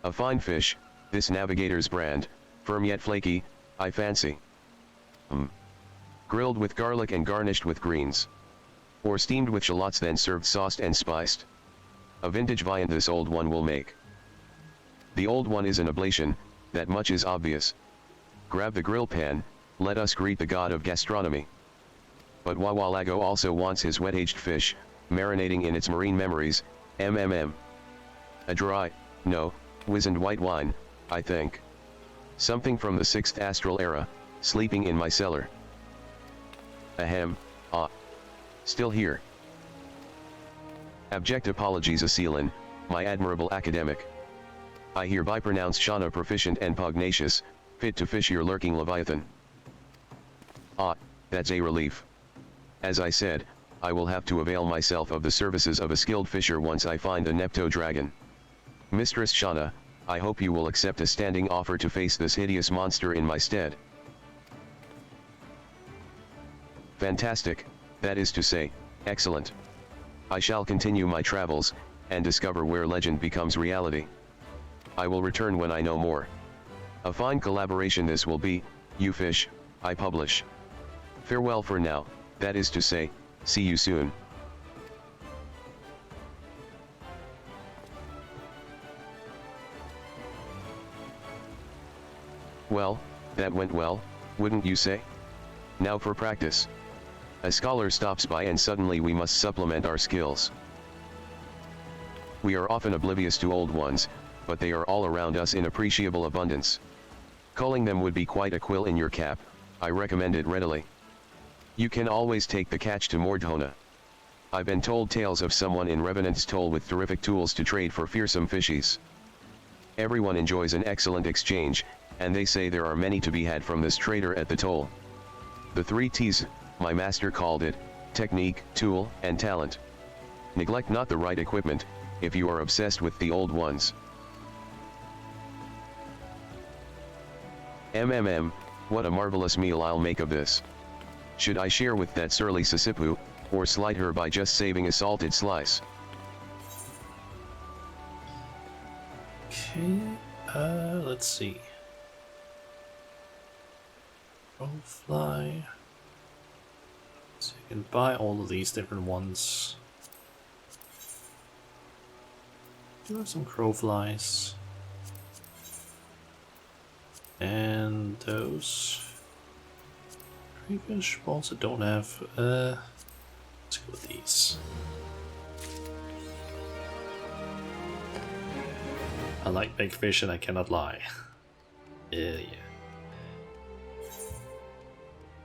A fine fish, this navigator's brand, firm yet flaky, I fancy. Grilled with garlic and garnished with greens. Or steamed with shallots then served sauced and spiced. A vintage viand this old one will make. The old one is an oblation, that much is obvious. Grab the grill pan, let us greet the god of gastronomy. But Wawalago also wants his wet-aged fish, marinating in its marine memories, mmm. A dry, no, wizened white wine, I think. Something from the 6th astral era, sleeping in my cellar. Ahem, ah. Still here. Abject apologies Aseelan, my admirable academic. I hereby pronounce Shauna proficient and pugnacious, fit to fish your lurking leviathan. Ah, that's a relief. As I said, I will have to avail myself of the services of a skilled fisher once I find a Nepto dragon. Mistress Shauna, I hope you will accept a standing offer to face this hideous monster in my stead. Fantastic, that is to say, excellent. I shall continue my travels, and discover where legend becomes reality. I will return when I know more. A fine collaboration this will be, you fish, I publish. Farewell for now, that is to say, see you soon. Well, that went well, wouldn't you say? Now for practice. A scholar stops by and suddenly we must supplement our skills. We are often oblivious to old ones, but they are all around us in appreciable abundance. Culling them would be quite a quill in your cap, I recommend it readily. You can always take the catch to Mordhona. I've been told tales of someone in Revenant's Toll with terrific tools to trade for fearsome fishies. Everyone enjoys an excellent exchange, and they say there are many to be had from this trader at the toll. The 3 T's, my master called it, technique, tool, and talent. Neglect not the right equipment, if you are obsessed with the old ones. What a marvelous meal I'll make of this. Should I share with that surly Sisipu, or slight her by just saving a salted slice? Okay, let's see. Crowfly. So you can buy all of these different ones. Do have some crowflies. And those crayfish balls I don't have. Let's go with these. I like big fish and I cannot lie. Yeah.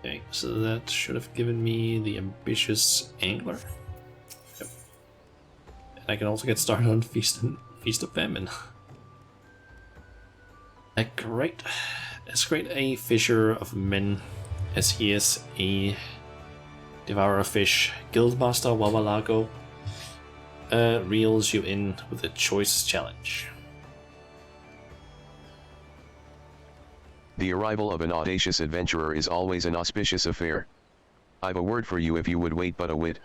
Okay, so that should have given me the ambitious angler. Yep. And I can also get started on Feast of Famine. Great. As great a fisher of men as he is a devourer of fish, Guildmaster Wawalago reels you in with a choice challenge. The arrival of an audacious adventurer is always an auspicious affair. I've a word for you if you would wait but a whit,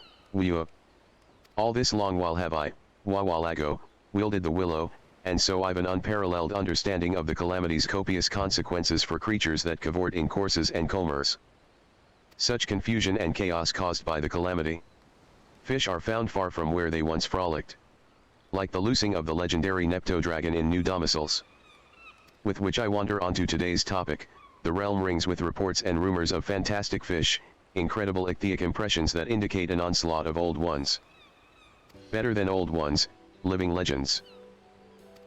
all this long while have I, Wawalago, wielded the willow, and so I've an unparalleled understanding of the calamity's copious consequences for creatures that cavort in courses and commerce. Such confusion and chaos caused by the calamity. Fish are found far from where they once frolicked. Like the loosing of the legendary Nepto-dragon in new domiciles. With which I wander onto today's topic, the realm rings with reports and rumors of fantastic fish, incredible ichthytic impressions that indicate an onslaught of old ones. Better than old ones, living legends.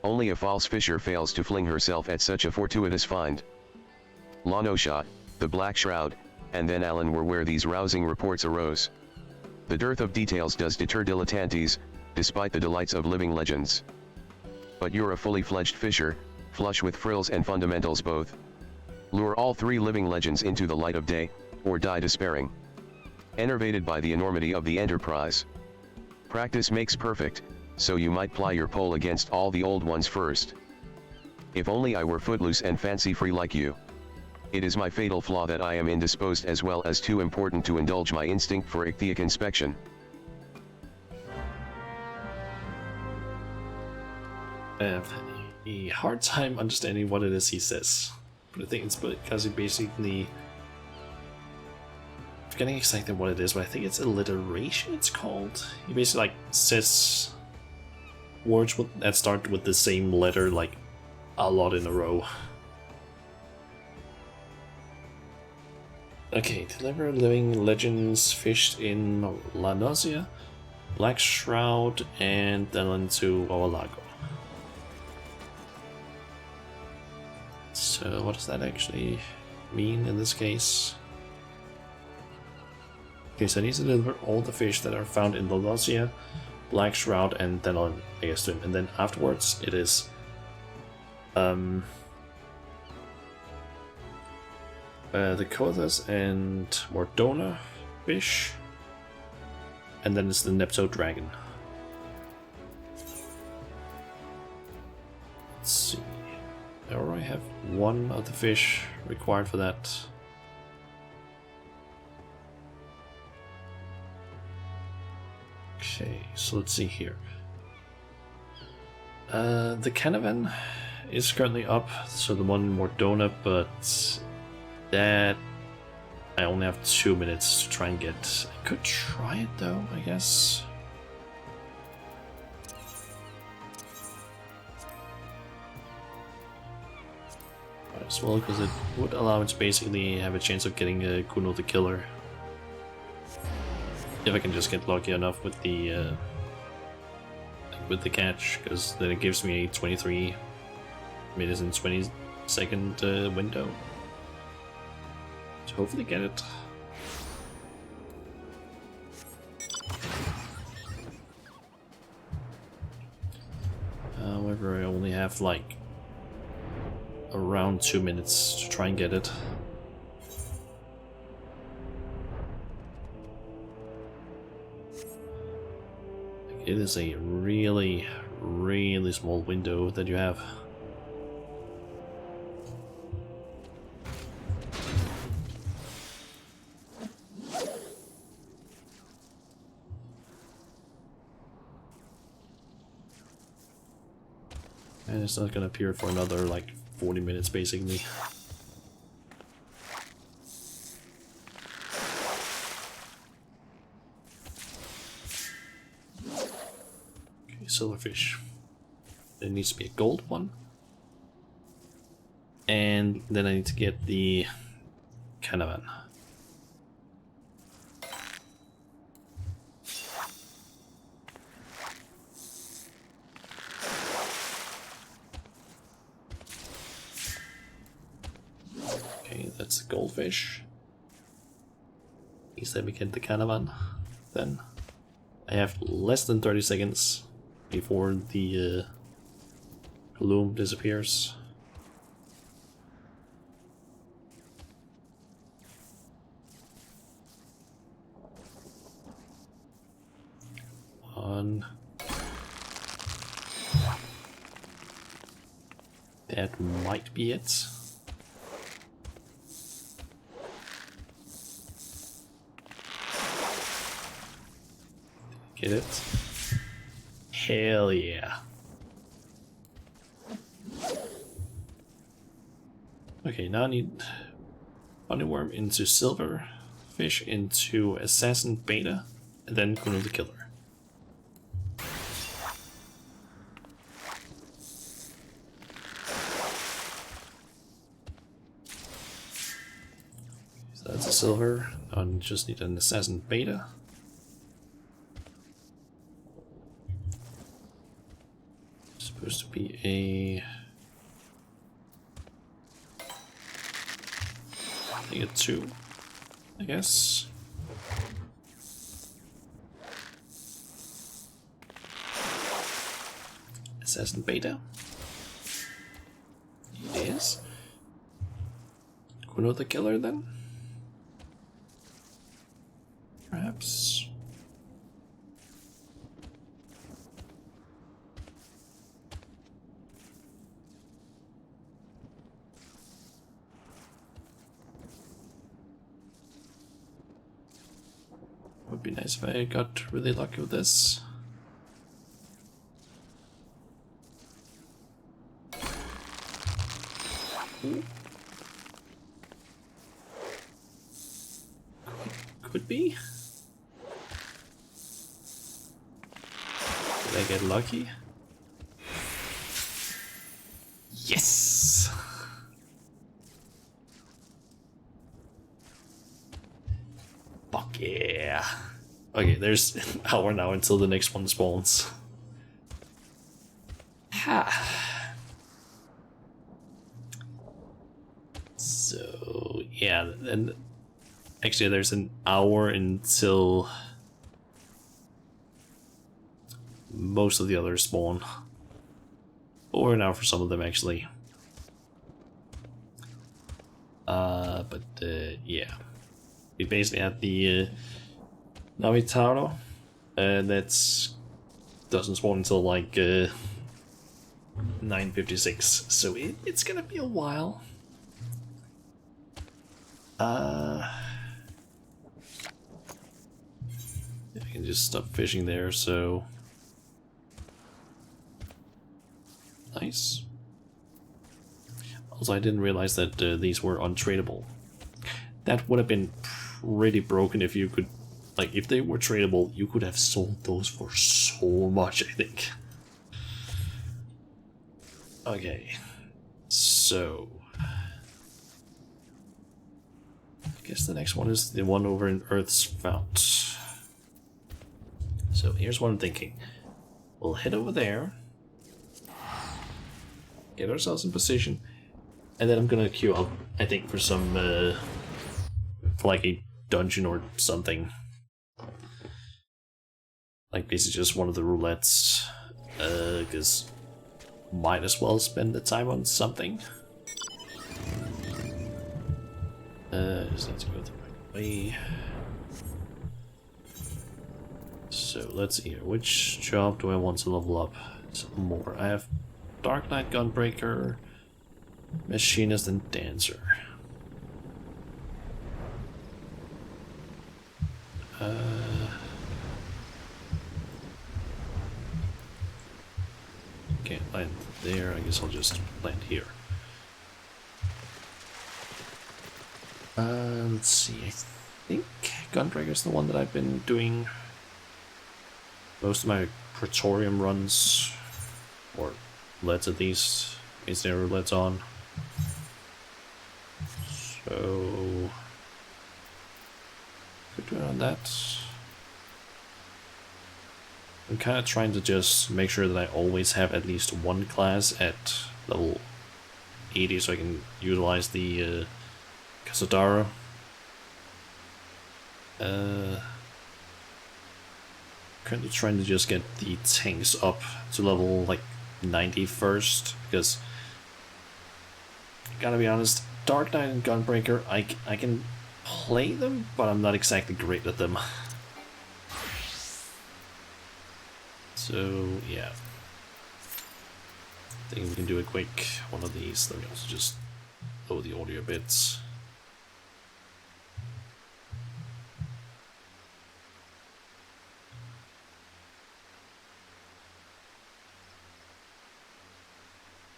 Only a false fisher fails to fling herself at such a fortuitous find. Lanosha, the Black Shroud, and then Allen were where these rousing reports arose. The dearth of details does deter dilettantes, despite the delights of living legends. But you're a fully fledged fisher, flush with frills and fundamentals both. Lure all three living legends into the light of day, or die despairing. Enervated by the enormity of the enterprise. Practice makes perfect, so you might ply your pole against all the old ones first. If only I were footloose and fancy-free like you. It is my fatal flaw that I am indisposed as well as too important to indulge my instinct for ichthytic inspection. I have a hard time understanding what it is he says. But I think it's because he basically... I'm forgetting exactly what it is, but I think it's alliteration it's called. He basically like says words that start with the same letter like a lot in a row. Okay, deliver living legends fished in La Nausea, Black Shroud, and then into Wawalago. So what does that actually mean in this case? Okay, so I need to deliver all the fish that are found in La Nausea, Black Shroud, and then on Agastum. And then afterwards it is the Kothas and Mordona fish, and then it's the Nepto-dragon. Let's see. I already have one of the fish required for that. Okay, so let's see here. The Canavan is currently up, so the one in Mordona, but that I only have 2 minutes to try and get. I could try it though, I guess. Might as well, because it would allow me to basically have a chance of getting Kuno the Killer. If I can just get lucky enough with the catch, because then it gives me a 23 minutes and 20-second window. To hopefully get it. However, I only have like around 2 minutes to try and get it. It is a really, really small window that you have. And it's not gonna appear for another like 40 minutes basically. Okay, silverfish. There needs to be a gold one. And then I need to get the Canavan. That's the goldfish. He said we get the Canavan. Then I have less than 30 seconds before the gloom disappears. One. That might be it. Get it? Hell yeah. Okay, now I need Honeyworm into Silver, Fish into Assassin Beta, and then Kuno the Killer. So that's a Silver. I just need an Assassin Beta. Supposed to be a... I think a 2, I guess. Assassin Beta. It is. Kuno the Killer then? Perhaps. Would be nice if I got really lucky with this. Ooh. Could be. Did I get lucky? Yes! Fuck yeah. Okay, there's an hour now until the next one spawns. Ha. So, yeah, and actually there's an hour until most of the others spawn. Or an hour for some of them, actually. Yeah. We basically have the Namitaro, and that's doesn't spawn until like 9:56, so it's gonna be a while. If I can just stop fishing there, so nice. Also, I didn't realize that these were untradeable. That would have been pretty broken if you could, like, if they were tradable, you could have sold those for so much, I think. Okay, so I guess the next one is the one over in Earth's Fount. So here's what I'm thinking. We'll head over there, get ourselves in position, and then I'm gonna queue up, I think, for some for like a dungeon or something. Like basically just one of the roulettes, because might as well spend the time on something. Just need to go the right way. So let's see here. Which job do I want to level up some more? I have Dark Knight, Gunbreaker, Machinist, and Dancer. Can't land there. I guess I'll just land here. Let's see. I think Gunbreaker's the one that I've been doing most of my Praetorium runs, or roulettes at least. Is there roulettes on? So could do it on that. I'm kind of trying to just make sure that I always have at least one class at level 80 so I can utilize the Casadara. currently trying to just get the tanks up to level like 90 first, because gotta be honest, Dark Knight and Gunbreaker, I can play them, but I'm not exactly great at them. So yeah, I think we can do a quick one of these. Let me also just lower the audio bits.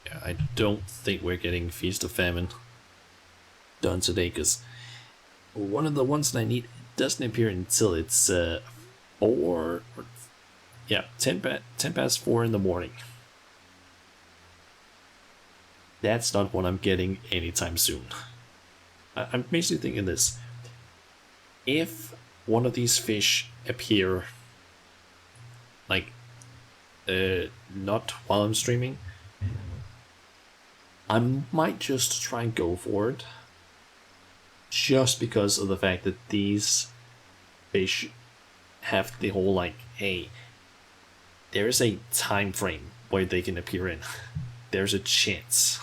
Yeah, I don't think we're getting Feast of Famine done today, because one of the ones that I need doesn't appear until it's 10 past 4 in the morning. That's not what I'm getting anytime soon. I'm basically thinking this. If one of these fish appear, like, not while I'm streaming, I might just try and go for it. Just because of the fact that these fish have the whole, like, hey, there's a time frame where they can appear in. There's a chance.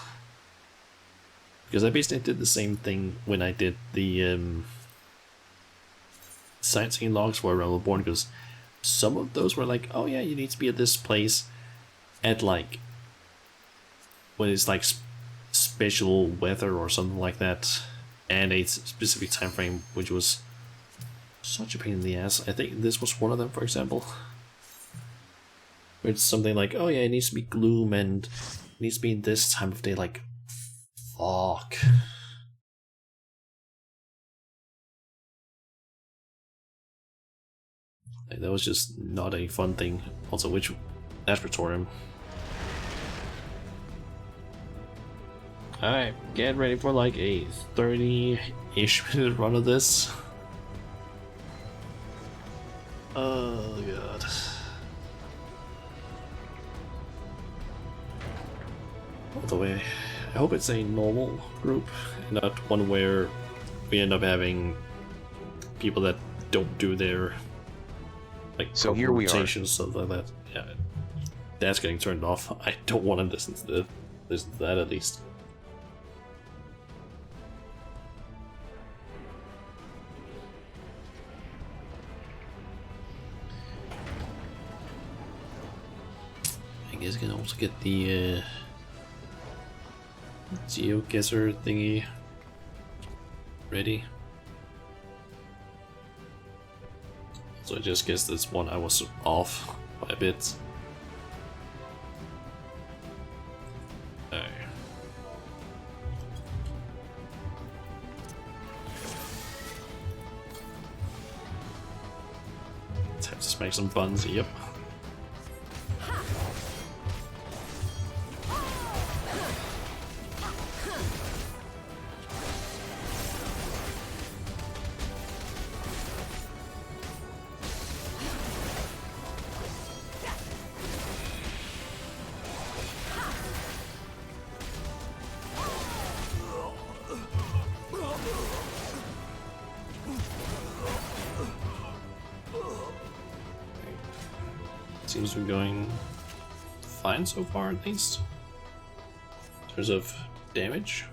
Because I basically did the same thing when I did the sightseeing logs for Realm Reborn, because some of those were like, oh yeah, you need to be at this place at like, when it's like special weather or something like that, and a specific time frame, which was such a pain in the ass. I think this was one of them, for example. It's something like, oh yeah, it needs to be gloom and it needs to be in this time of day. Like, fuck. Like, that was just not a fun thing. Also, which Aspiratorium. Alright, get ready for like a 30-ish minute run of this. Oh god. By the way, I hope it's a normal group, not one where we end up having people that don't do their like so here we are. Stuff like that. Yeah, that's getting turned off. I don't want to listen to that at least. I guess I can also get the geoguesser thingy ready. So I just guess this one I was off by a bit. Alright. Time to smack some buns, yep. Seems to be going fine so far, at least in terms of damage.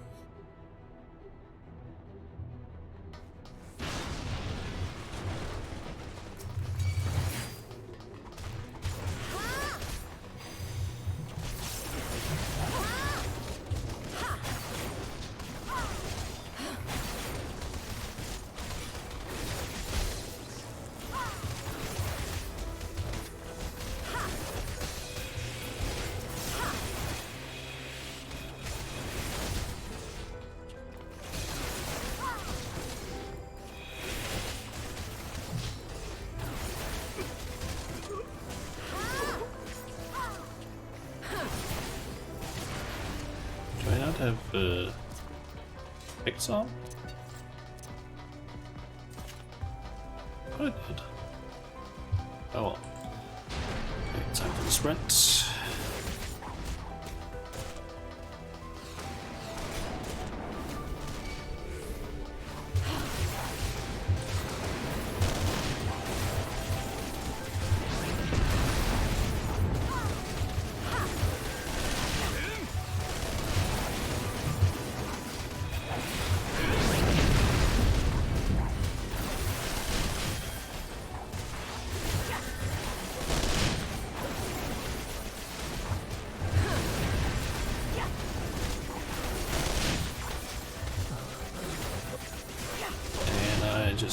Do I not have Picks on? I did. Oh well. Okay, time for the sprint.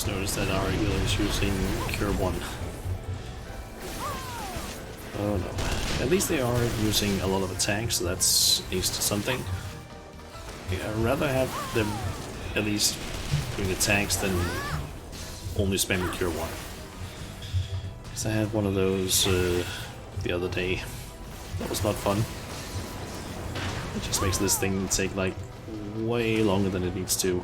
just noticed that our healer is using Cure 1. Oh no. At least they are using a lot of attacks, so that's at least something. Yeah, I'd rather have them at least doing attacks than only spamming Cure 1. Because I had one of those the other day. That was not fun. It just makes this thing take like way longer than it needs to.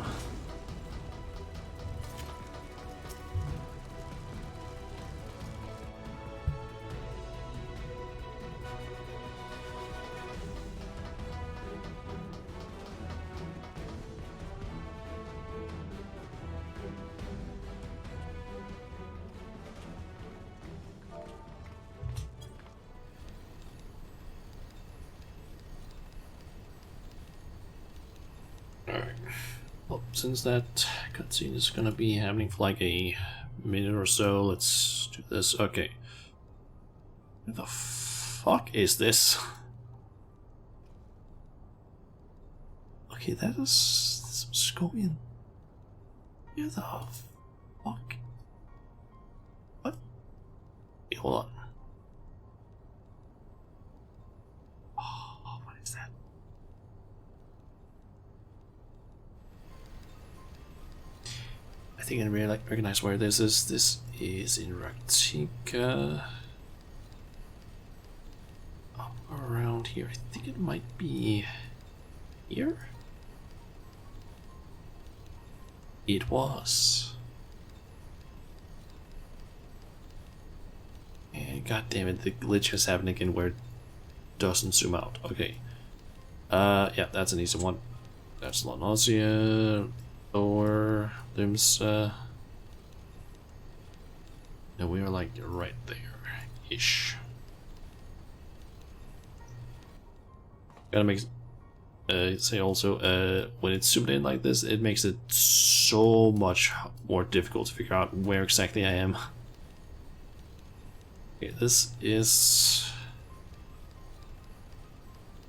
Alright. Well, since that cutscene is gonna be happening for like a minute or so, let's do this. Okay. What the fuck is this? Okay, that is some scorpion. Where the fuck? What? Hey, hold on. Oh, what is that? I think I really recognize where this is. This is in Raktika. Up around here. I think it might be here. It was. And god damn it, the glitch is happening again where it doesn't zoom out. Okay. Yeah, that's an easy one. That's La Nausea. Lower limbs. No, we are like right there-ish. Gotta make say also when it's zoomed in like this, it makes it so much more difficult to figure out where exactly I am. Okay, this is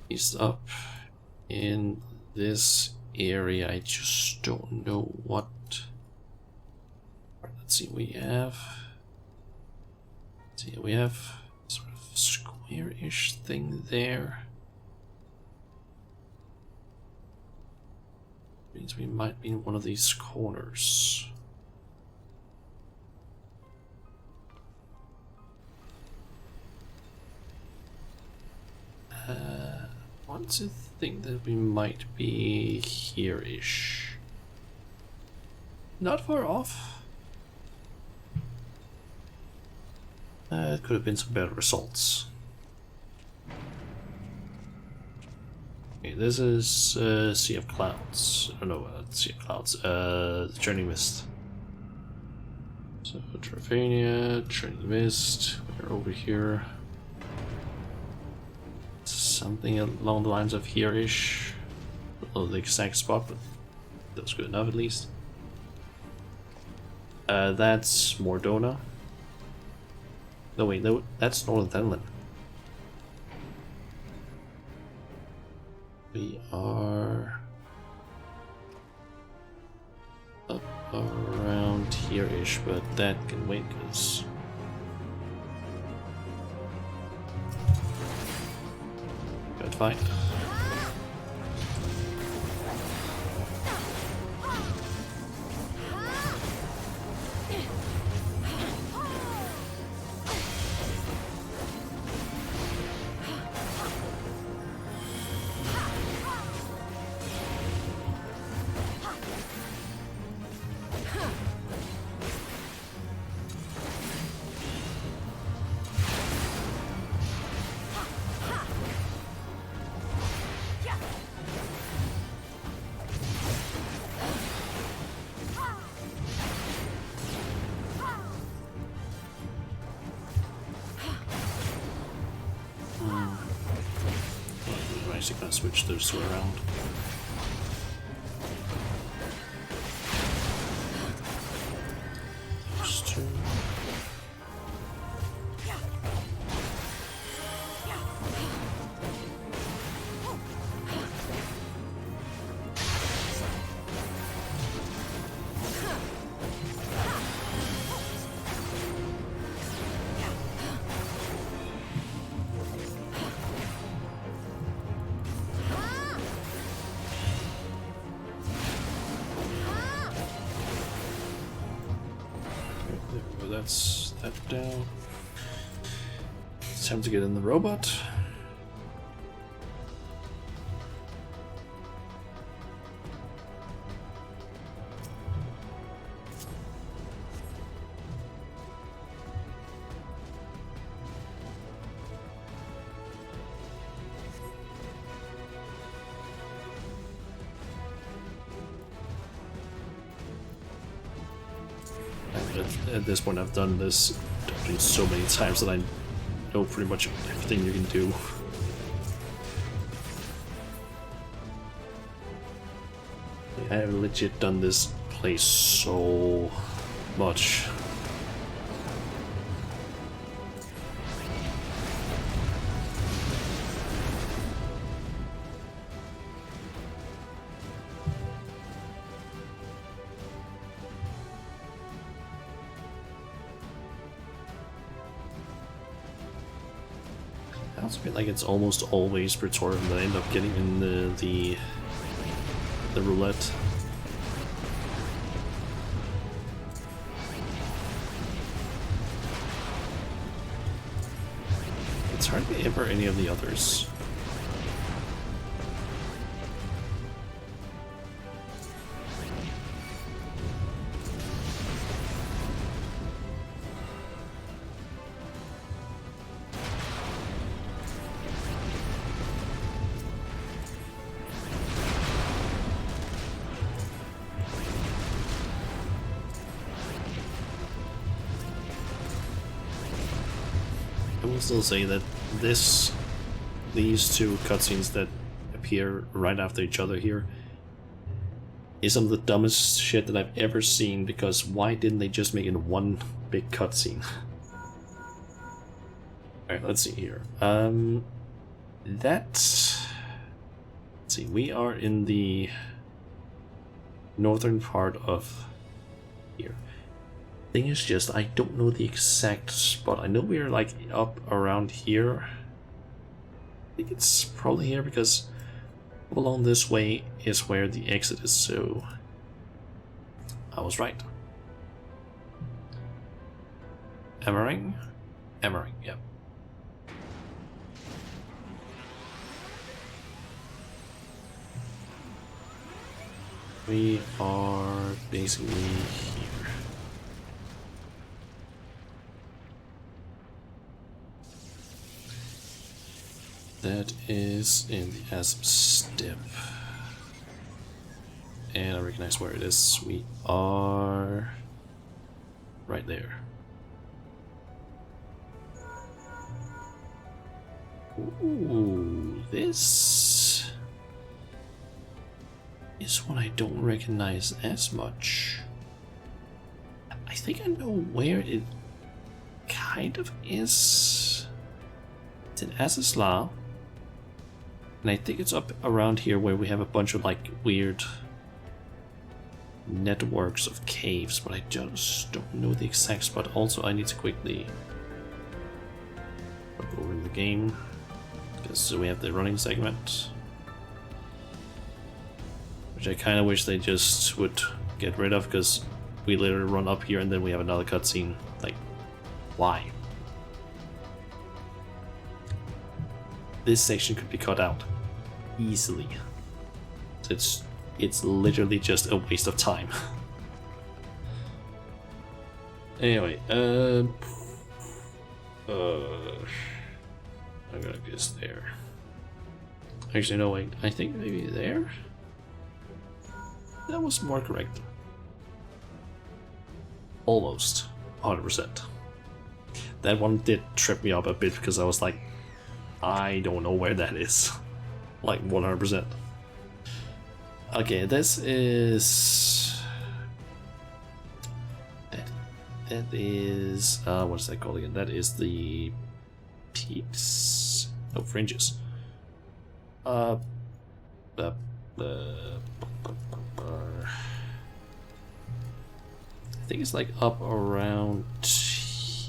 he's up in this area. I just don't know what. Let's see, we have sort of square-ish thing there. Means we might be in one of these corners. I want to think that we might be here-ish. Not far off. It could have been some better results. Okay, this is Sea of Clouds. Oh no, Sea of Clouds. Journey Mist. So Travania, Journey Mist. We're over here. Something along the lines of here-ish. I don't know the exact spot, but that's good enough at least. That's Mordona. No wait, no, that's Northern Finland. We are up around here-ish, but that can wait because good fight. I'm gonna switch those two around. Those two. that's that down. It's time to get in the robot. At this point, I've done this so many times that I know pretty much everything you can do. I have legit done this place so much. I also feel like it's almost always Praetorium that I end up getting in the roulette. It's hardly ever any of the others. I will still say that these two cutscenes that appear right after each other here is some of the dumbest shit that I've ever seen, because why didn't they just make it one big cutscene? Alright, let's see here. Let's see, we are in the northern part of here. Thing is just, I don't know the exact spot. I know we're like up around here. I think it's probably here because along this way is where the exit is, so I was right. Emmering? Emmering, yep. We are basically here. That is in the Asp Step. And I recognize where it is. We are right there. Ooh, this is one I don't recognize as much. I think I know where it kind of is. It's in Azazla. And I think it's up around here where we have a bunch of like weird networks of caves, but I just don't know the exact spot. Also, I need to quickly look over in the game because we have the running segment, which I kind of wish they just would get rid of, because we literally run up here and then we have another cutscene. Like, why? This section could be cut out easily. It's literally just a waste of time. Anyway, I'm gonna guess there. Actually, no, wait. I think maybe there. That was more correct. Almost 100%. That one did trip me up a bit because I was like, I don't know where that is. Like 100%. Okay, this is... That is... what is that called again? That is the... Peaks? No, fringes. I think it's like up around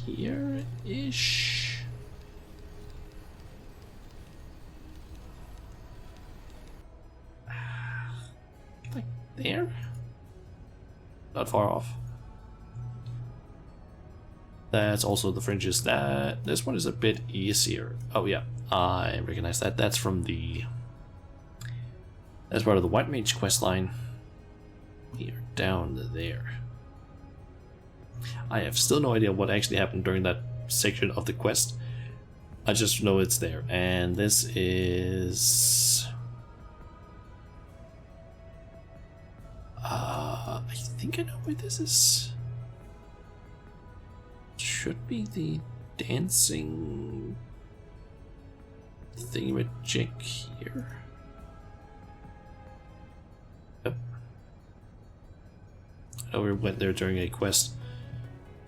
here-ish. Like there? Not far off. That's also the fringes. That this one is a bit easier. Oh yeah, I recognize that. That's from the. That's part of the White Mage quest line. We are down there. I have still no idea what actually happened during that section of the quest. I just know it's there, and this is. I think I know where this is. Should be the dancing thingamajig here. Yep. I know we went there during a quest.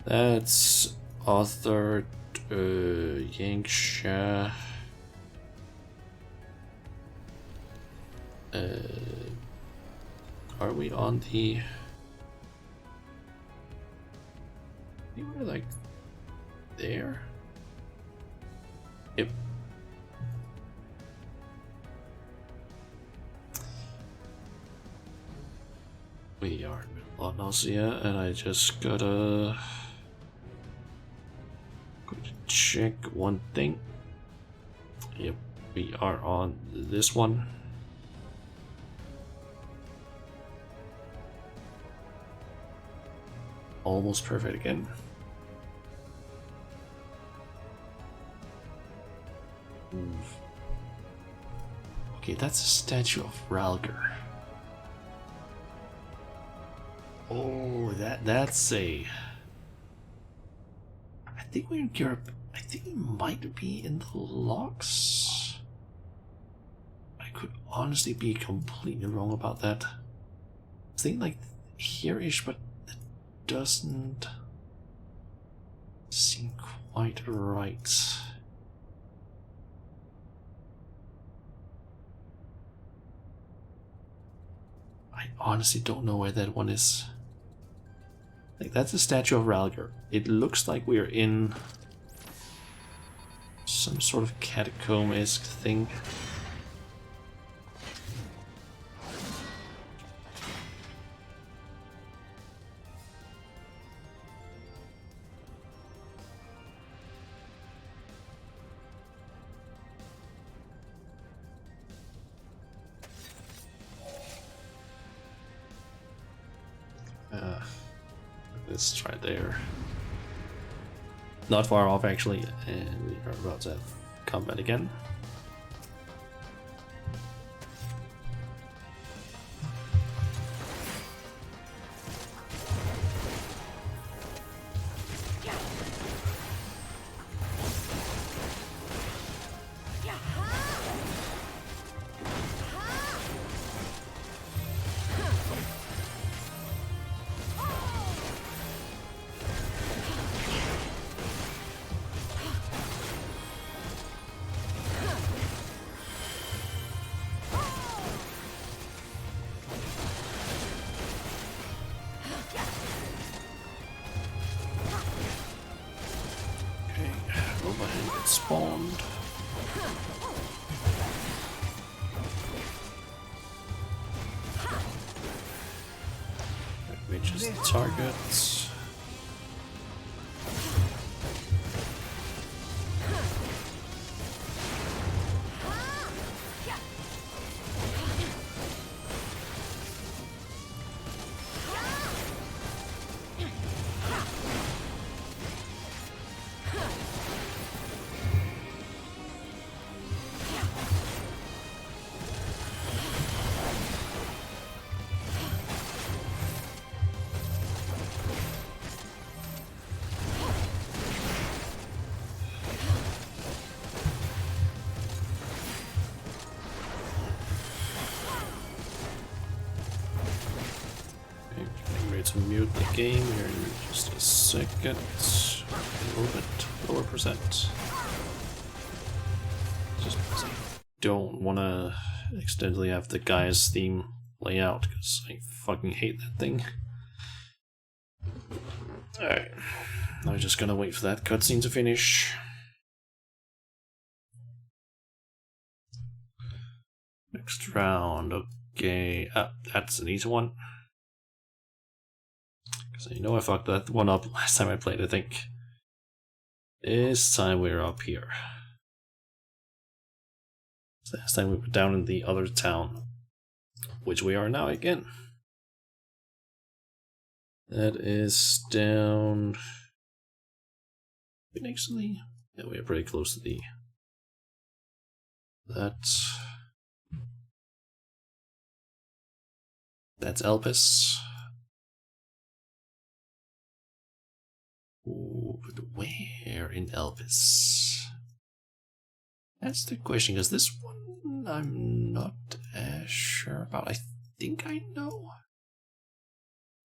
That's author Yangsha. Are we on the? I think we're like there. Yep. We are in La Nausea, and I just gotta check one thing. Yep, we are on this one. Almost perfect again. Okay, that's a statue of Ralger. Oh, that's a. I think we're in Europe. I think we might be in the locks. I could honestly be completely wrong about that. I think like here-ish, but it doesn't seem quite right. I honestly don't know where that one is. Like, that's a statue of Ralger. It looks like we're in some sort of catacomb-esque thing. Let's try there. Not far off, actually, and we are about to have combat again. Spawned. That reaches the target. To mute the game here in just a second. A little bit lower percent. Just because I don't want to accidentally have the guy's theme play out, because I fucking hate that thing. Alright. I'm just gonna wait for that cutscene to finish. Next round, okay. That's an easy one. Because I know I fucked that one up last time I played, I think. This time we're up here. Last time we were down in the other town, which we are now again. That is down next to the. Yeah, we are pretty close to the. That's Elpis. Ooh, but where in Elpis? That's the question, because this one I'm not sure about. I think I know.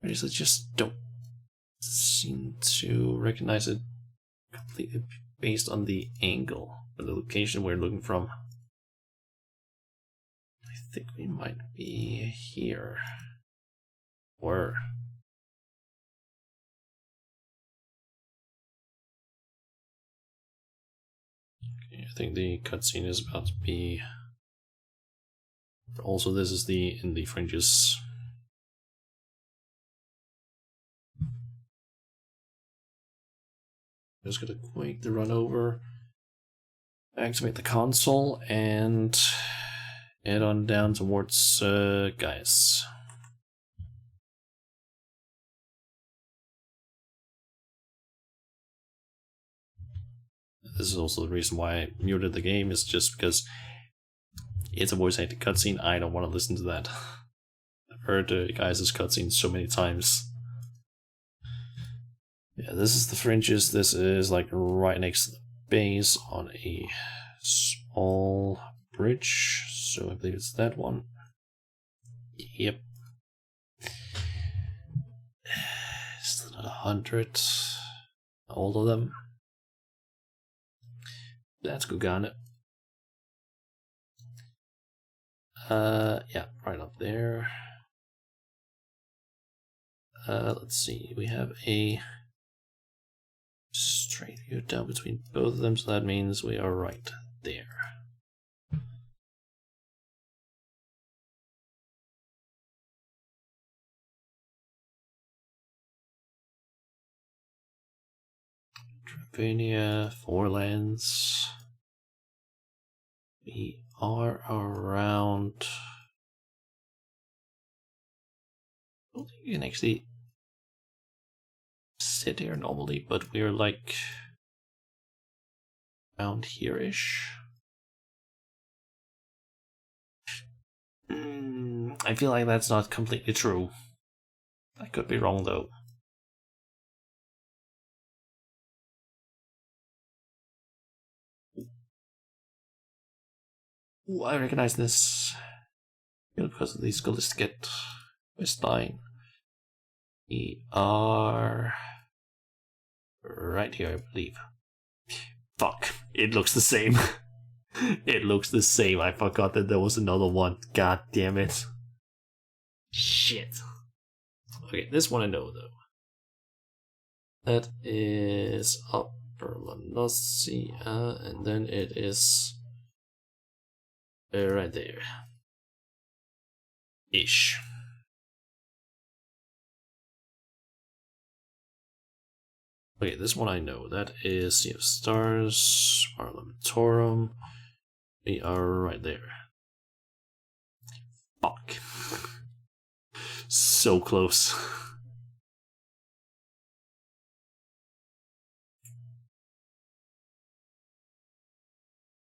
I just don't seem to recognize it completely based on the angle or the location we're looking from. I think we might be here. Or okay, I think the cutscene is about to be. Also, this is in the fringes. Just gonna quickly run over, activate the console, and head on down towards Gaius. This is also the reason why I muted the game, is just because it's a voice acted cutscene. I don't want to listen to that. I've heard Gaius' cutscene so many times. Yeah, this is the fringes. This is like right next to the base on a small bridge. So I believe it's that one. Yep. Still not 100. All of them. That's Gugana. Yeah, right up there. Let's see. We have a straight view down between both of them, so that means we are right there. Travania, Forelands. We are around. I don't think you can actually sit here normally, but we're like around here-ish. I feel like that's not completely true. I could be wrong though. Ooh, I recognize this. Because of the Scholastic West Line. We are right here, I believe. Fuck, it looks the same. It looks the same. I forgot that there was another one. God damn it. Shit. Okay, this one I know though. That is Upper Lanossia, and then it is right there. Ish. Okay, this one I know. That is Sea of Stars, Parlamentorum. We are right there. Fuck. So close.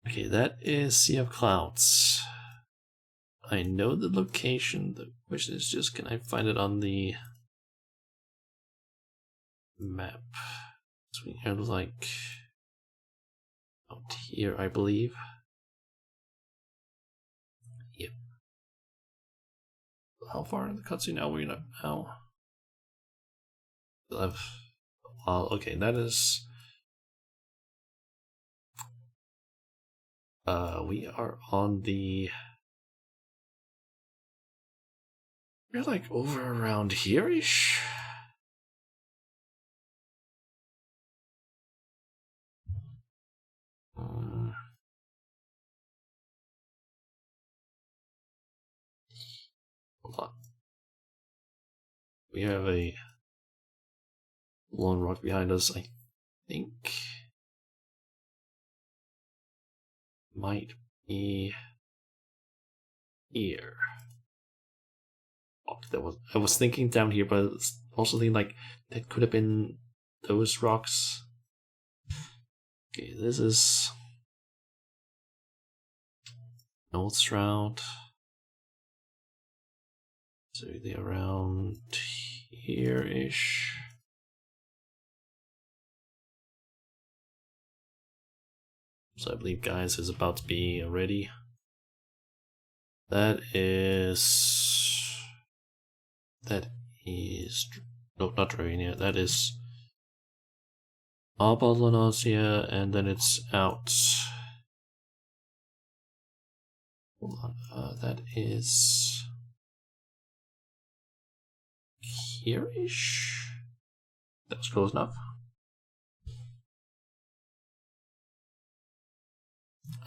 Okay, that is Sea of Clouds. I know the location. The question is just, can I find it on the map? So we have like out here, I believe. Yep. How far in the cutscene are we now? Still have a while. Okay, that is. We are on the. We're like over around here-ish. Hold on. We have a lone rock behind us, I think. might be here. Oh, I was thinking down here, but also thinking like that could have been those rocks. Okay, this is North Shroud. So they're around here-ish. So I believe guys is about to be ready. That is no, not Dravinia. That is Apollinacia, and then it's out. Hold on, that is here-ish. That was close enough.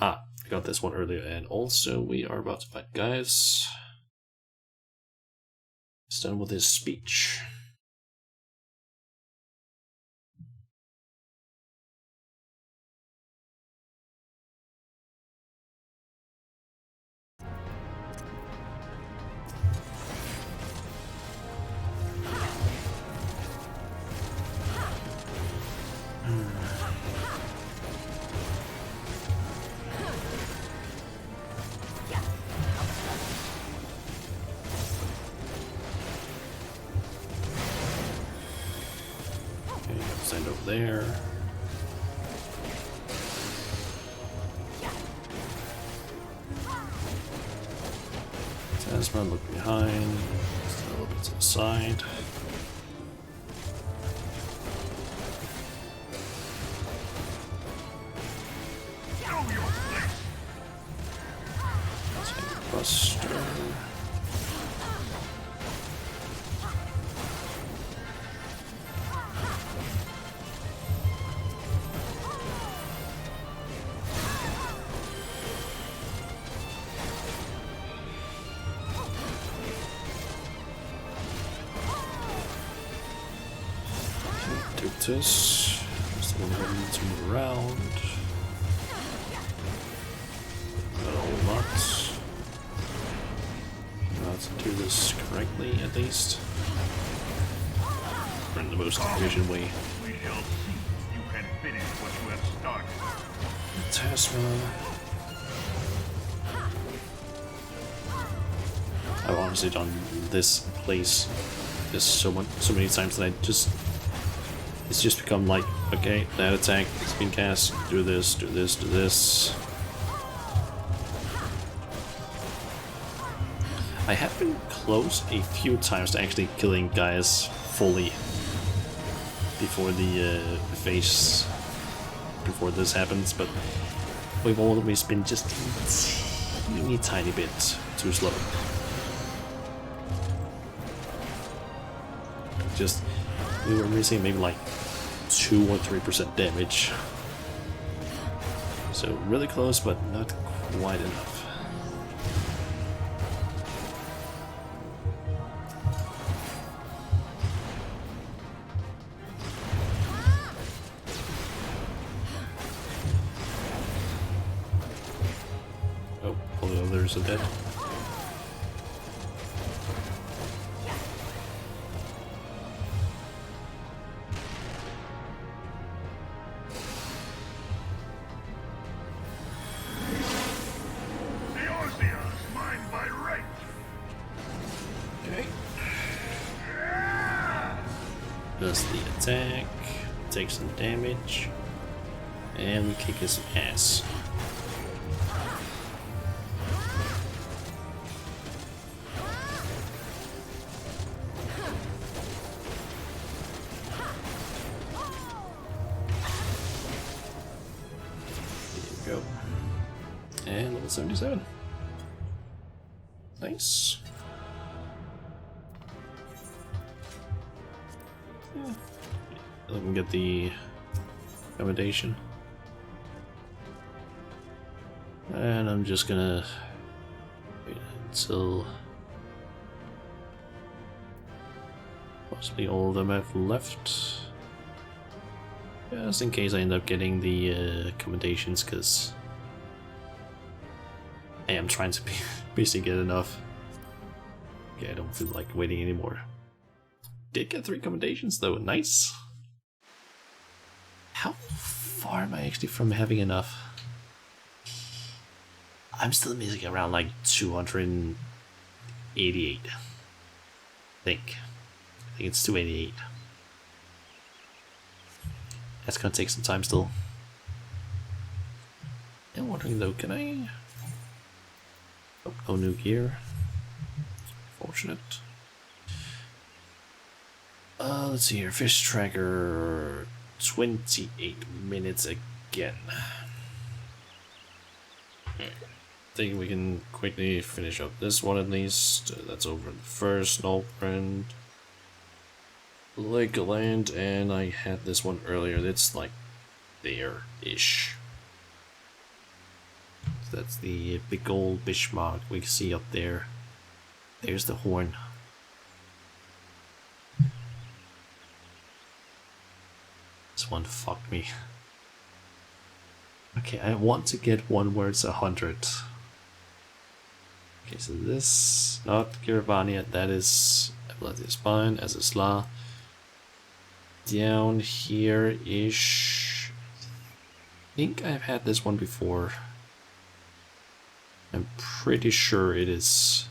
Ah, I got this one earlier, and also we are about to fight guys. He's done with his speech. Stand over there. Tasma, look behind. Just a little bit to the side. Buster. This. Just a little bit to move around. Not a whole lot. To do this correctly, at least. Or in the most efficient way. We shall see. You can finish what you have started. Tasma. I've honestly done this place so many times that it's just become like, okay, that attack has been cast, do this, do this, do this. I have been close a few times to actually killing guys fully before the phase, before this happens, but we've always been just a teeny tiny bit too slow. Just, we were missing maybe like 2 or 3% damage. So really close, but not quite enough. Oh, all the others are dead. Does the attack, take some damage, and we kick his ass. There we go. And level 77. Nice. I can get the accommodation. And I'm just gonna wait until possibly all of them have left. Just in case I end up getting the accommodations, because I am trying to basically get enough. Okay, I don't feel like waiting anymore. Did get 3 commendations though, nice. How far am I actually from having enough? I'm still missing around like 288. I think it's 288. That's gonna take some time still. I'm wondering though, can I... Oh, no new gear. Fortunate. Let's see here. Fish tracker. 28 minutes again. I think we can quickly finish up this one at least. That's over the first Northbrand. Lakeland, and I had this one earlier. It's like there-ish. So that's the big old Bismarck we can see up there. There's the horn. This one fucked me. Okay, I want to get one where it's 100. Okay, so this, not Caravania, that is Bloody Spine, as is La. Down here-ish. I think I've had this one before. I'm pretty sure it is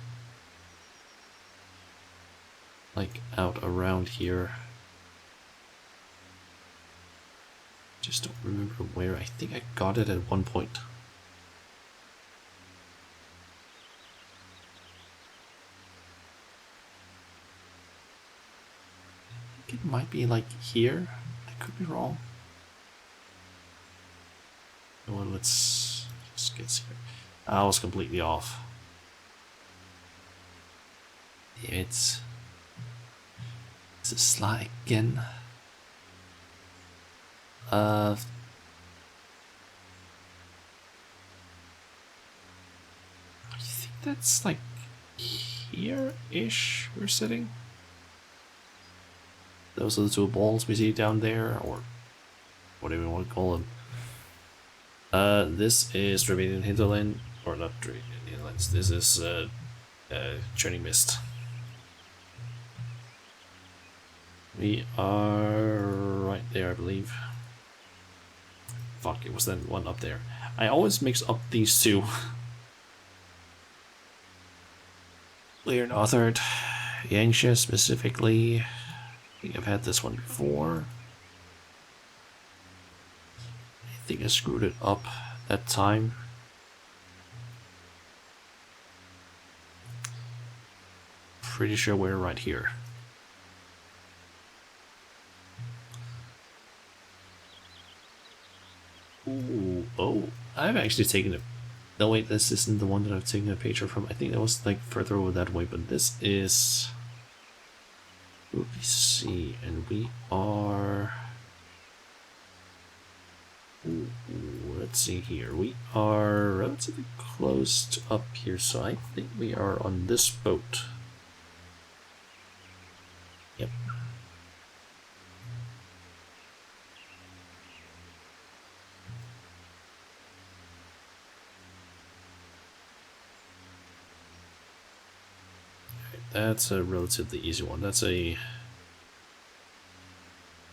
like out around here. Just don't remember where. I think I got it at one point. I think it might be like here. I could be wrong. Well, let's just get here. I was completely off. Damn it. It's a slide again. I think that's like here-ish we're sitting. Those are the 2 balls we see down there, or whatever you want to call them. This is Dravidian Hinterland, or not Dravidian Hinterlands, this is Churning Mist. We are right there, I believe. Fuck, it was that one up there. I always mix up these 2. Clear and authored. Yangsha specifically. I think I've had this one before. I think I screwed it up that time. Pretty sure we're right here. Ooh, oh, I've actually taken a... No wait, this isn't the one that I've taken a picture from. I think that was like further over that way, but this is... OPC, and we are... Ooh, let's see here. We are relatively close to up here, so I think we are on this boat. Yep. That's a relatively easy one. That's a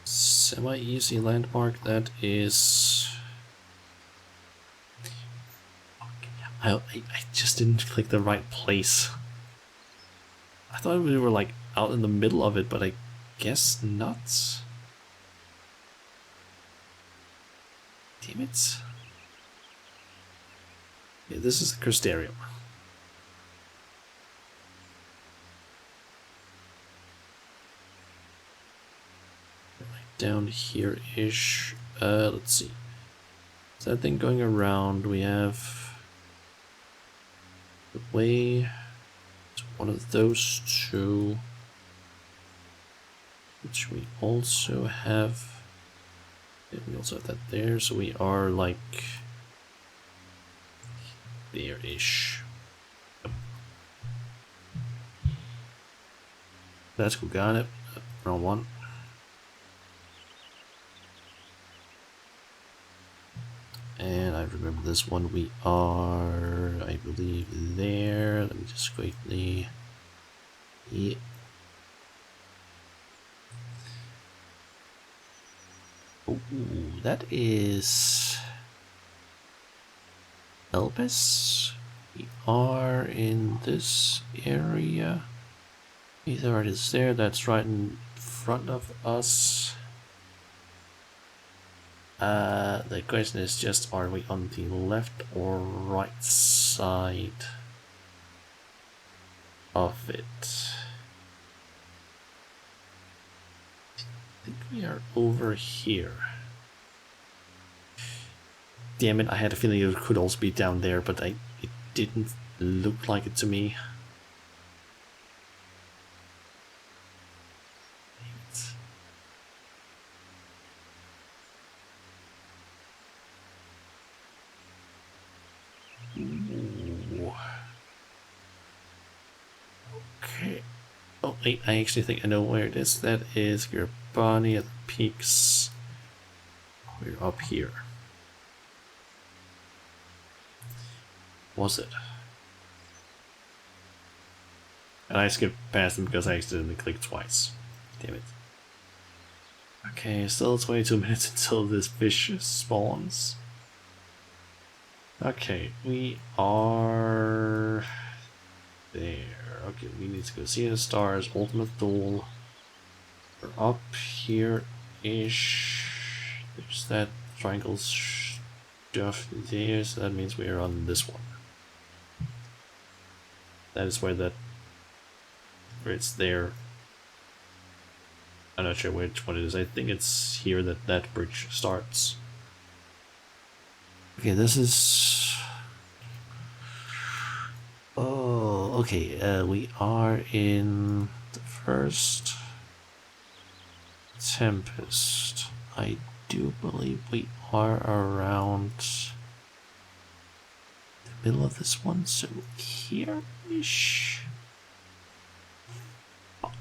semi-easy landmark. That is... I just didn't click the right place. I thought we were like out in the middle of it, but I guess not. Damn it. Yeah, this is the Crystarium. Down here-ish. Let's see. Is that thing going around? We have the way to one of those 2, which we also have. Yeah, we also have that there, so we are like there-ish. That's cool, got it. Wrong one. And I remember this one, we are, I believe, there. Let me just quickly... Yeah. Oh, that is... Elpis? We are in this area. Either it is there, that's right in front of us. The question is just, are we on the left or right side of it? I think we are over here. Damn it, I had a feeling it could also be down there, but it didn't look like it to me. Ooh. Okay. Oh, wait, I actually think I know where it is. That is your body at the peaks. We're up here. Was it? And I skipped past them because I accidentally clicked twice. Damn it. Okay, still 22 minutes until this fish spawns. Okay, we are there. Okay, we need to go see the stars, ultimate duel. We're up here-ish. There's that triangle stuff there, so that means we are on this one. That is where it's there. I'm not sure which one it is. I think it's here that that bridge starts. Okay, this is... Oh, okay, we are in the first Tempest. I do believe we are around the middle of this one, so here-ish. Fuck.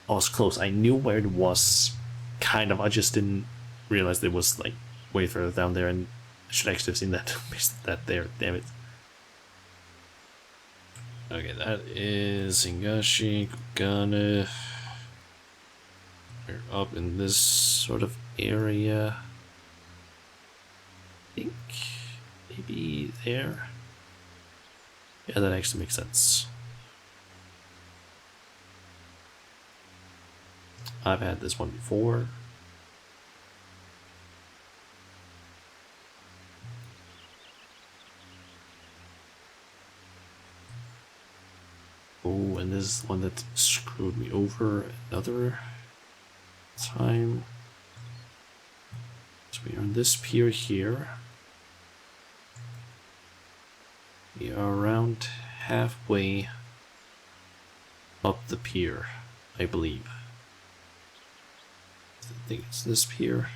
I was close. I knew where it was, kind of. I just didn't realize it was like way further down there, and I should actually have seen that. Missed that there. Damn it. Okay, that is Ingashi, Kugane. We're up in this sort of area. I think maybe there. Yeah, that actually makes sense. I've had this one before. Oh, and this is the one that screwed me over another time. So we are on this pier here. We are around halfway up the pier, I believe. I think it's this pier.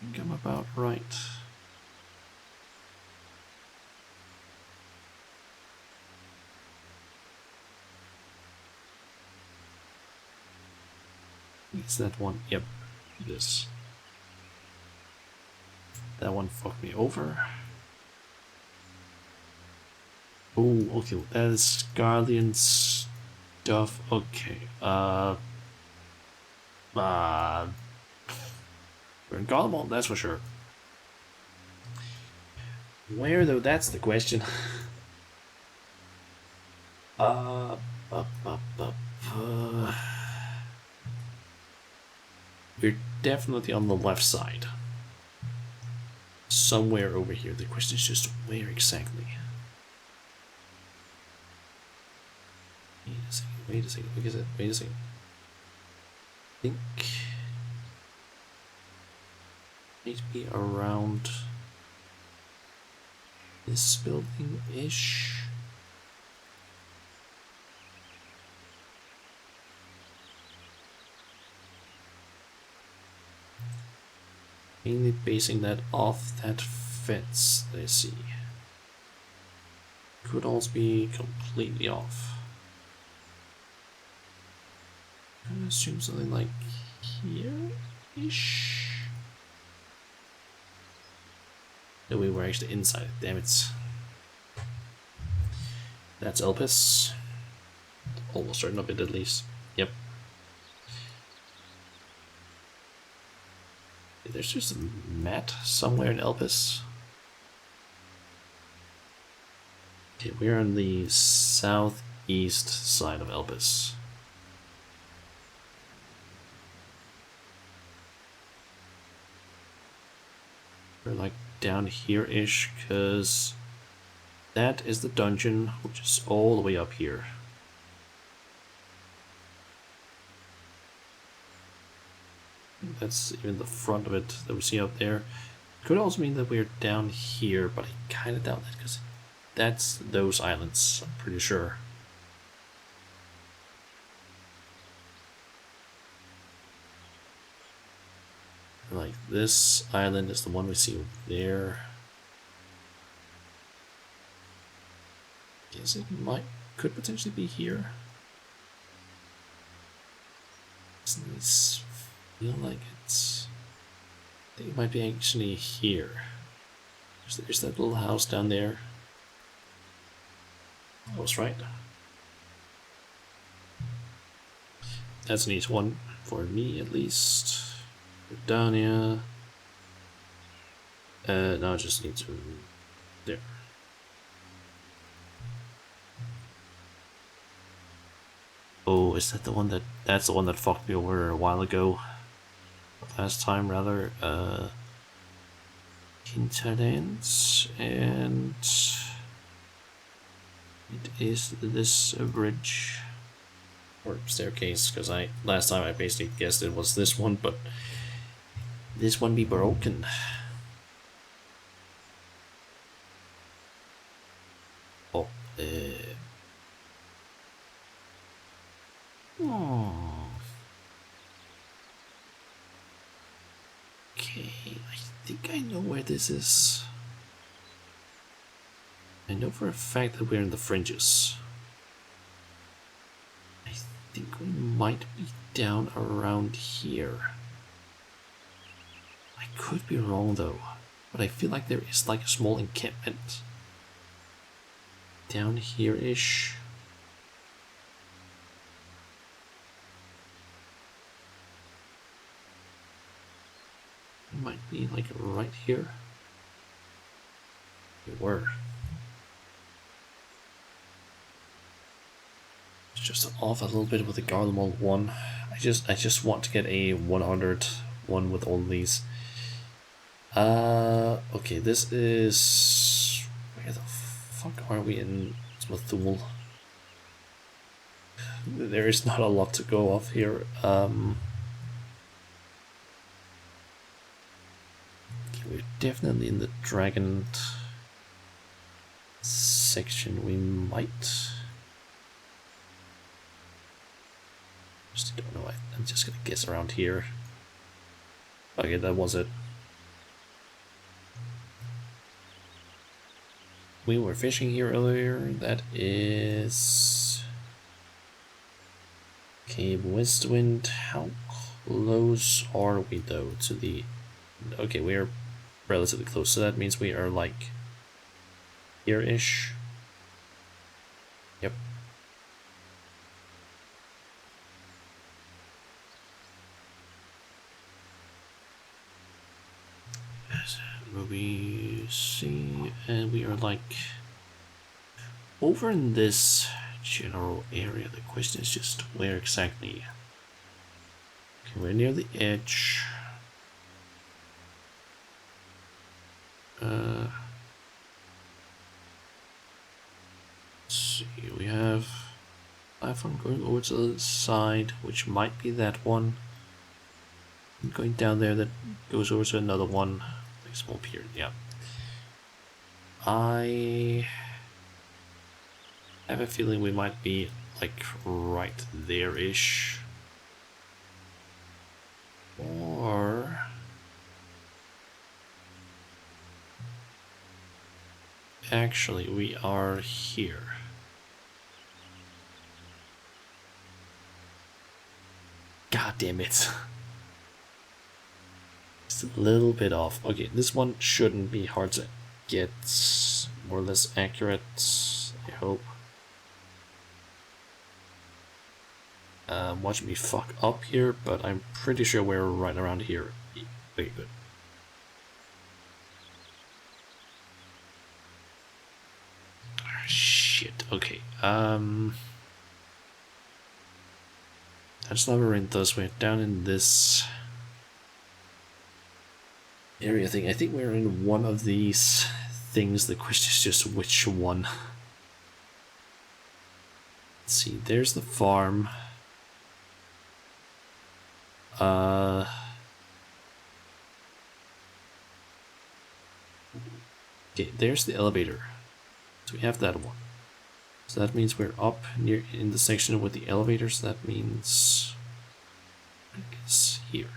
I think I'm about right. It's that one. Yep, this. That one fucked me over. Oh, okay, that is Guardian stuff. Okay, we're in Garlemald, that's for sure. Where though? That's the question. We're definitely on the left side. Somewhere over here. The question is just where exactly. Wait a second, wait a second. I think need to be around this building-ish. Mainly basing that off that fence that I see. Could also be completely off. I'm gonna assume something like here-ish. No, we were actually inside. Damn it. That's Elpis. Almost certain of it, at least. Yep. There's just a mat somewhere in Elpis. Okay, we're on the southeast side of Elpis. We're like down here-ish, because that is the dungeon, which is all the way up here. That's even the front of it that we see up there. Could also mean that we're down here, but I kind of doubt that, because that's those islands, I'm pretty sure. Like, this island is the one we see over there. Guess it could potentially be here. Doesn't this feel like it's... I think it might be actually here. There's that little house down there. I was right. That's an easy one for me, at least. Down here. Now I just need to... There. Oh, is that the one that... That's the one that fucked me over a while ago. Last time, rather. Hinterlands. And... It is this bridge. Or staircase, because last time I basically guessed it was this one, but... This one be broken. Oh, oh. Okay, I think I know where this is. I know for a fact that we're in the fringes. I think we might be down around here. I could be wrong though, but I feel like there is like a small encampment down here-ish. It might be like right here. We were. It's just off a little bit with the Garlemald one. I just want to get a 100 one with all these. Okay, this is... Where the fuck are we in Smathul? There is not a lot to go off here. Okay, we're definitely in the dragon section. We might... Just don't know. I'm just gonna guess around here. Okay, that was it. We were fishing here earlier. That is Cape Westwind. How close are we though to the... Okay, we are relatively close, so that means we are like here-ish. Yep. We see, and we are like over in this general area. The question is just where exactly. Okay, we're near the edge. Let's see, we have platform going over to the side, which might be that one. And going down there, that goes over to another one. Like small pier, yeah. I have a feeling we might be like right there-ish. Or... Actually, we are here. God damn it. Just a little bit off. Okay, this one shouldn't be hard to get. More or less accurate, I hope. Watch me fuck up here, but I'm pretty sure we're right around here. Okay, good. Shit, okay. That's Labyrinthos. We're down in this area thing. I think we're in one of these things. The question is just which one. Let's see, there's the farm. Okay, there's the elevator. So we have that one. So that means we're up near in the section with the elevators. That means I guess here.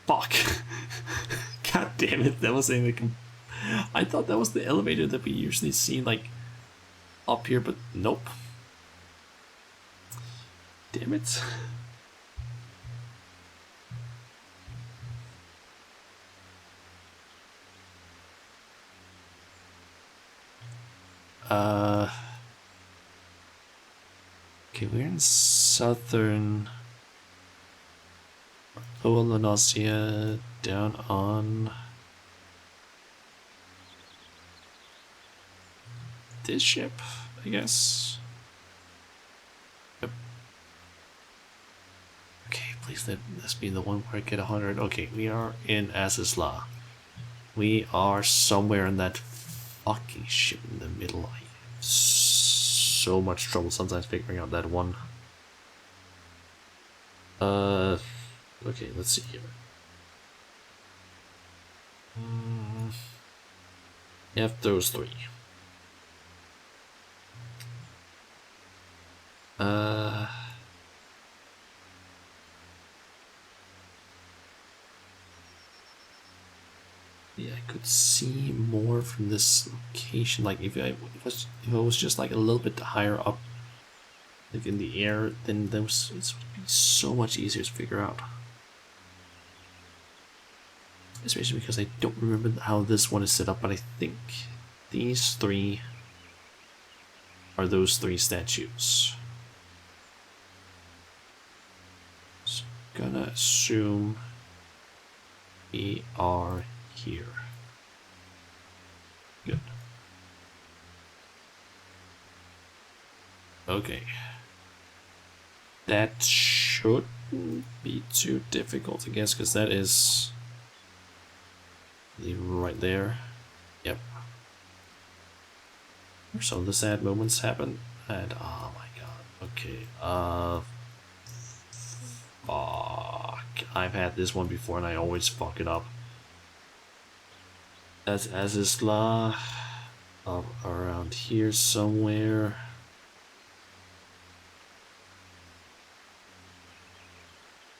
Fuck. God damn it, that was in I thought that was the elevator that we usually see like up here, but nope. Damn it. Okay, we're in southern Lower Lanosia, down on this ship, I guess. Yep. Okay, please let this be the one where I get 100. Okay, we are in Azizla. We are somewhere in that fucking ship in the middle. I have so much trouble sometimes figuring out that one. Okay, let's see here. You have those three. Yeah, I could see more from this location. Like if I was just like a little bit higher up, like in the air, then it would be so much easier to figure out. Especially because I don't remember how this one is set up, but I think these three are those three statues. So I'm gonna assume we are here. Good. Okay. That shouldn't be too difficult, I guess, because that is right there. Yep. So the sad moments happen, and oh my god. Okay. Fuck. I've had this one before, and I always fuck it up. That's Azizla. Around here somewhere.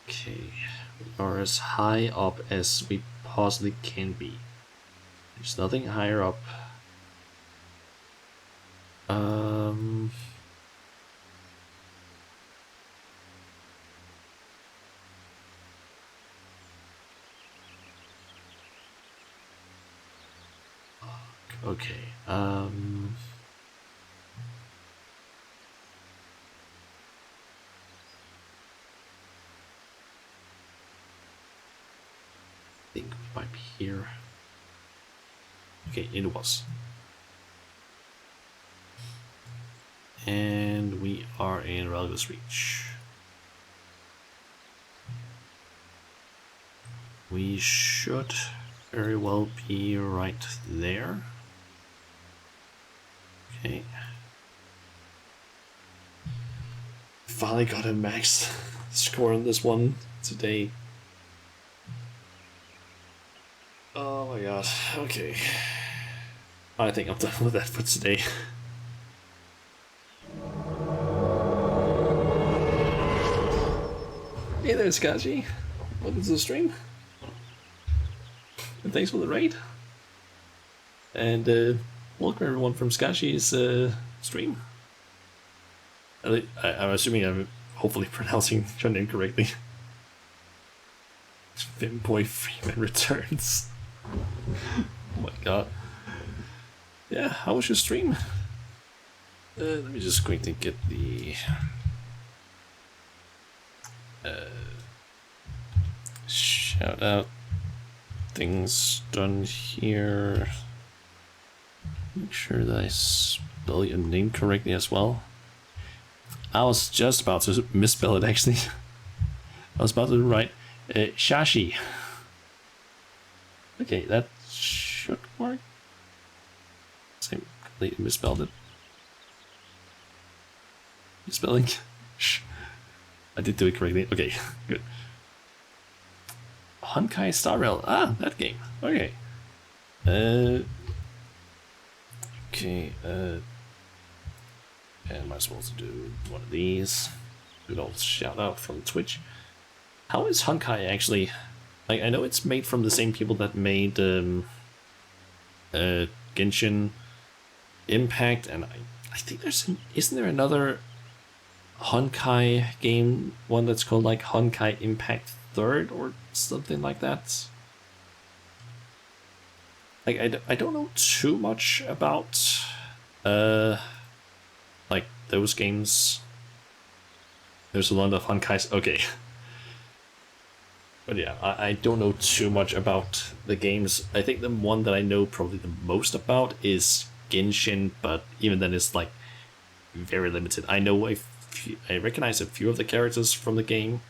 Okay, we are as high up as we possibly can be. There's nothing higher up. Okay, I think we might be here. Okay, it was. And we are in Relgus Reach. We should very well be right there. Okay. Finally got a max score on this one today. Oh my god, okay. I think I'm done with that for today. Hey there, Skaji. Welcome to the stream. And thanks for the raid. And welcome everyone from Skaji's stream. I'm assuming I'm hopefully pronouncing your name correctly. Finboy Freeman returns. Oh my god. Yeah, how was your stream? Let me just quickly get the shout out things done here. Make sure that I spell your name correctly as well. I was just about to misspell it actually. I was about to write Shashi. Okay, that should work. Same, completely misspelled it. Spelling. I did do it correctly. Okay, good. Honkai Star Rail. Ah, that game. Okay. Okay. Am I supposed to do one of these? Good old shout out from Twitch. How is Honkai actually? Like, I know it's made from the same people that made Genshin Impact, and I think isn't there another Honkai game, one that's called like Honkai Impact 3rd or something like that. Like I don't know too much about like those games. There's a lot of Honkais. Okay. But yeah, I don't know too much about the games. I think the one that I know probably the most about is Genshin, but even then it's like very limited. I know I recognize a few of the characters from the game,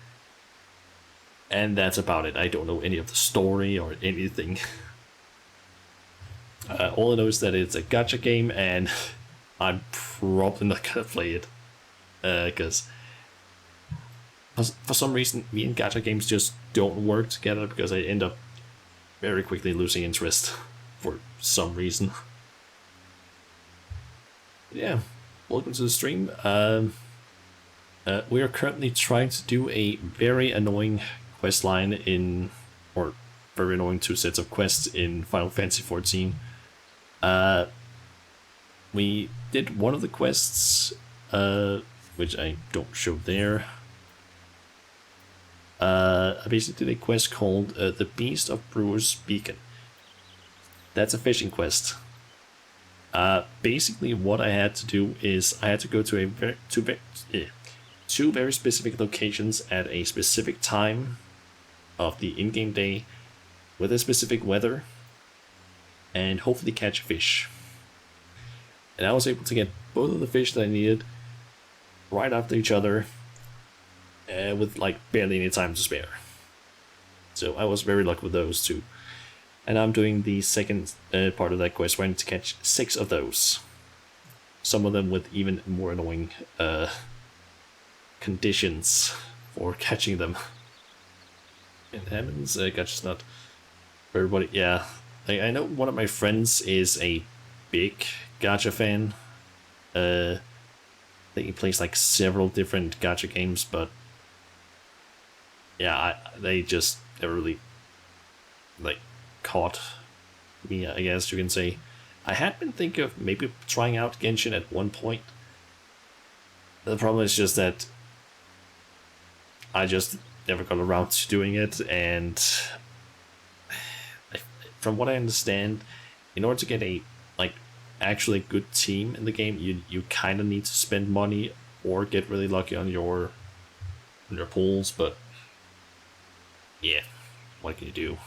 and that's about it. I don't know any of the story or anything. All I know is that it's a gacha game, and I'm probably not gonna play it because for some reason me and gacha games just don't work together, because I end up very quickly losing interest for some reason. Yeah, welcome to the stream. We are currently trying to do a very annoying quest line or very annoying 2 sets of quests in Final Fantasy XIV. We did one of the quests, which I don't show there. I basically did a quest called The Beast of Brewer's Beacon. That's a fishing quest. Basically what I had to do is I had to go to two very specific locations at a specific time of the in-game day with a specific weather and hopefully catch a fish. And I was able to get both of the fish that I needed right after each other with like barely any time to spare. So I was very lucky with those two. And I'm doing the second part of that quest where I need to catch 6 of those. Some of them with even more annoying conditions for catching them. It happens, gacha's not for everybody. Yeah, I know one of my friends is a big gacha fan. I think he plays like several different gacha games, but yeah, they just never really like caught me, I guess you can say. I had been thinking of maybe trying out Genshin at one point. The problem is just that I just never got around to doing it, and from what I understand, in order to get a like actually good team in the game, you kind of need to spend money or get really lucky on your pulls, but yeah, what can you do?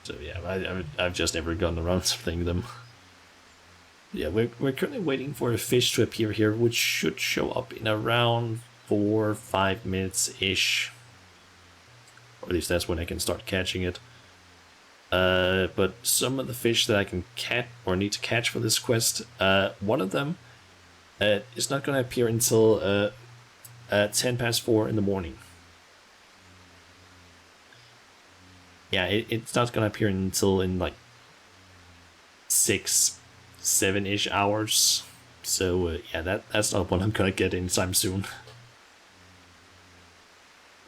So yeah, I've just never gotten around to playing them. Yeah, we're currently waiting for a fish to appear here, which should show up in around 4 or 5 minutes ish. Or at least that's when I can start catching it. But some of the fish that I can catch or need to catch for this quest, one of them is not going to appear until 4:10 in the morning. Yeah, it's not going to appear until in like 6-7-ish hours. So yeah, that's not one I'm going to get anytime soon.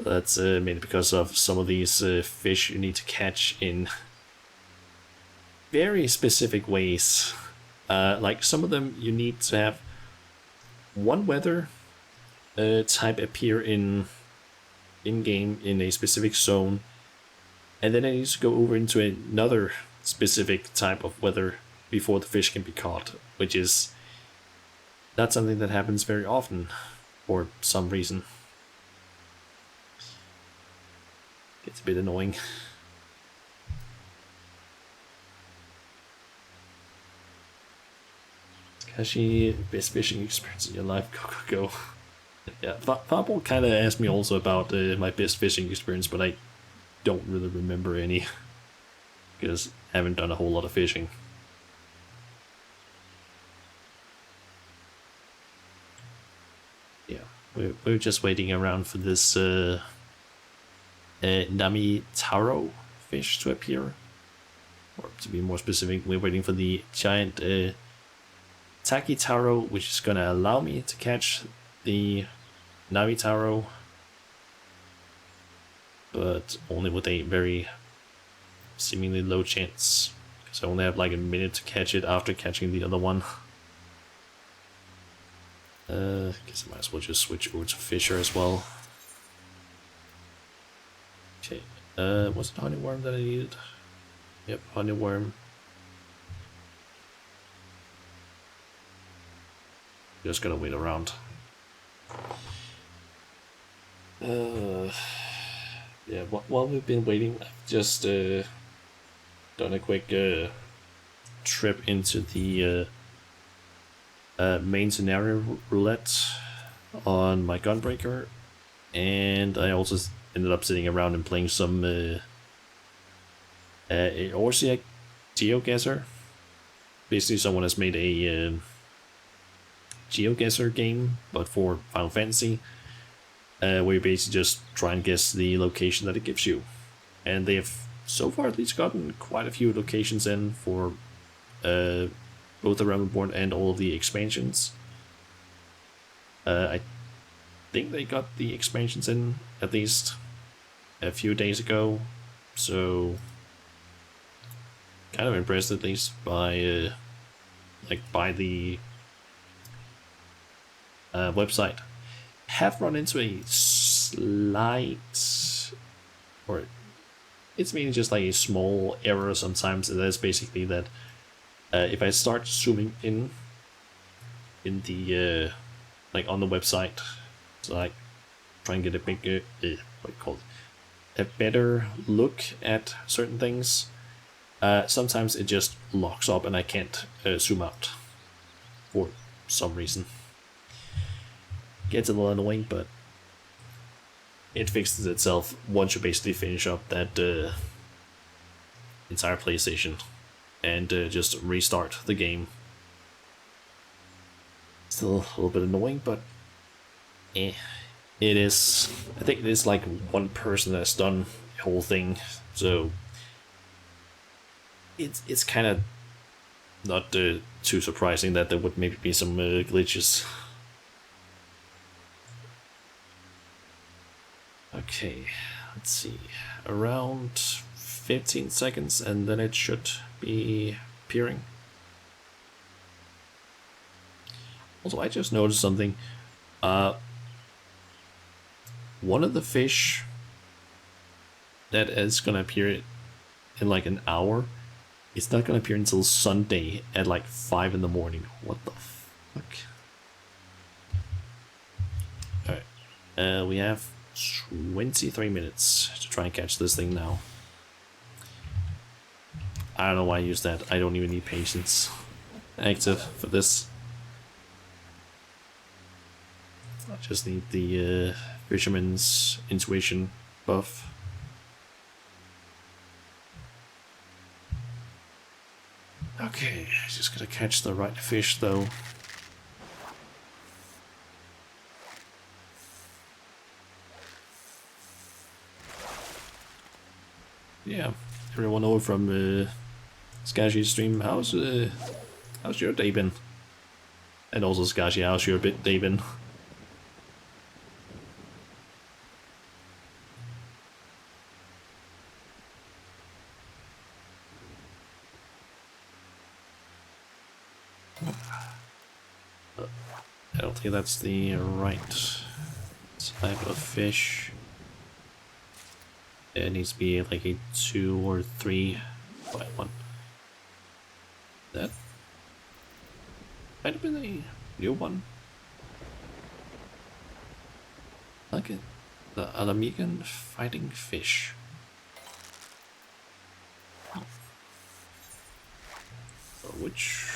That's mainly because of some of these fish you need to catch in very specific ways. Like some of them you need to have one weather type appear in game in a specific zone, and then it needs to go over into another specific type of weather before the fish can be caught, which is not something that happens very often for some reason. It's a bit annoying. Kashi, best fishing experience in your life? Go. Yeah, Fabel kind of asked me also about my best fishing experience, but I don't really remember any because I haven't done a whole lot of fishing. Yeah, we're just waiting around for this Nami Taro fish to appear. Or to be more specific, we're waiting for the giant Taki Taro, which is gonna allow me to catch the Nami Taro, but only with a very seemingly low chance, because I only have like a minute to catch it after catching the other one. Guess I might as well just switch over to Fisher as well. Okay, was it honeyworm that I needed? Yep, honeyworm. Just gonna wait around. Yeah, while we've been waiting, I've just done a quick trip into the main scenario roulette on my gunbreaker, and I also ended up sitting around and playing some Orsiak GeoGuessr. Basically, someone has made a GeoGuessr game, but for Final Fantasy, where you basically just try and guess the location that it gives you. And they've so far at least gotten quite a few locations in for both the Realm Reborn and all of the expansions. I think they got the expansions in at least a few days ago, so kind of impressed at least by by the website. Have run into a slight, or it's mainly just like a small error sometimes, and that's basically that if I start zooming in the like on the website, so like try and get a bigger what do you call it, a better look at certain things, sometimes it just locks up and I can't zoom out for some reason. Gets a little annoying, but it fixes itself once you basically finish up that entire PlayStation and just restart the game. Still a little bit annoying, but it is. I think it is like one person that's done the whole thing, so it's kind of not too surprising that there would maybe be some glitches. Okay, let's see, around 15 seconds and then it should be appearing. Also, I just noticed something. One of the fish that is gonna appear in like an hour, it's not gonna appear until Sunday at like 5 in the morning. What the fuck? Alright, we have 23 minutes to try and catch this thing now. I don't know why I use that. I don't even need patience active for this. I just need the fisherman's intuition buff. Okay, just gotta catch the right fish though. Yeah, everyone over from Skashi stream, how's your day been? And also Skashi, how's your day been? I don't think that's the right type of fish. It needs to be like a 2 or 3 by 1. That might have been a new one. Look at the Alamigan fighting fish. Oh. Which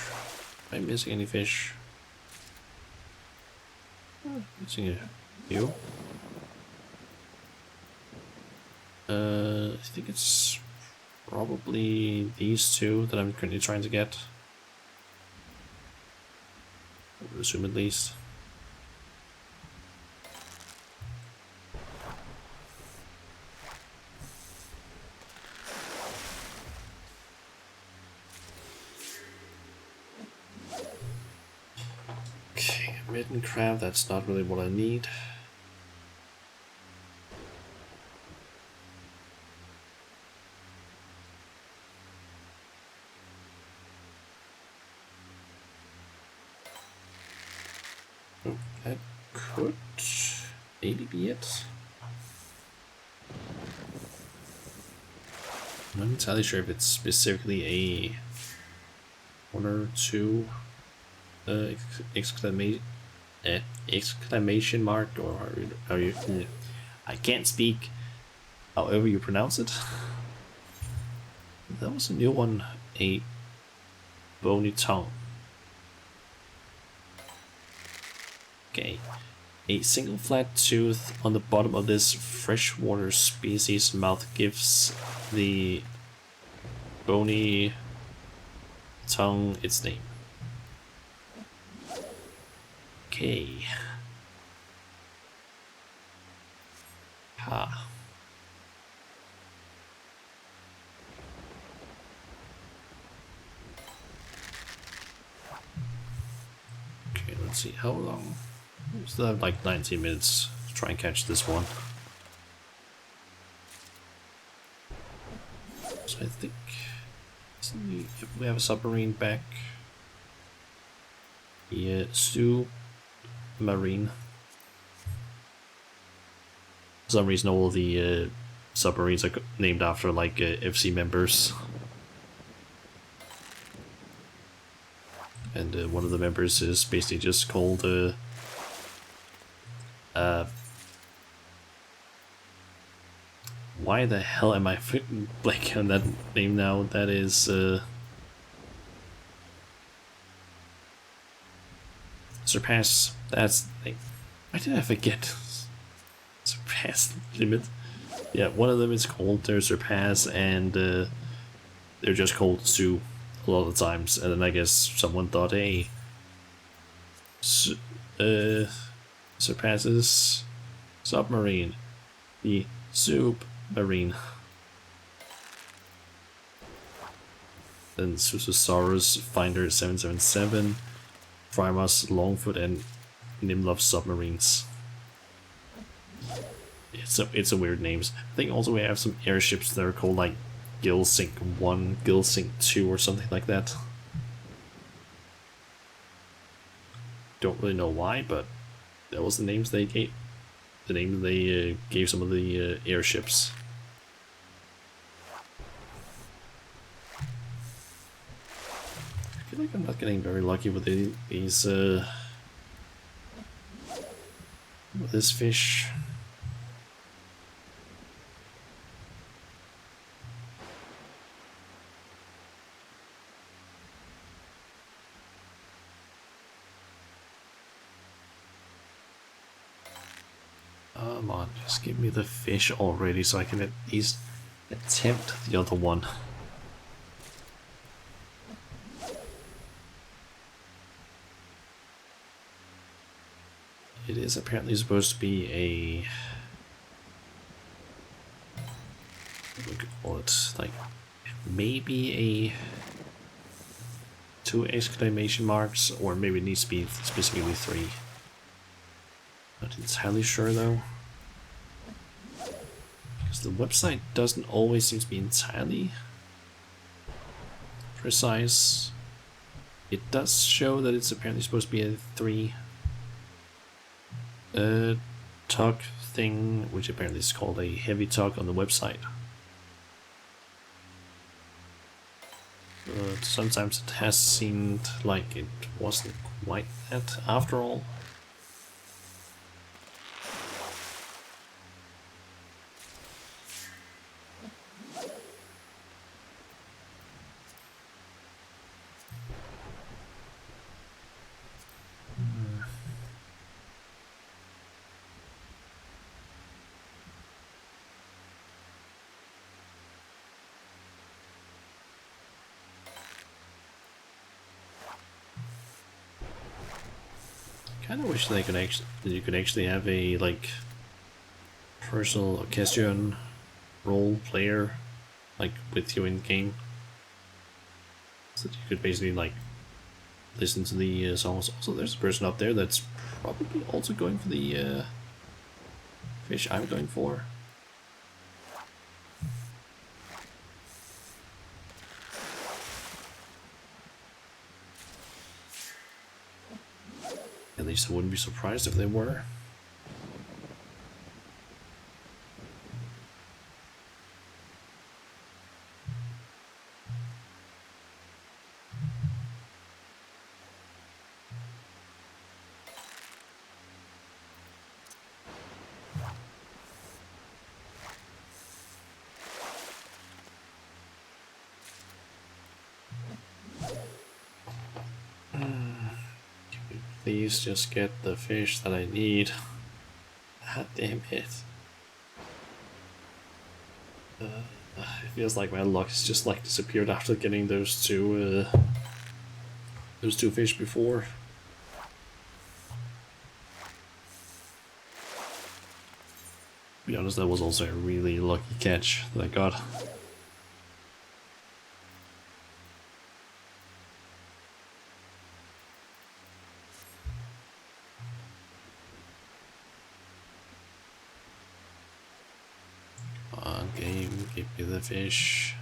am I missing any fish? Missing a few. I think it's probably these two that I'm currently trying to get. I would assume at least. Okay, midden crab, that's not really what I need. Oh, that could maybe be it. I'm not entirely sure if it's specifically a 1 or 2 exclamation mark, or how you I can't speak, however you pronounce it. That was a new one, a bony tongue. Okay, a single flat tooth on the bottom of this freshwater species mouth gives the bony tongue its name. Okay. Ha. Okay, let's see how long. We still have like 19 minutes to try and catch this one. So I think if we have a submarine back. Yeah, submarine. For some reason, all the submarines are named after like FC members. And one of the members is basically just called why the hell am I blanking on that name now? That is Surpass. That's the thing. Why did I forget? Surpass limit. Yeah, one of them is called Surpass, and they're just called Sue a lot of the times. And then I guess someone thought, hey, surpasses submarine, the submarine. Then Susasaurus, Finder 777, Primus, Longfoot, and Nimlov submarines. It's a weird names. I think also we have some airships that are called like Gilsink 1, Gilsink 2, or something like that. Don't really know why, but that was the names they gave. The name they gave some of the airships. I feel like I'm not getting very lucky with these with this fish. Come on, just give me the fish already so I can at least attempt the other one. It is apparently supposed to be a... what we could call it, like, maybe a 2 exclamation marks, or maybe it needs to be specifically 3. Not entirely sure though, because the website doesn't always seem to be entirely precise. It does show that it's apparently supposed to be a 3, tug thing, which apparently is called a heavy tug on the website. But sometimes it has seemed like it wasn't quite that after all. Kind of wish they could you could actually have a like personal orchestration role player like with you in game, so that you could basically like listen to the songs. Also, there's a person up there that's probably also going for the fish I'm going for. At least I wouldn't be surprised if they were. Please just get the fish that I need. God damn it. It feels like my luck has just like disappeared after getting those two fish before. To be honest, that was also a really lucky catch that I got. Game, give me the fish.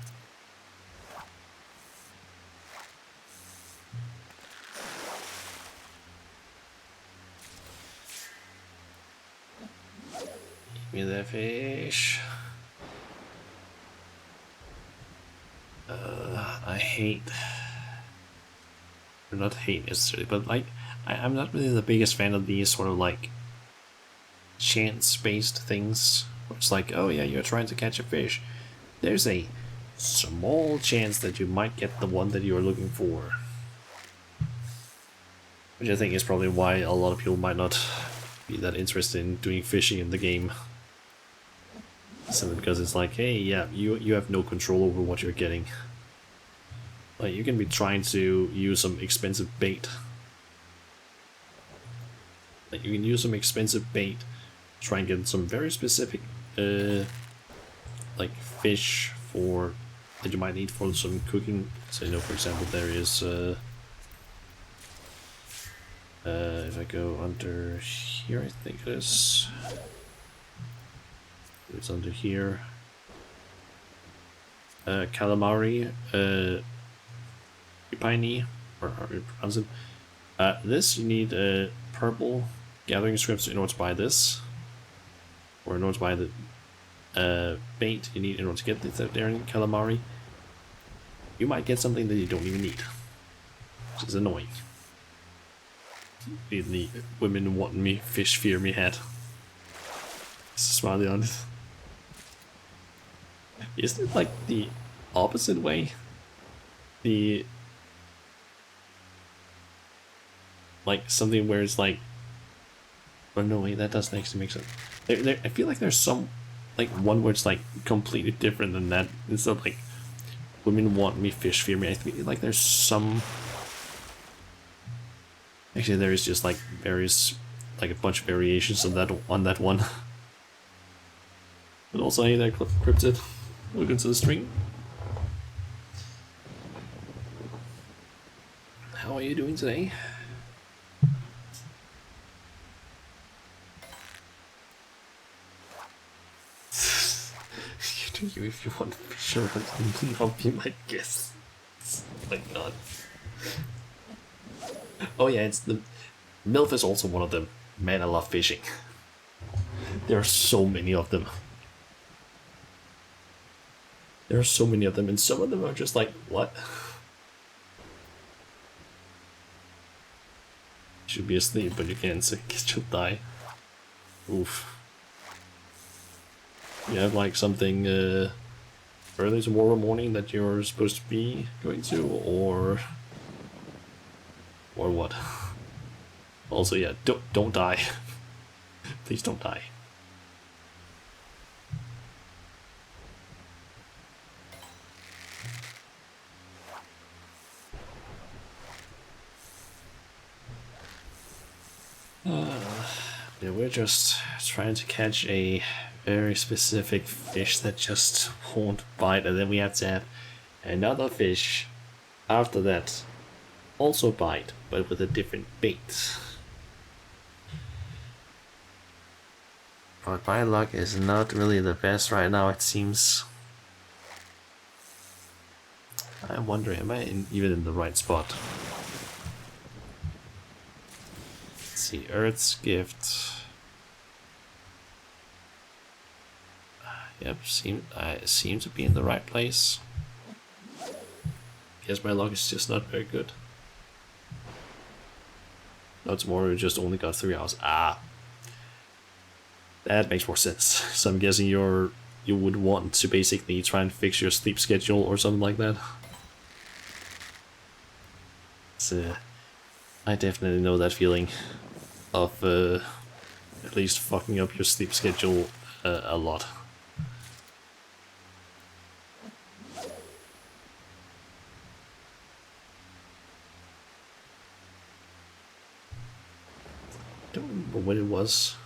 Give me the fish. I hate, or not hate necessarily, but like I'm not really the biggest fan of these sort of like chance-based things. It's like, oh yeah, you're trying to catch a fish. There's a small chance that you might get the one that you're looking for. Which I think is probably why a lot of people might not be that interested in doing fishing in the game. Simply because it's like, hey, yeah, you have no control over what you're getting. Like, you can be trying to use some expensive bait. Like, you can use some expensive bait, try and get some very specific like fish for that you might need for some cooking. So, you know, for example, there is if I go under here, I think it is. It's under here. Calamari, piney, or how do you pronounce it? This you need purple gathering strips in order to buy this. Or in order to buy the bait you need in order to get the Daring Calamari. You might get something that you don't even need, which is annoying. The women want me, fish fear me hat. Smiley on it. Isn't it like the opposite way? The like something where it's like, oh no wait, that doesn't actually make sense. I feel like there's some like one where it's like completely different than that. It's not like women want me, fish fear me. I feel like there's some. Actually, there is just like various, like a bunch of variations of that on that one. But also, hey there, Cryptid. Welcome to the stream. How are you doing today? You if you want fish or something, I'll be my guest. Oh my god. Oh yeah, it's the MILF is also one of them. Man, I love fishing. There are so many of them. There are so many of them, and some of them are just like, what? You should be asleep, but you can't, so you'll die. Oof. You have like something early tomorrow morning that you're supposed to be going to, or what? Also, yeah, don't die. Please don't die. Yeah, we're just trying to catch a very specific fish that just won't bite, and then we have to have another fish after that also bite, but with a different bait. But my luck is not really the best right now, it seems. I'm wondering, am I even in the right spot? Let's see, Earth's Gift. Yep, I seem to be in the right place. Guess my luck is just not very good. No, tomorrow we just only got 3 hours. Ah, that makes more sense. So I'm guessing you would want to basically try and fix your sleep schedule or something like that. So, I definitely know that feeling of at least fucking up your sleep schedule a lot. I don't remember when it was.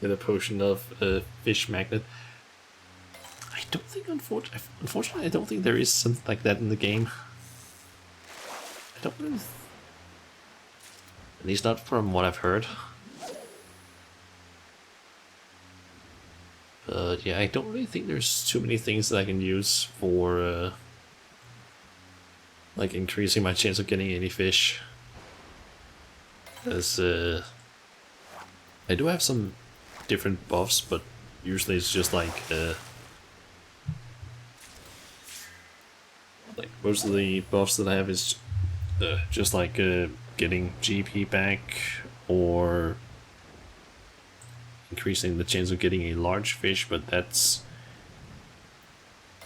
Get a potion of fish magnet. I don't think, unfortunately, I don't think there is something like that in the game. I don't know. At least not from what I've heard. But yeah, I don't really think there's too many things that I can use for like increasing my chance of getting any fish. As I do have some different buffs, but usually it's just like most of the buffs that I have is just like getting GP back or increasing the chance of getting a large fish, but that's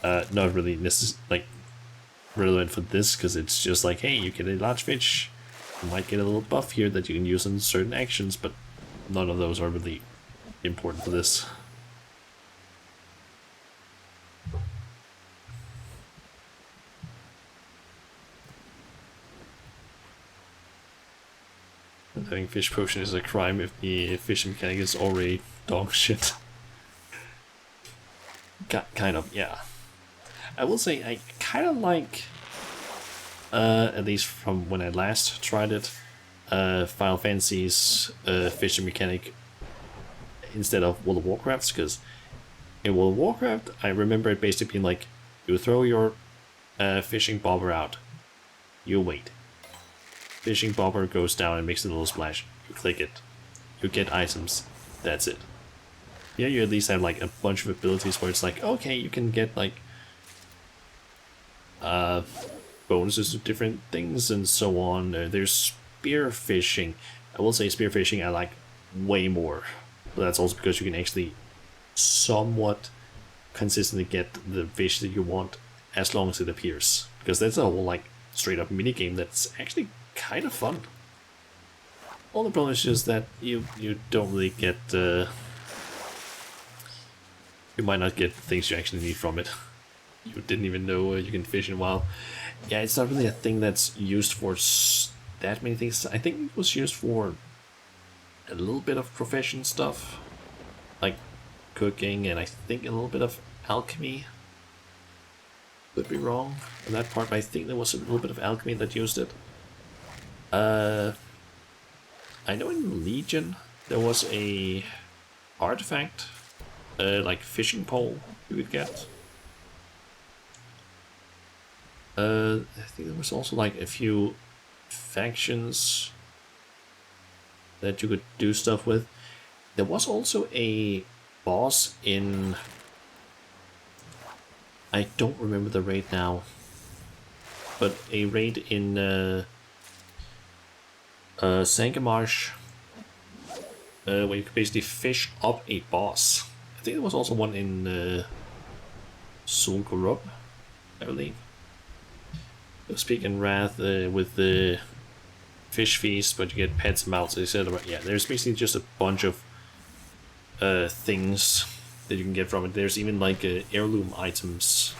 not really relevant for this, because it's just like, hey, you get a large fish, you might get a little buff here that you can use on certain actions, but none of those are really important for this. Having fish potion is a crime if the fishing mechanic is already dog shit. Kind of, yeah. I will say I kind of like, at least from when I last tried it, Final Fantasy's fishing mechanic instead of World of Warcraft's, because in World of Warcraft I remember it basically being like, you throw your fishing bobber out, you wait. Fishing bobber goes down and makes a little splash. You click it. You get items. That's it. Yeah, you at least have like a bunch of abilities where it's like, okay, you can get like bonuses to different things and so on. There's spear fishing. I will say spear fishing I like way more. But that's also because you can actually somewhat consistently get the fish that you want as long as it appears. Because that's a whole like straight up mini game that's actually kind of fun. All the problem is just that you don't really get you might not get things you actually need from it. You didn't even know you can fish in a while. Yeah, it's not really a thing that's used for that many things. I think it was used for a little bit of profession stuff, like cooking, and I think a little bit of alchemy. Could be wrong on that part, but I think there was a little bit of alchemy that used it. I know in Legion there was a artifact, like fishing pole you could get. I think there was also like a few factions that you could do stuff with. There was also a boss in... I don't remember the raid now, but a raid in Sangamarsh, where you could basically fish up a boss. I think there was also one in Sul'Gurup, I believe. It was Peak and Wrath with the fish feast, but you get pets and mounts, etc. Yeah, there's basically just a bunch of things that you can get from it. There's even like heirloom items,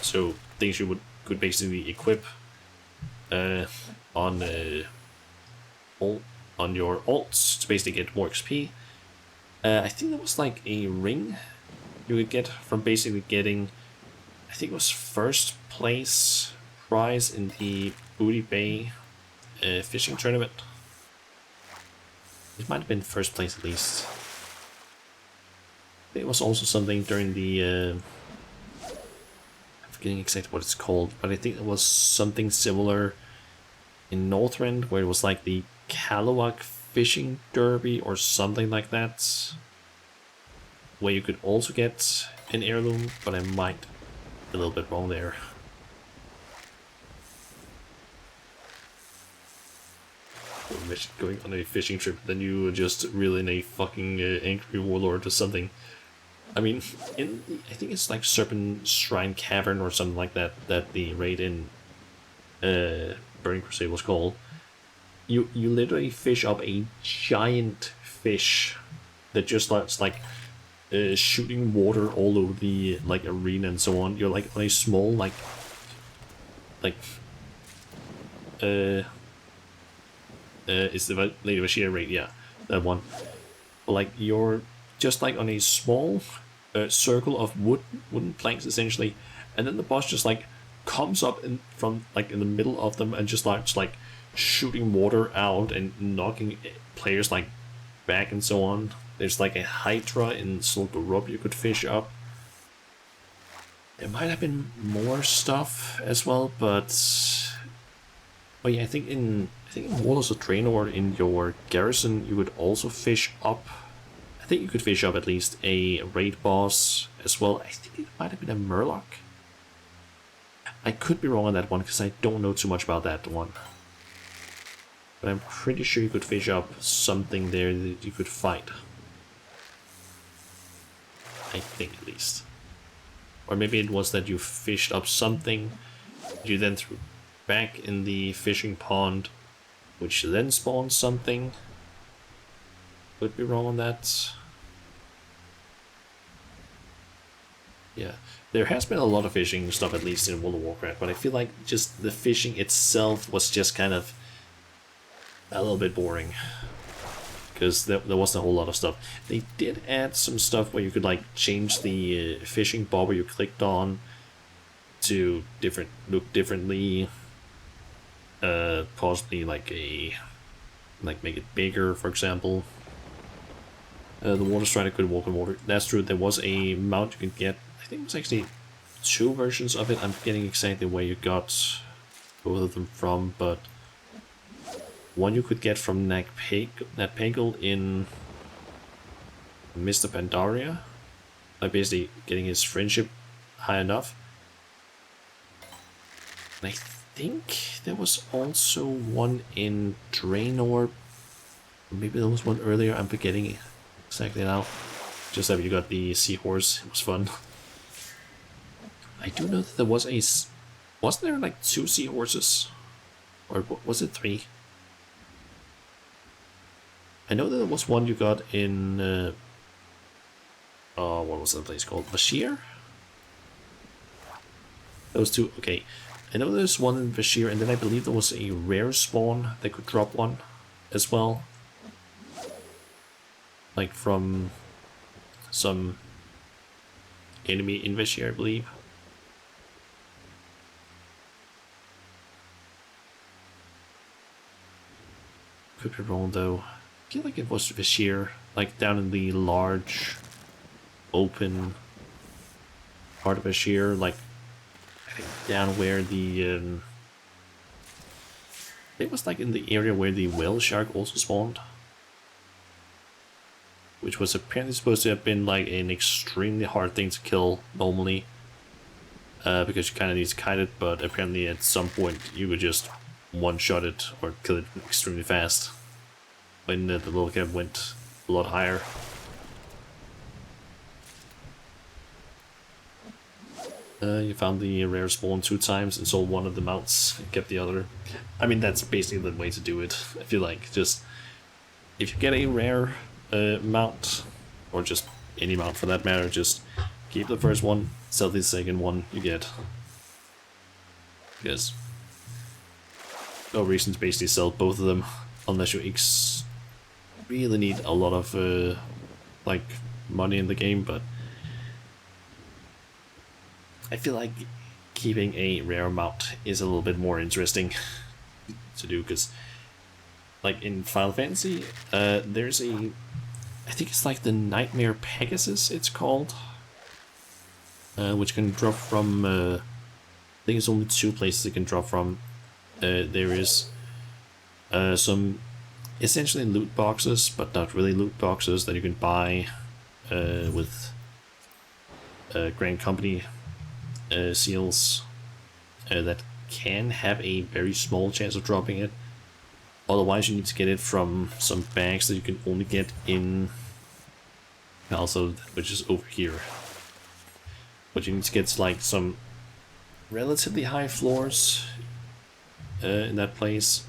so things you could basically equip on your alts to basically get more XP. I think there was like a ring you could get from basically getting, I think it was first place prize in the Booty Bay fishing tournament. It might have been first place at least. It was also something during the I'm forgetting exactly what it's called, but I think it was something similar in Northrend, where it was like the Kalawak Fishing Derby or something like that, where you could also get an heirloom, but I might be a little bit wrong there. Imagine going on a fishing trip, then you just reel in a fucking angry warlord or something. I mean, I think it's like Serpent Shrine Cavern or something like that, that the raid in Burning Crusade was called. You literally fish up a giant fish that just starts like shooting water all over the like arena and so on. You're like on a small it's the Lady Vashir raid, yeah, that one. But like you're just like on a small circle of wooden planks essentially, and then the boss just like comes up from like in the middle of them and just starts like shooting water out and knocking players like back and so on. There's like a Hydra in Sul'Gurup you could fish up. There might have been more stuff as well, but yeah, I think in Warlords of Draenor in your garrison you could also fish up. I think you could fish up at least a raid boss as well. I think it might have been a Murloc. I could be wrong on that one because I don't know too much about that one. But I'm pretty sure you could fish up something there that you could fight. I think at least. Or maybe it was that you fished up something, you then threw back in the fishing pond, which then spawned something. Could be wrong on that. Yeah, there has been a lot of fishing stuff at least in World of Warcraft, but I feel like just the fishing itself was just kind of a little bit boring. Because there wasn't a whole lot of stuff. They did add some stuff where you could like change the fishing bobber you clicked on to look differently. Possibly like make it bigger, for example. The water strider could walk on water. That's true. There was a mount you could get. I think it was actually 2 versions of it. I'm forgetting exactly where you got both of them from, but one you could get from Nat Pagal in Mr. Pandaria, by basically getting his friendship high enough. And I think there was also one in Draenor. Maybe there was one earlier, I'm forgetting exactly now. Just that you got the seahorse, it was fun. I do know that there was wasn't there like 2 seahorses? Or was it 3? I know that there was one you got in, what was that place called? Vashir? Those 2, okay. I know there's one in Vashir, and then I believe there was a rare spawn that could drop one as well. Like from some enemy in Vashir, I believe. Could be wrong though. I feel like it was Vashir, like down in the large, open part of Vashir, like I think down where the It was like in the area where the whale shark also spawned. Which was apparently supposed to have been like an extremely hard thing to kill normally. Because you kind of need to kite it, but apparently at some point you would just one-shot it or kill it extremely fast. When the level cap went a lot higher. You found the rare spawn 2 times and sold one of the mounts and kept the other. I mean, that's basically the way to do it. I feel like just if you get a rare mount, or just any mount for that matter, just keep the first one, sell the second one you get. Because no reason to basically sell both of them unless you really need a lot of like money in the game, but I feel like keeping a rare mount is a little bit more interesting to do, because like in Final Fantasy, there's a, I think it's like the Nightmare Pegasus it's called, which can drop from, I think it's only 2 places it can drop from. There is some essentially loot boxes, but not really loot boxes, that you can buy with Grand Company seals that can have a very small chance of dropping it. Otherwise you need to get it from some bags that you can only get in, also which is over here. But you need to get like some relatively high floors in that place,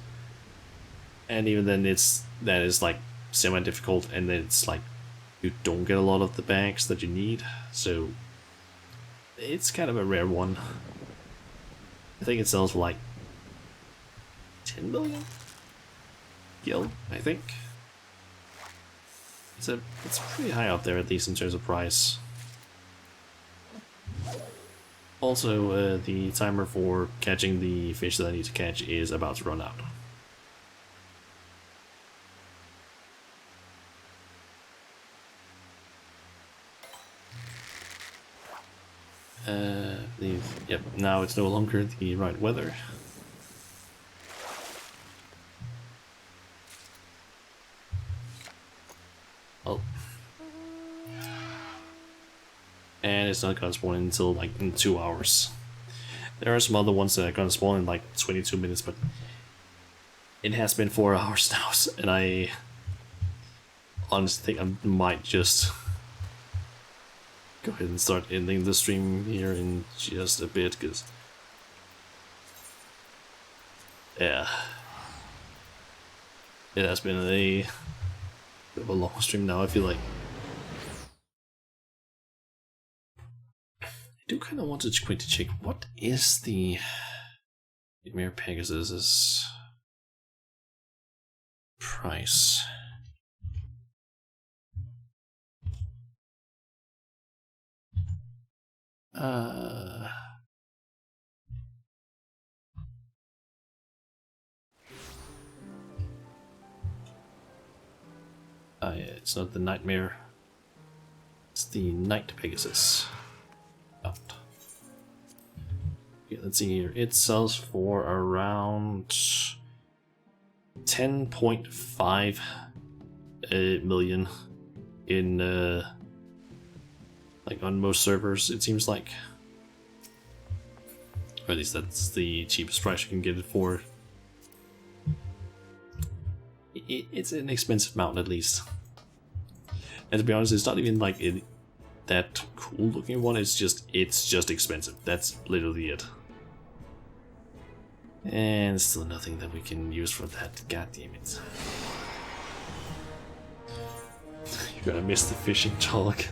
and even then that is like semi-difficult, and then it's like you don't get a lot of the bags that you need, so it's kind of a rare one. I think it sells for like 10 million gil, I think. It's pretty high up there, at least in terms of price. Also, the timer for catching the fish that I need to catch is about to run out. Yep, now it's no longer the right weather. Oh. And it's not gonna spawn until like in 2 hours. There are some other ones that are gonna spawn in like 22 minutes, but it has been 4 hours now, and I honestly think I might just go ahead and start ending the stream here in just a bit, because yeah, it has been a bit of a long stream now. I feel like I do kind of want to quickly check what is the Nightmare Pegasus's price. Yeah, it's not the Nightmare. It's the Night Pegasus. Out. Okay, let's see here. It sells for around 10.5 million in like on most servers, it seems like. Or at least that's the cheapest price you can get it for. It's an expensive mount, at least. And to be honest, it's not even like that cool looking one, it's just expensive. That's literally it. And still nothing that we can use for that. God damn it. You're gonna miss the fishing talk.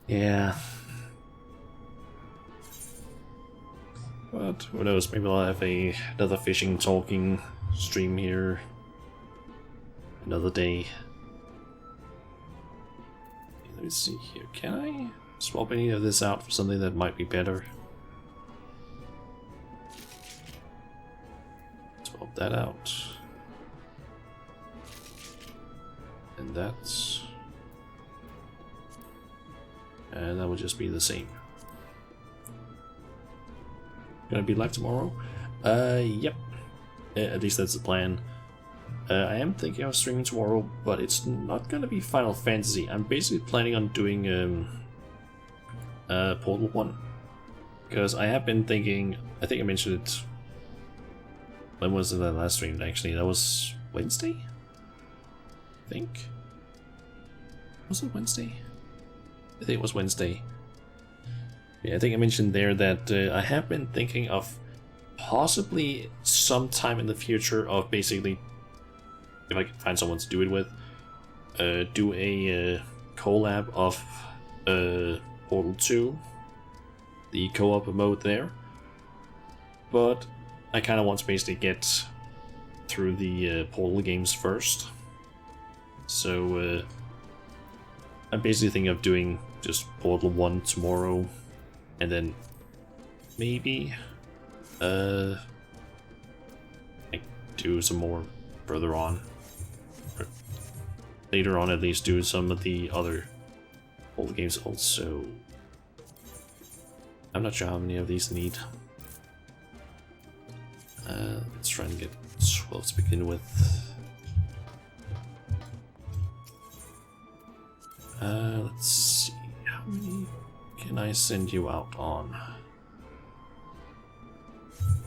Yeah. But who knows, maybe I'll have another fishing talking stream here another day. Let me see here. Can I swap any of this out for something that might be better? Swap that out. And that's... and that would just be the same. Gonna be live tomorrow? Yep. At least that's the plan. I am thinking of streaming tomorrow, but it's not gonna be Final Fantasy. I'm basically planning on doing Portal 1. Because I have been thinking, I think I mentioned it, when was the last stream actually? That was Wednesday? I think? Was it Wednesday? I think it was Wednesday. Yeah, I think I mentioned there that I have been thinking of possibly sometime in the future of basically, if I can find someone to do it with, do a collab of Portal 2, the co-op mode there. But I kind of want to basically get through the Portal games first. So I'm basically thinking of doing just Portal 1 tomorrow, and then maybe I do some more further on, or later on at least, do some of the other old games also. I'm not sure how many of these I need. Let's try and get 12 to begin with. Let's see, how many can I send you out on?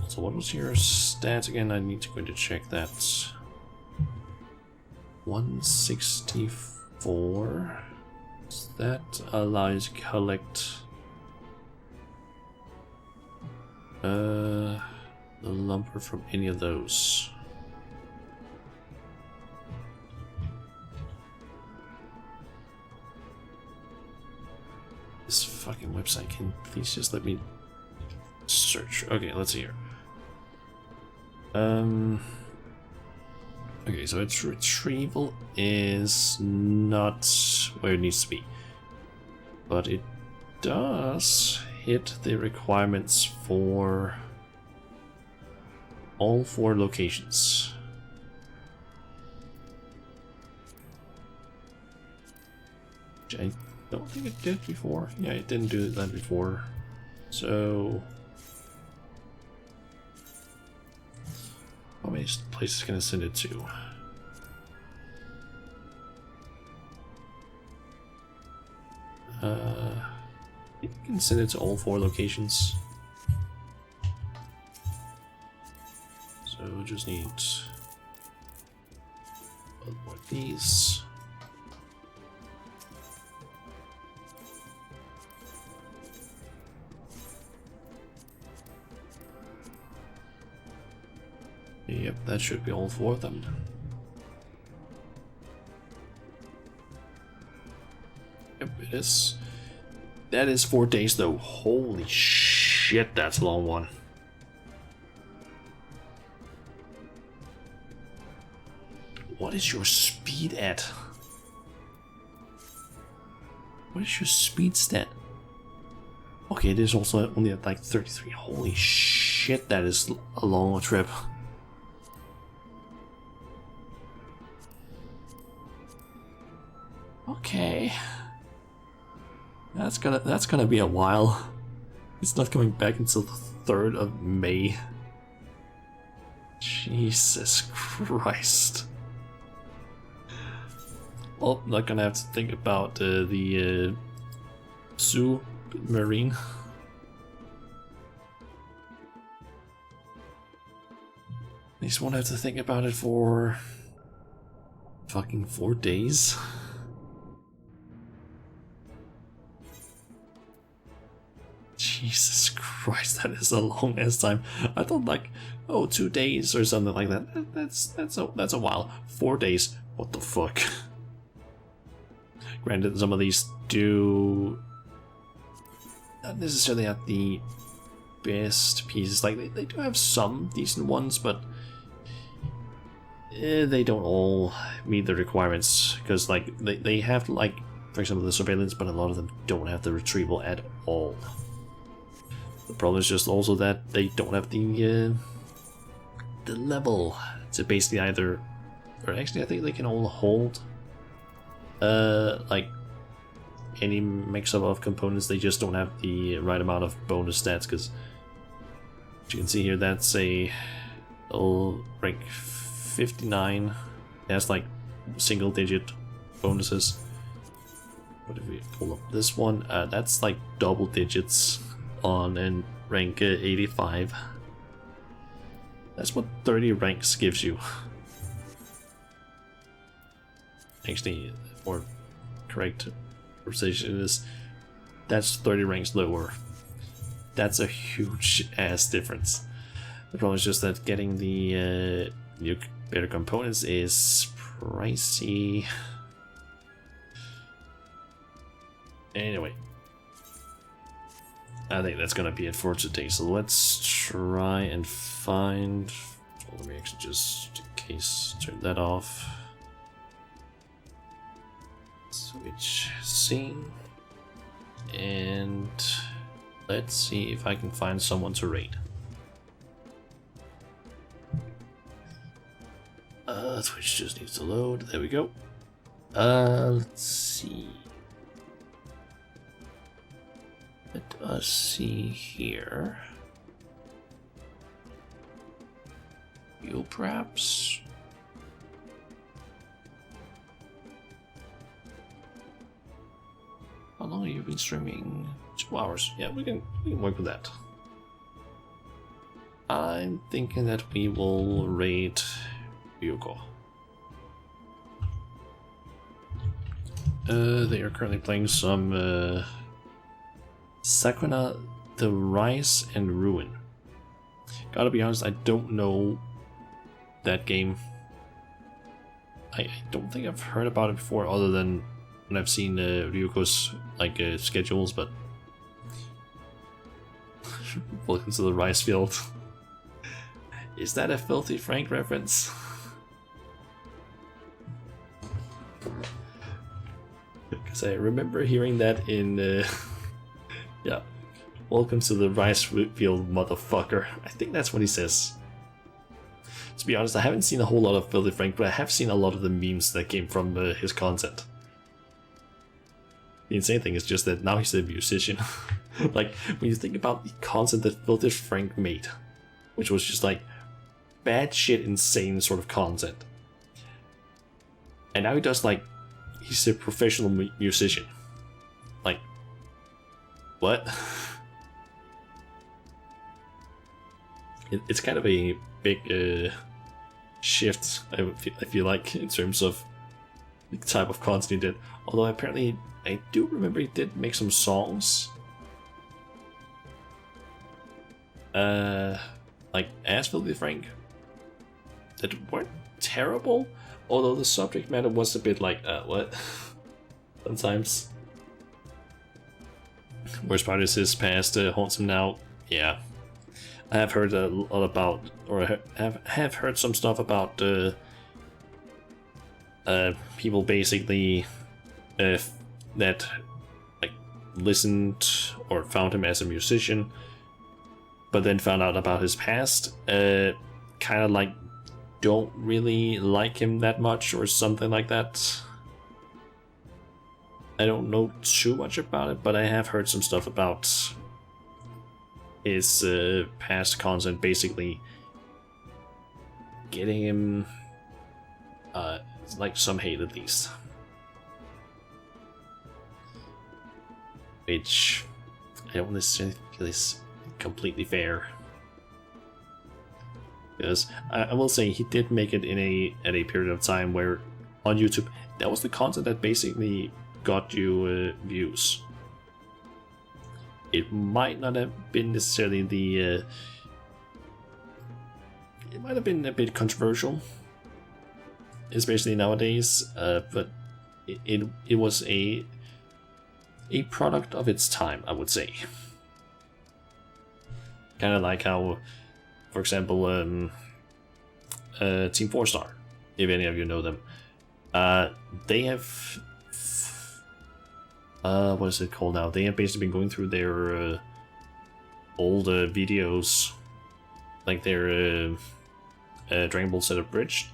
So what was your stats again? I need to go to check that. 164. Does that allow you to collect the lumber from any of those? This fucking website, can please just let me search. Okay, let's see here. Okay, so its retrieval is not where it needs to be, but it does hit the requirements for all 4 locations. Which I don't think it did before. Yeah, it didn't do that before. So how many places can I send it to? You can send it to all 4 locations. So we just need more of these. Yep, that should be all 4 of them. Yep, it is. That is 4 days though. Holy shit, that's a long one. What is your speed at? What is your speed stat? Okay, it is also only at like 33. Holy shit, that is a long trip. Okay. That's gonna be a while. It's not coming back until the 3rd of May. Jesus Christ. Well, not gonna have to think about the submarine. At least won't have to think about it for fucking 4 days. Jesus Christ, that is a long ass time. I thought like, oh, 2 days or something like that. That's a while. 4 days. What the fuck? Granted, some of these do not necessarily have the best pieces. Like they do have some decent ones, but they don't all meet the requirements. Because like they have like, for example, the surveillance, but a lot of them don't have the retrieval at all. The problem is just also that they don't have the level to basically either, or actually I think they can all hold like any mix-up of components. They just don't have the right amount of bonus stats, because as you can see here, that's a Oh, rank 59. That's like single digit bonuses. What if we pull up this one? That's like double digits on and rank 85. That's what 30 ranks gives you. Actually, more correct precision is that's 30 ranks lower. That's a huge ass difference. The problem is just that getting the new better components is pricey. Anyway, I think that's gonna be it for today. So let's try and find. Well, let me actually just, in case, turn that off. Switch scene, and let's see if I can find someone to raid. Twitch just needs to load. There we go. Let's see. Let us see here. You perhaps? How long have you been streaming? 2 hours. Yeah, we can work with that. I'm thinking that we will raid Ryuko. They are currently playing some Sakuna, the Rise and Ruin. Gotta be honest, I don't know that game. I don't think I've heard about it before, other than when I've seen Ryuko's like schedules. But welcome to the rice field. Is that a Filthy Frank reference? Because I remember hearing that in yeah, welcome to the rice field, motherfucker. I think that's what he says. To be honest, I haven't seen a whole lot of Filthy Frank, but I have seen a lot of the memes that came from his content. The insane thing is just that now he's a musician. Like, when you think about the content that Filthy Frank made, which was just like bad shit insane sort of content. And now he does like, he's a professional musician. Like, what? It's kind of a big shift, I feel like, in terms of the type of content he did. Although apparently, I do remember he did make some songs. Like as Filthy Frank, that weren't terrible, although the subject matter was a bit like, what? Sometimes. Worst part is his past haunts him now. Yeah. I have heard a lot about, or have heard some stuff about people basically that like listened or found him as a musician, but then found out about his past, kind of like don't really like him that much or something like that. I don't know too much about it, but I have heard some stuff about his past content basically getting him like some hate at least. Which I don't necessarily feel is completely fair. Because I will say he did make it in at a period of time where on YouTube that was the content that basically got you views. It might not have been necessarily the it might have been a bit controversial, especially nowadays, but it was a product of its time, I would say. Kind of like how, for example, Team 4 Star, if any of you know them, they have what is it called now? They have basically been going through their old videos, like their Dragon Ball Z Abridged,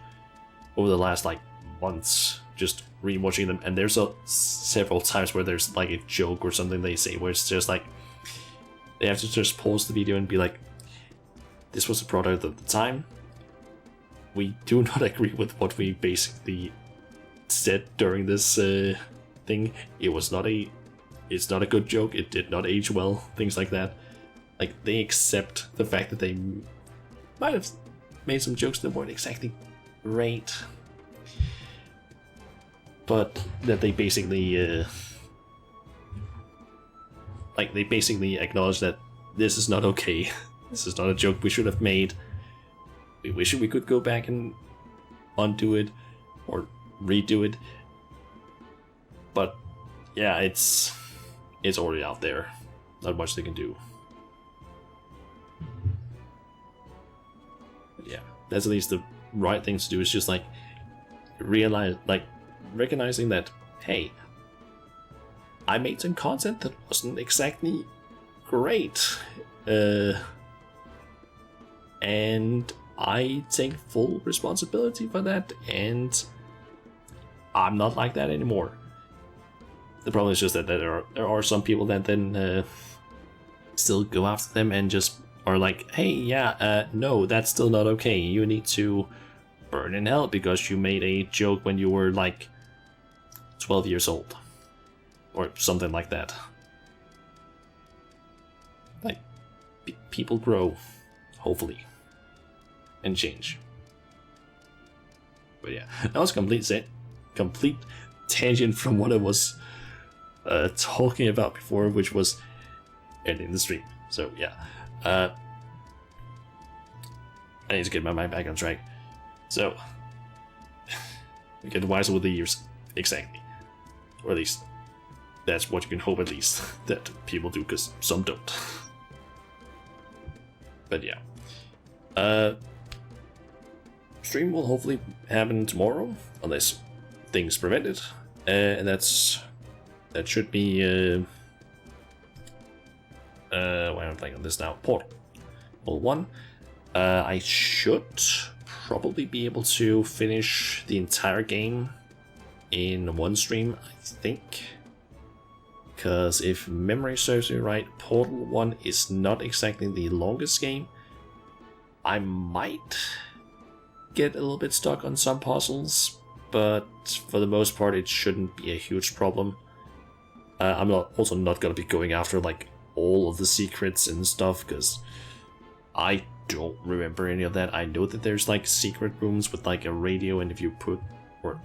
over the last like months, just rewatching them. And there's several times where there's like a joke or something they say where it's just like they have to just pause the video and be like, "This was a product of the time. we do not agree with what we basically said during this thing. It's not a good joke. It did not age well. Things like that. Like, they accept the fact that they might have made some jokes that weren't exactly great, but that they basically they basically acknowledge that this is not okay. This is not a joke we should have made. We wish we could go back and undo it or redo it, but yeah, it's already out there. Not much they can do. But yeah, that's at least the right thing to do. Is just like recognizing that, hey, I made some content that wasn't exactly great, and I take full responsibility for that, and I'm not like that anymore. The problem is just that there are some people that then still go after them and just are like, hey, yeah, no, that's still not okay. You need to burn in hell because you made a joke when you were like 12 years old. Or something like that. Like, people grow, hopefully, and change. But yeah, that was complete tangent from what I was talking about before, which was ending the stream. So yeah, I need to get my mind back on track. So, we get wiser with the years, exactly, or at least that's what you can hope, at least, that people do, because some don't. But yeah. Stream will hopefully happen tomorrow, unless things prevent it. And that should be why am I playing on this now? Portal 1. I should probably be able to finish the entire game in one stream, I think. Because if memory serves me right, Portal 1 is not exactly the longest game. I might get a little bit stuck on some puzzles, but for the most part it shouldn't be a huge problem. I'm also not going to be going after like all of the secrets and stuff, because I don't remember any of that. I know that there's like secret rooms with like a radio, and if you put... or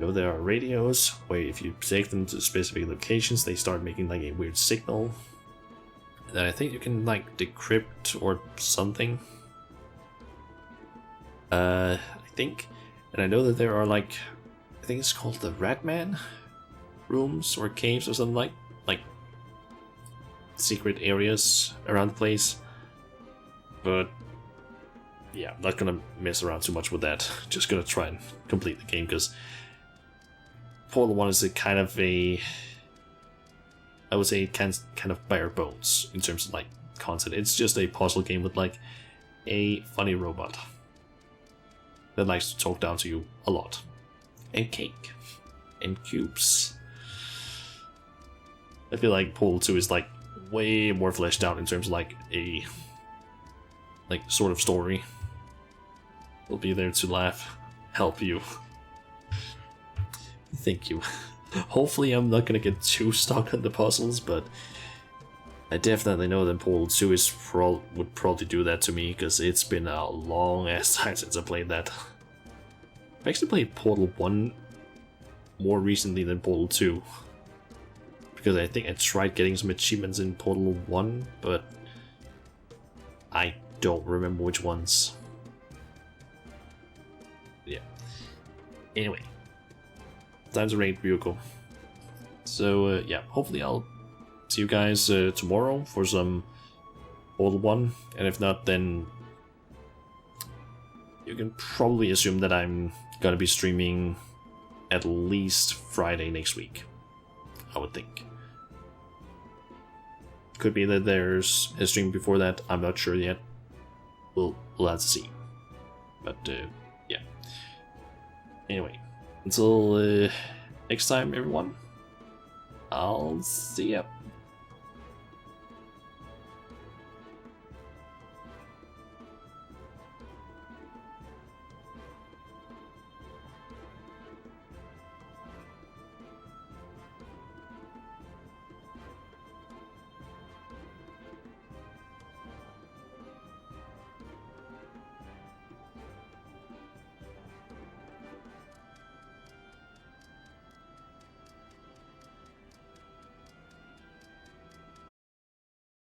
there are radios where if you take them to specific locations, they start making like a weird signal that I think you can like decrypt or something. I think, and I know that there are like, I think it's called the Ratman rooms or caves or something like secret areas around the place. But yeah, I'm not gonna mess around too much with that. Just gonna try and complete the game, because Portal 1 is a kind of a, I would say, kind of bare bones in terms of like content. It's just a puzzle game with like a funny robot that likes to talk down to you a lot, and cake, and cubes. I feel like Portal 2 is like way more fleshed out in terms of like a sort of story. We'll be there to laugh, help you. Thank you. Hopefully I'm not gonna get too stuck on the puzzles, but I definitely know that Portal 2 would probably do that to me, because it's been a long ass time since I played that. I've actually played Portal 1 more recently than Portal 2, because I think I tried getting some achievements in Portal 1, but I don't remember which ones. Yeah. Anyway. Time to raid Ryuko. So yeah, hopefully I'll see you guys tomorrow for some Portal 1, and if not, then you can probably assume that I'm gonna be streaming at least Friday next week, I would think. Could be that there's a stream before that, I'm not sure yet. We'll have to see. But yeah. Anyway, until next time, everyone, I'll see ya.